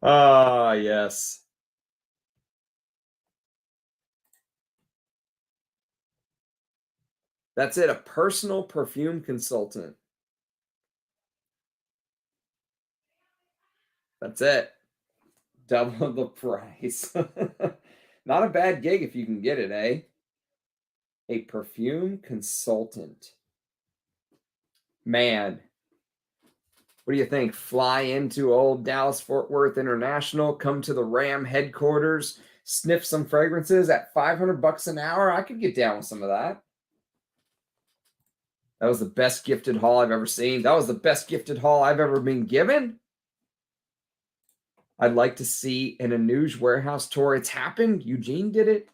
Ah, yes. That's it, a personal perfume consultant. That's it. Double the price. Not a bad gig if you can get it, eh? A perfume consultant. Man, what do you think? Fly into old Dallas Fort Worth International, come to the Ram headquarters, sniff some fragrances at $500 an hour? I could get down with some of that. That was the best gifted haul I've ever seen. That was the best gifted haul I've ever been given. I'd like to see an Anuj warehouse tour. It's happened. Eugene did it.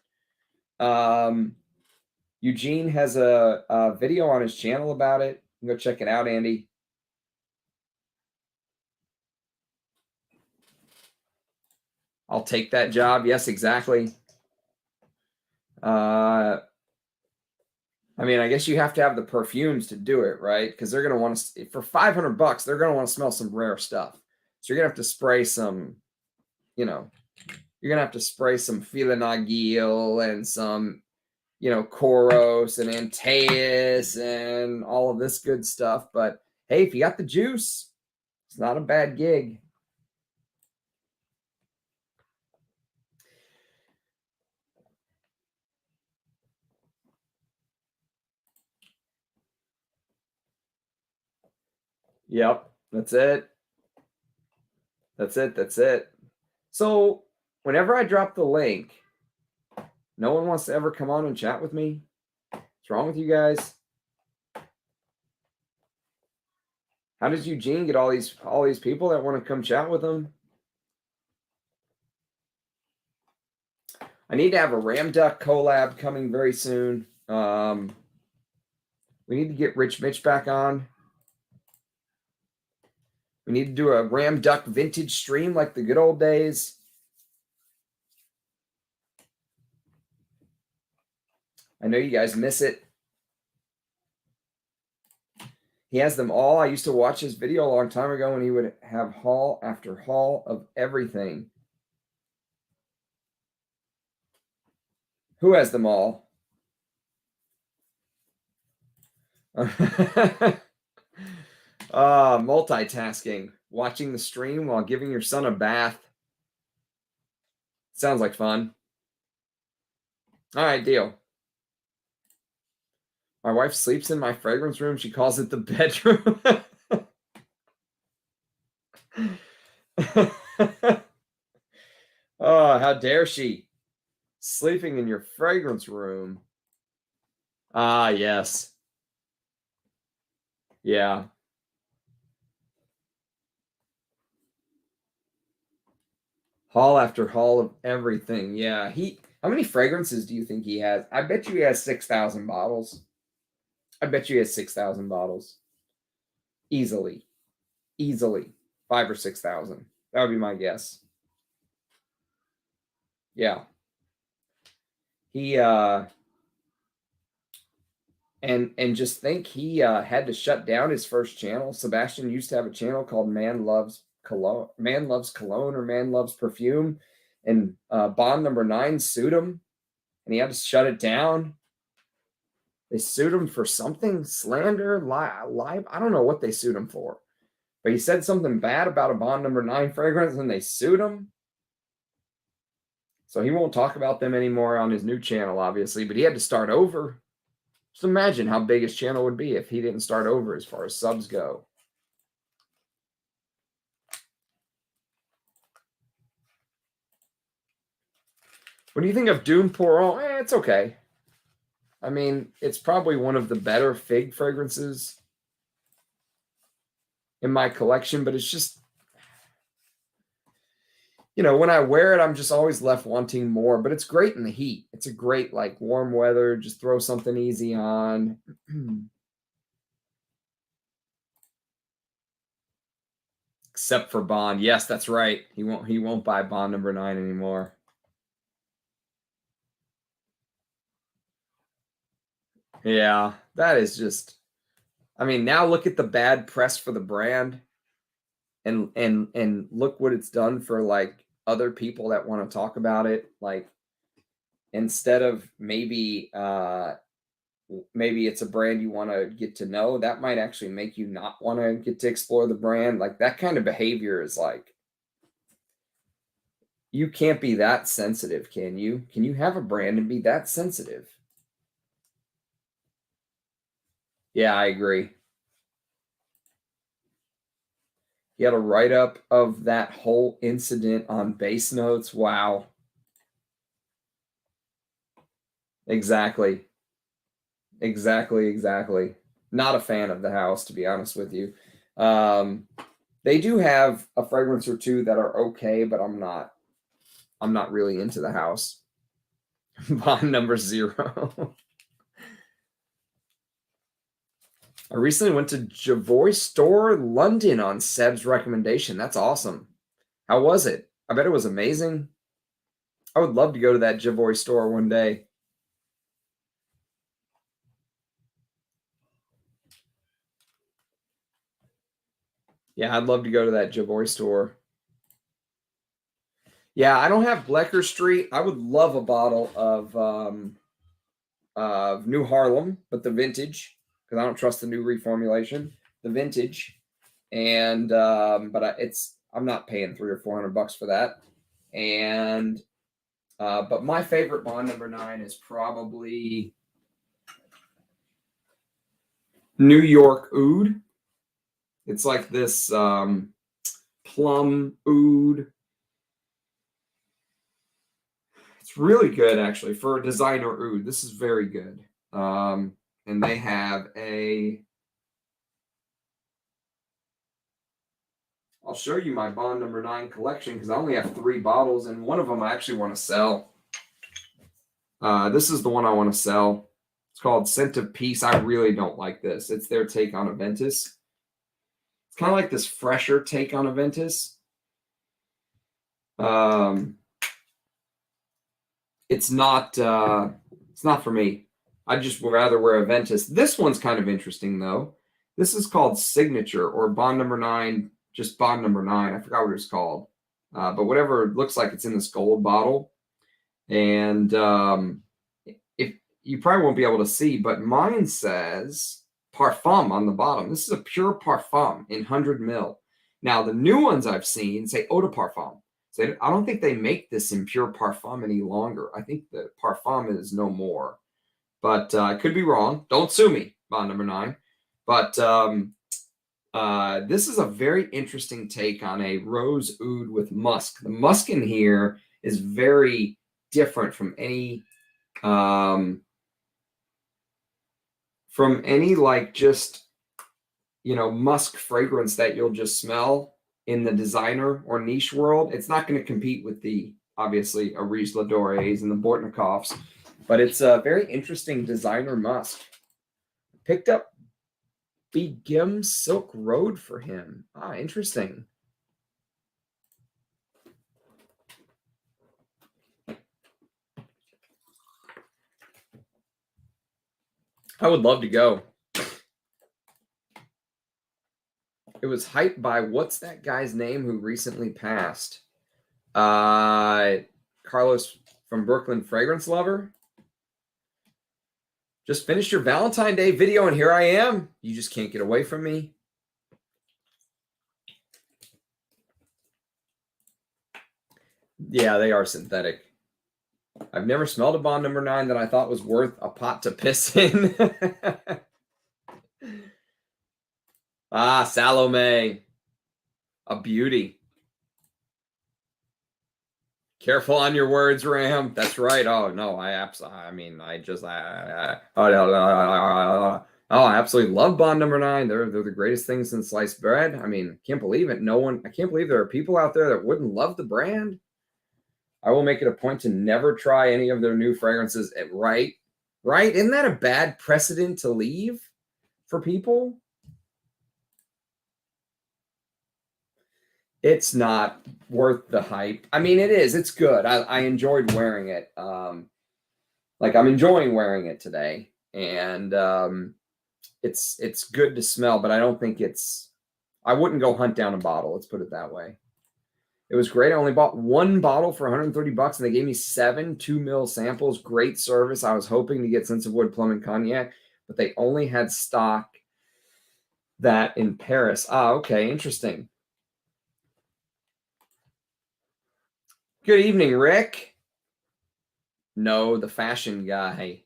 Eugene has a video on his channel about it. Go check it out, Andy. I'll take that job. Yes, exactly. I mean, I guess you have to have the perfumes to do it, right? Because they're going to want to, for $500, they're going to want to smell some rare stuff. So you're going to have to spray some, you know, you're going to have to spray some Filanagil and some, you know, Koros and Antaeus and all of this good stuff. But hey, if you got the juice, it's not a bad gig. Yep, that's it. That's it. That's it. So whenever I drop the link, no one wants to ever come on and chat with me. What's wrong with you guys? How does Eugene get all these people that want to come chat with him? I need to have a Ram Duck collab coming very soon. We need to get Rich Mitch back on. We need to do a Ram Duck vintage stream like the good old days. I know you guys miss it. He has them all. I used to watch his video a long time ago when he would have haul after haul of everything. Who has them all? Multitasking. Watching the stream while giving your son a bath. Sounds like fun. All right, deal. My wife sleeps in my fragrance room. She calls it the bedroom. Oh, how dare she? Sleeping in your fragrance room. Ah, yes. Yeah. Haul after haul of everything. Yeah. How many fragrances do you think he has? I bet you he has 6,000 bottles. I bet you he has 6,000 bottles. Easily. 5,000 or 6,000. That would be my guess. Yeah. He and just think he had to shut down his first channel. Sebastian used to have a channel called Man Loves Cologne or Man Loves Perfume, and Bond number 9 sued him, and he had to shut it down. They sued him for something, slander, lie. I don't know what they sued him for, but he said something bad about a Bond number 9 fragrance, and they sued him. So he won't talk about them anymore on his new channel, obviously, but he had to start over. Just imagine how big his channel would be if he didn't start over as far as subs go. What do you think of Doom Pour Homme? It's okay. I mean, it's probably one of the better fig fragrances in my collection, but it's just, you know, when I wear it, I'm just always left wanting more, but it's great in the heat. It's a great, like, warm weather, just throw something easy on. Except for Bond. Yes, that's right. He won't buy Bond number 9 anymore. Yeah, that is just, I mean, now look at the bad press for the brand, and look what it's done for, like, other people that want to talk about it. Like, instead of maybe it's a brand you want to get to know, that might actually make you not want to get to explore the brand. Like, that kind of behavior is like, you can't be that sensitive, can you? Can you have a brand and be that sensitive? Yeah, I agree. He had a write-up of that whole incident on Bass Notes. Wow. Exactly. Exactly. Not a fan of the house, to be honest with you. They do have a fragrance or two that are okay, but I'm not really into the house. Bond number 0. I recently went to Javoy Store London on Seb's recommendation. That's awesome. How was it? I bet it was amazing. I would love to go to that Javoy store one day. Yeah, I'd love to go to that Javoy store. Yeah, I don't have Blecker Street. I would love a bottle of New Harlem, but the vintage, because I don't trust the new reformulation. The vintage, and but I'm not paying $300 or $400 for that. And but my favorite Bond number 9 is probably New York Oud. It's like this plum oud. It's really good, actually, for a designer oud. This is very good. And they have I'll show you my Bond number 9 collection because I only have 3 bottles, and one of them I actually want to sell. This is the one I want to sell. It's called Scent of Peace. I really don't like this. It's their take on Aventus. It's kind of like this fresher take on Aventus. It's not for me. I just would rather wear Aventus. This one's kind of interesting though. This is called Signature or Bond number 9, just Bond number 9. I forgot what it's called. But whatever, it looks like it's in this gold bottle. And if you probably won't be able to see, but mine says Parfum on the bottom. This is a pure Parfum in 100 ml. Now, the new ones I've seen say Eau de Parfum. So I don't think they make this in pure Parfum any longer. I think the Parfum is no more. But I could be wrong. Don't sue me, Bond number 9. But this is a very interesting take on a rose oud with musk. The musk in here is very different from any like just, you know, musk fragrance that you'll just smell in the designer or niche world. It's not going to compete with the obviously Aris Ladores and the Bortnikoffs, but it's a very interesting designer musk. Picked up Begum Silk Road for him. Interesting. I would love to go. It was hyped by what's that guy's name who recently passed? Carlos from Brooklyn, Fragrance Lover. Just finished your Valentine Day video, and here I am. You just can't get away from me. Yeah, they are synthetic. I've never smelled a Bond number 9 that I thought was worth a pot to piss in. Ah, Salome. A beauty. Careful on your words, Ram. That's right. Oh, no, I absolutely love Bond number 9. They're the greatest thing since sliced bread. I mean, can't believe it. I can't believe there are people out there that wouldn't love the brand. I will make it a point to never try any of their new fragrances right? Isn't that a bad precedent to leave for people? It's not worth the hype. I mean, it is. It's good. I enjoyed wearing it. Like I'm enjoying wearing it today, and it's good to smell. But I don't think it's. I wouldn't go hunt down a bottle. Let's put it that way. It was great. I only bought one bottle for $130, and they gave me 7 2-ml samples. Great service. I was hoping to get Sense of Wood, Plum, and Cognac, but they only had stock that in Paris. Ah, okay, interesting. Good evening, Rick. No, the fashion guy.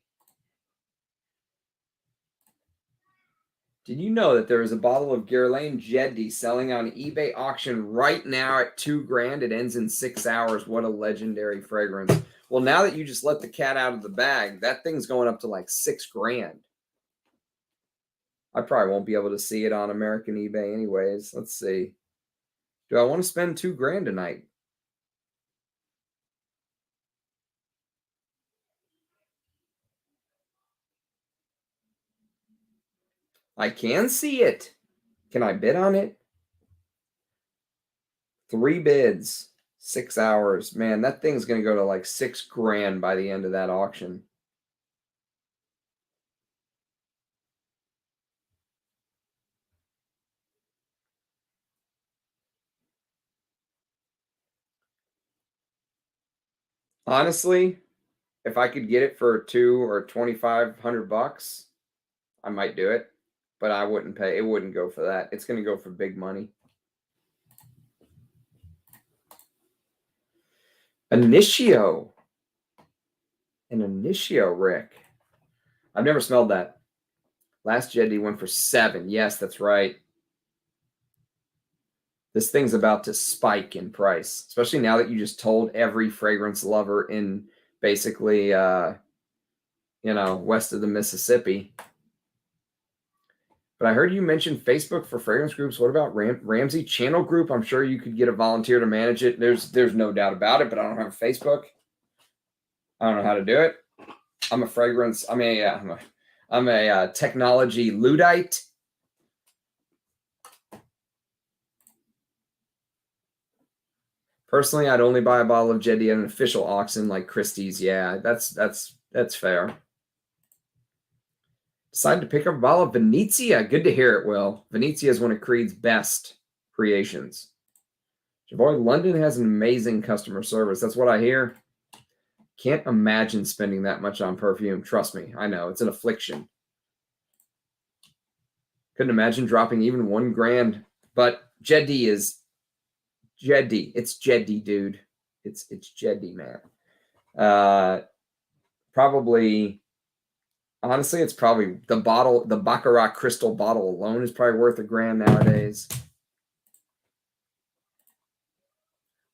Did you know that there is a bottle of Guerlain Jedi selling on eBay auction right now at $2,000? It ends in 6 hours. What a legendary fragrance. Well, now that you just let the cat out of the bag, that thing's going up to like $6,000. I probably won't be able to see it on American eBay anyways. Let's see. Do I want to spend $2,000 tonight? I can see it. Can I bid on it? 3 bids, 6 hours. Man, that thing's going to go to like $6,000 by the end of that auction. Honestly, if I could get it for $200 or $2,500, I might do it, but I wouldn't pay. It wouldn't go for that. It's going to go for big money. Initio. An Initio, Rick. I've never smelled that. Last Jedi went for 7. Yes, that's right. This thing's about to spike in price, especially now that you just told every fragrance lover in basically, west of the Mississippi. But I heard you mention Facebook for fragrance groups. What about Ramsey Channel Group? I'm sure you could get a volunteer to manage it. There's no doubt about it, but I don't have Facebook. I don't know how to do it. I'm a technology Luddite. Personally, I'd only buy a bottle of Jedi at an official auction like Christie's. Yeah, that's fair. Decided to pick up a bottle of Venezia. Good to hear it, Will. Venezia is one of Creed's best creations. Javoy London has an amazing customer service. That's what I hear. Can't imagine spending that much on perfume. Trust me, I know. It's an affliction. Couldn't imagine dropping even $1,000. But Jedi is Jedi. It's Jedi, dude. It's Jedi, man. Probably... Honestly, it's probably the Baccarat crystal bottle alone is probably worth $1,000 nowadays.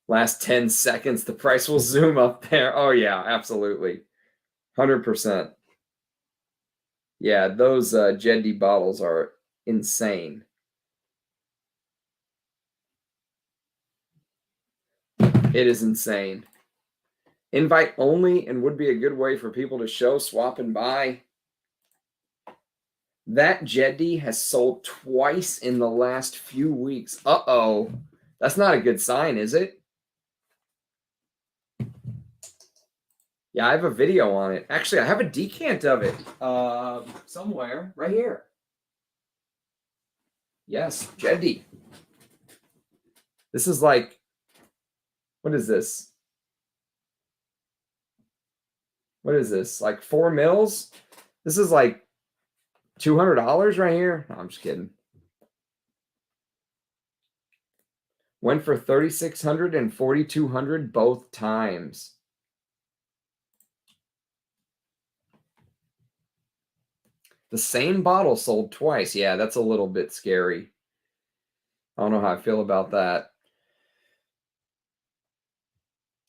Last 10 seconds, the price will zoom up there. Oh, yeah, absolutely. 100%. Yeah, those Jedi bottles are insane. It is insane. Invite only and would be a good way for people to show, swap, and buy. That Jedi has sold twice in the last few weeks. Uh-oh. That's not a good sign, is it? Yeah, I have a video on it. Actually, I have a decant of it somewhere. Right here. Yes, Jedi. This is like, what is this? What is this? Like 4 mils? This is like $200 right here. No, I'm just kidding. Went for $3,600 and $4,200 both times. The same bottle sold twice. Yeah, that's a little bit scary. I don't know how I feel about that.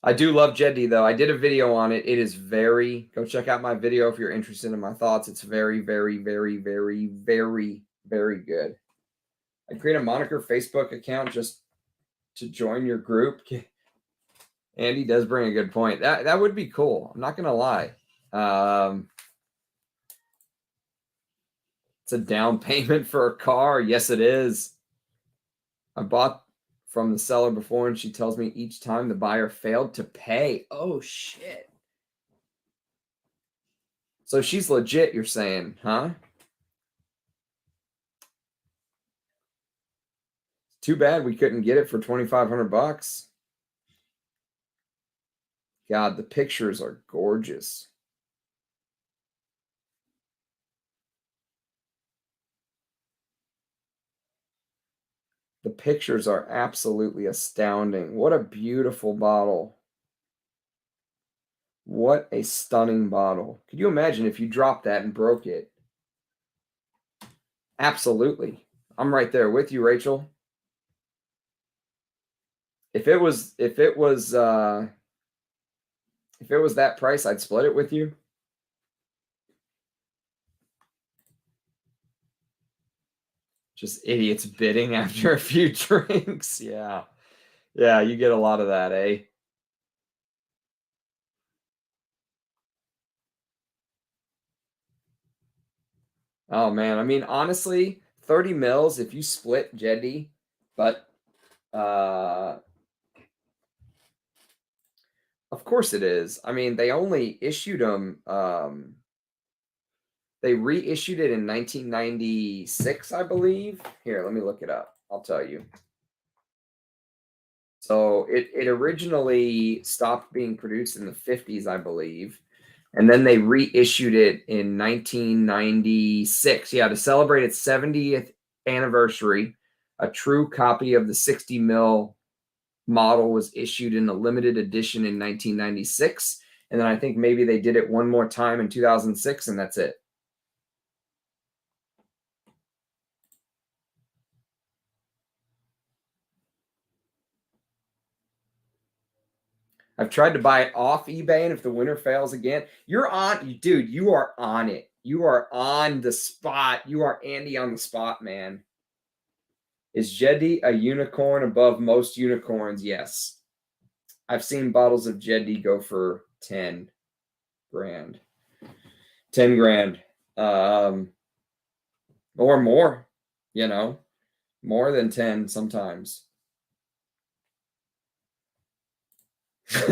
I do love Jedi, though. I did a video on it. It is very... Go check out my video if you're interested in my thoughts. It's very, very, very, very, very, very good. I create a moniker Facebook account just to join your group. Andy does bring a good point. That would be cool. I'm not going to lie. It's a down payment for a car. Yes, it is. I bought from the seller before, and she tells me each time the buyer failed to pay. Oh, shit. So she's legit, you're saying, huh? Too bad we couldn't get it for $2,500. God, the pictures are gorgeous. The pictures are absolutely astounding. What a beautiful bottle. What a stunning bottle. Could you imagine if you dropped that and broke it? Absolutely. I'm right there with you, Rachel. If it was that price, I'd split it with you. Just idiots bidding after a few drinks. Yeah. Yeah, you get a lot of that, eh? Oh, man. I mean, honestly, 30 mils if you split Jedi, but of course it is. I mean, they only issued them. They reissued it in 1996, I believe. Here, let me look it up. I'll tell you. So it originally stopped being produced in the 50s, I believe. And then they reissued it in 1996. Yeah, to celebrate its 70th anniversary, a true copy of the 60 mil model was issued in a limited edition in 1996. And then I think maybe they did it one more time in 2006, and that's it. I've tried to buy it off eBay, and if the winner fails again, you're on, dude, you are on it. You are on the spot. You are Andy on the spot, man. Is Jedi a unicorn above most unicorns? Yes. I've seen bottles of Jedi go for 10 grand. 10 grand. Or more, you know, more than 10 sometimes. I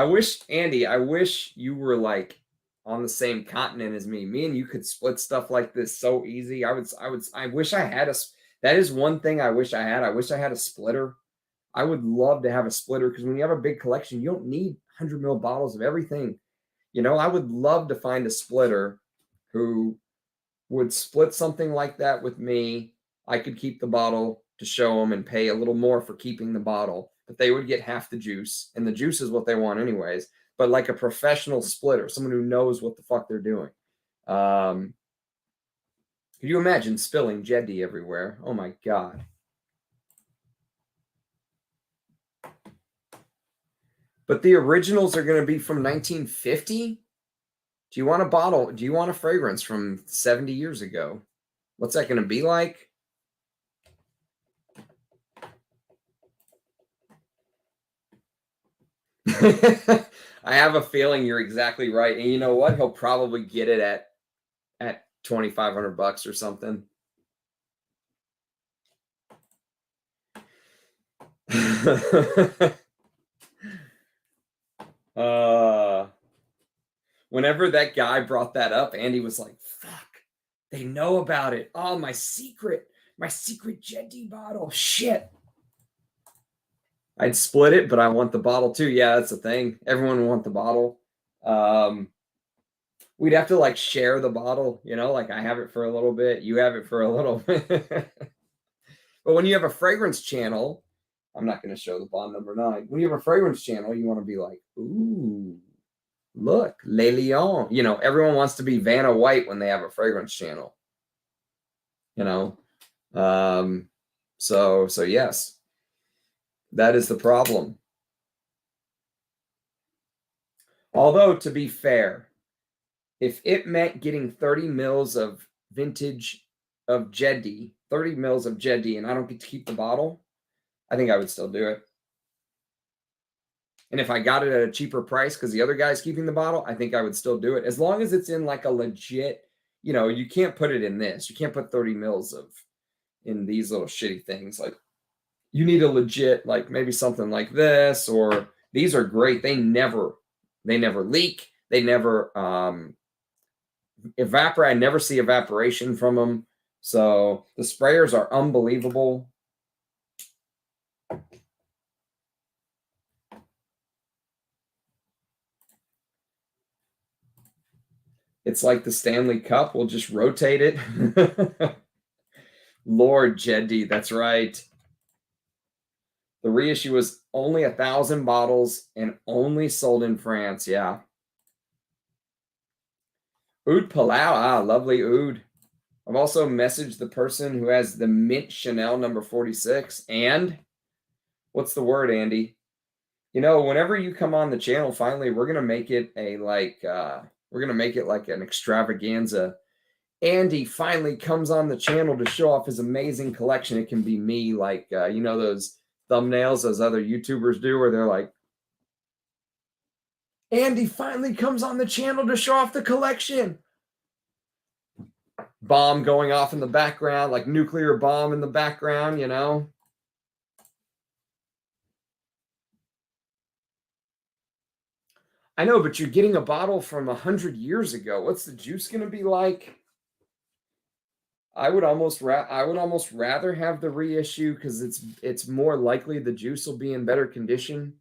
wish, Andy, I wish you were like on the same continent as me. Me and you could split stuff like this so easy. I wish I had that is one thing I wish I had. I wish I had a splitter. I would love to have a splitter, because when you have a big collection, you don't need 100 ml bottles of everything. You know, I would love to find a splitter who would split something like that with me. I could keep the bottle to show them and pay a little more for keeping the bottle, but they would get half the juice, and the juice is what they want anyways. But like a professional splitter, someone who knows what the fuck they're doing. Could you imagine spilling Jedi everywhere? Oh my God. But the originals are going to be from 1950? Do you want a bottle? Do you want a fragrance from 70 years ago? What's that going to be like? I have a feeling you're exactly right. And you know what? He'll probably get it at $2,500 or something. Whenever that guy brought that up, Andy was like, fuck, they know about it. Oh, my secret Jedi bottle. Shit. I'd split it, but I want the bottle too. Yeah, that's the thing. Everyone would want the bottle. We'd have to like share the bottle, you know, like I have it for a little bit, you have it for a little bit. But when you have a fragrance channel, I'm not going to show the bond number 9. When you have a fragrance channel, you want to be like, ooh, look, Le Lion. You know, everyone wants to be Vanna White when they have a fragrance channel. You know, so yes, that is the problem. Although, to be fair, if it meant getting 30 mils of vintage of Jedi, 30 mils of Jedi, and I don't get to keep the bottle, I think I would still do it. And if I got it at a cheaper price because the other guy's keeping the bottle, I think I would still do it. As long as it's in like a legit, you know, you can't put it in this. You can't put 30 mils of in these little shitty things. Like you need a legit, like maybe something like this, or these are great. They never leak. They never evaporate. I never see evaporation from them. So the sprayers are unbelievable. It's like the Stanley Cup. We'll just rotate it. Lord Jedi, that's right. The reissue was only 1,000 bottles and only sold in France. Yeah. Oud Palau. Lovely Oud. I've also messaged the person who has the mint Chanel number 46. And what's the word, Andy? You know, whenever you come on the channel, finally, we're gonna make it a like we're gonna make it like an extravaganza. Andy finally comes on the channel to show off his amazing collection. It can be me, like you know those thumbnails those other YouTubers do, where they're like, Andy finally comes on the channel to show off the collection. Bomb going off in the background, like nuclear bomb in the background, you know. I know, but you're getting a bottle from 100 years ago. What's the juice going to be like? I would almost rather have the reissue because it's more likely the juice will be in better condition.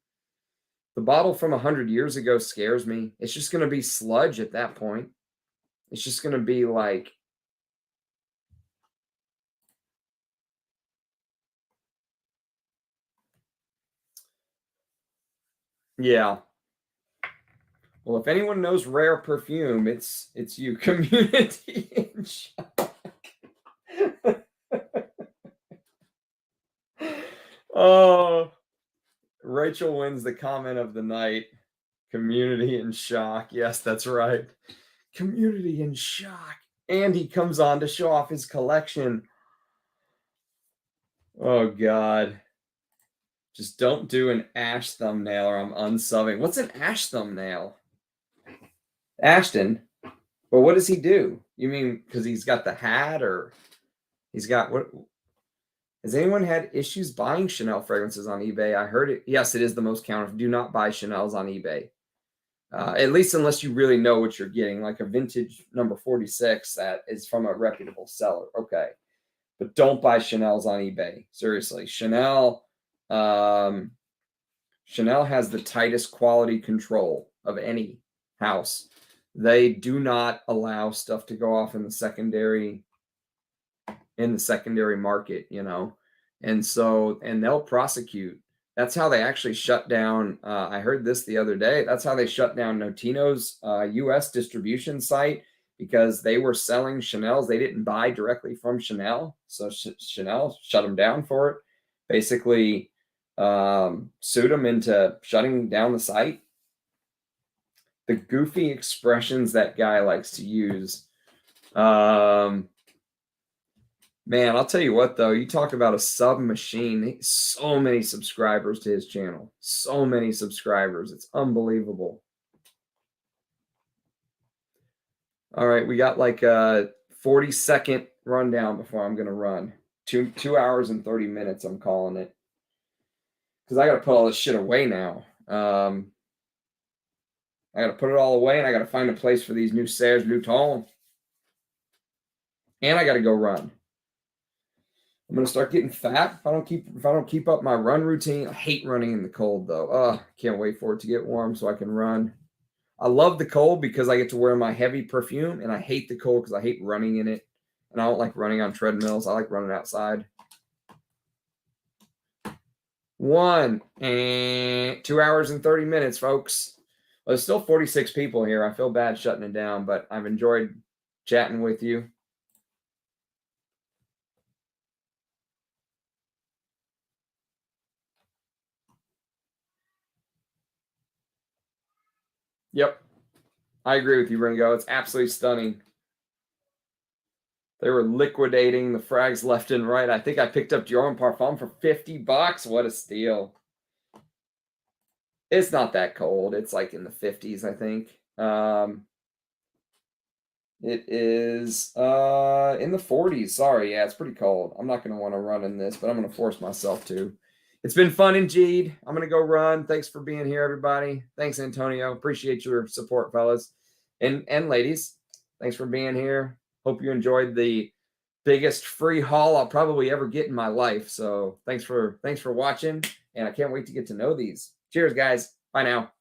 The bottle from 100 years ago scares me. It's just going to be sludge at that point. It's just going to be like, yeah. Well, if anyone knows rare perfume, it's you. Community in shock. Oh, Rachel wins the comment of the night. Community in shock. Yes, that's right. Community in shock. And he comes on to show off his collection. Oh, God. Just don't do an Ash thumbnail or I'm unsubbing. What's an Ash thumbnail? Ashton. But what does he do? You mean because he's got the hat or he's got what? Has anyone had issues buying Chanel fragrances on eBay? I heard it. Yes, it is the most counterfeit. Do not buy Chanel's on eBay. At least unless you really know what you're getting, like a vintage number 46 that is from a reputable seller. Okay. But don't buy Chanel's on eBay. Seriously. Chanel has the tightest quality control of any house. They do not allow stuff to go off in the secondary market, you know. And they'll prosecute. That's how they actually shut down. I heard this the other day. That's how they shut down Notino's U.S. distribution site because they were selling Chanel's. They didn't buy directly from Chanel. So Chanel shut them down for it. Basically sued them into shutting down the site. The goofy expressions that guy likes to use. Man, I'll tell you what, though. You talk about a sub machine. So many subscribers to his channel. So many subscribers. It's unbelievable. All right, we got like a 40-second rundown before I'm going to run. 2 hours and 30 minutes, I'm calling it. Because I got to put all this shit away now. I got to put it all away, and I got to find a place for these new Serge Lutens. And I got to go run. I'm gonna start getting fat if I don't keep up my run routine. I hate running in the cold though. Oh, can't wait for it to get warm so I can run. I love the cold because I get to wear my heavy perfume, and I hate the cold because I hate running in it. And I don't like running on treadmills. I like running outside. 2 hours and 30 minutes, folks. Well, there's still 46 people here. I feel bad shutting it down, but I've enjoyed chatting with you. Yep. I agree with you, Ringo. It's absolutely stunning. They were liquidating the frags left and right. I think I picked up Dior and Parfum for $50. What a steal. It's not that cold. It's like in the 50s, I think. It is in the 40s. Sorry. Yeah, it's pretty cold. I'm not going to want to run in this, but I'm going to force myself to. It's been fun indeed. I'm going to go run. Thanks for being here, everybody. Thanks, Antonio. Appreciate your support, fellas and ladies. Thanks for being here. Hope you enjoyed the biggest free haul I'll probably ever get in my life. So thanks for watching, and I can't wait to get to know these. Cheers, guys. Bye now.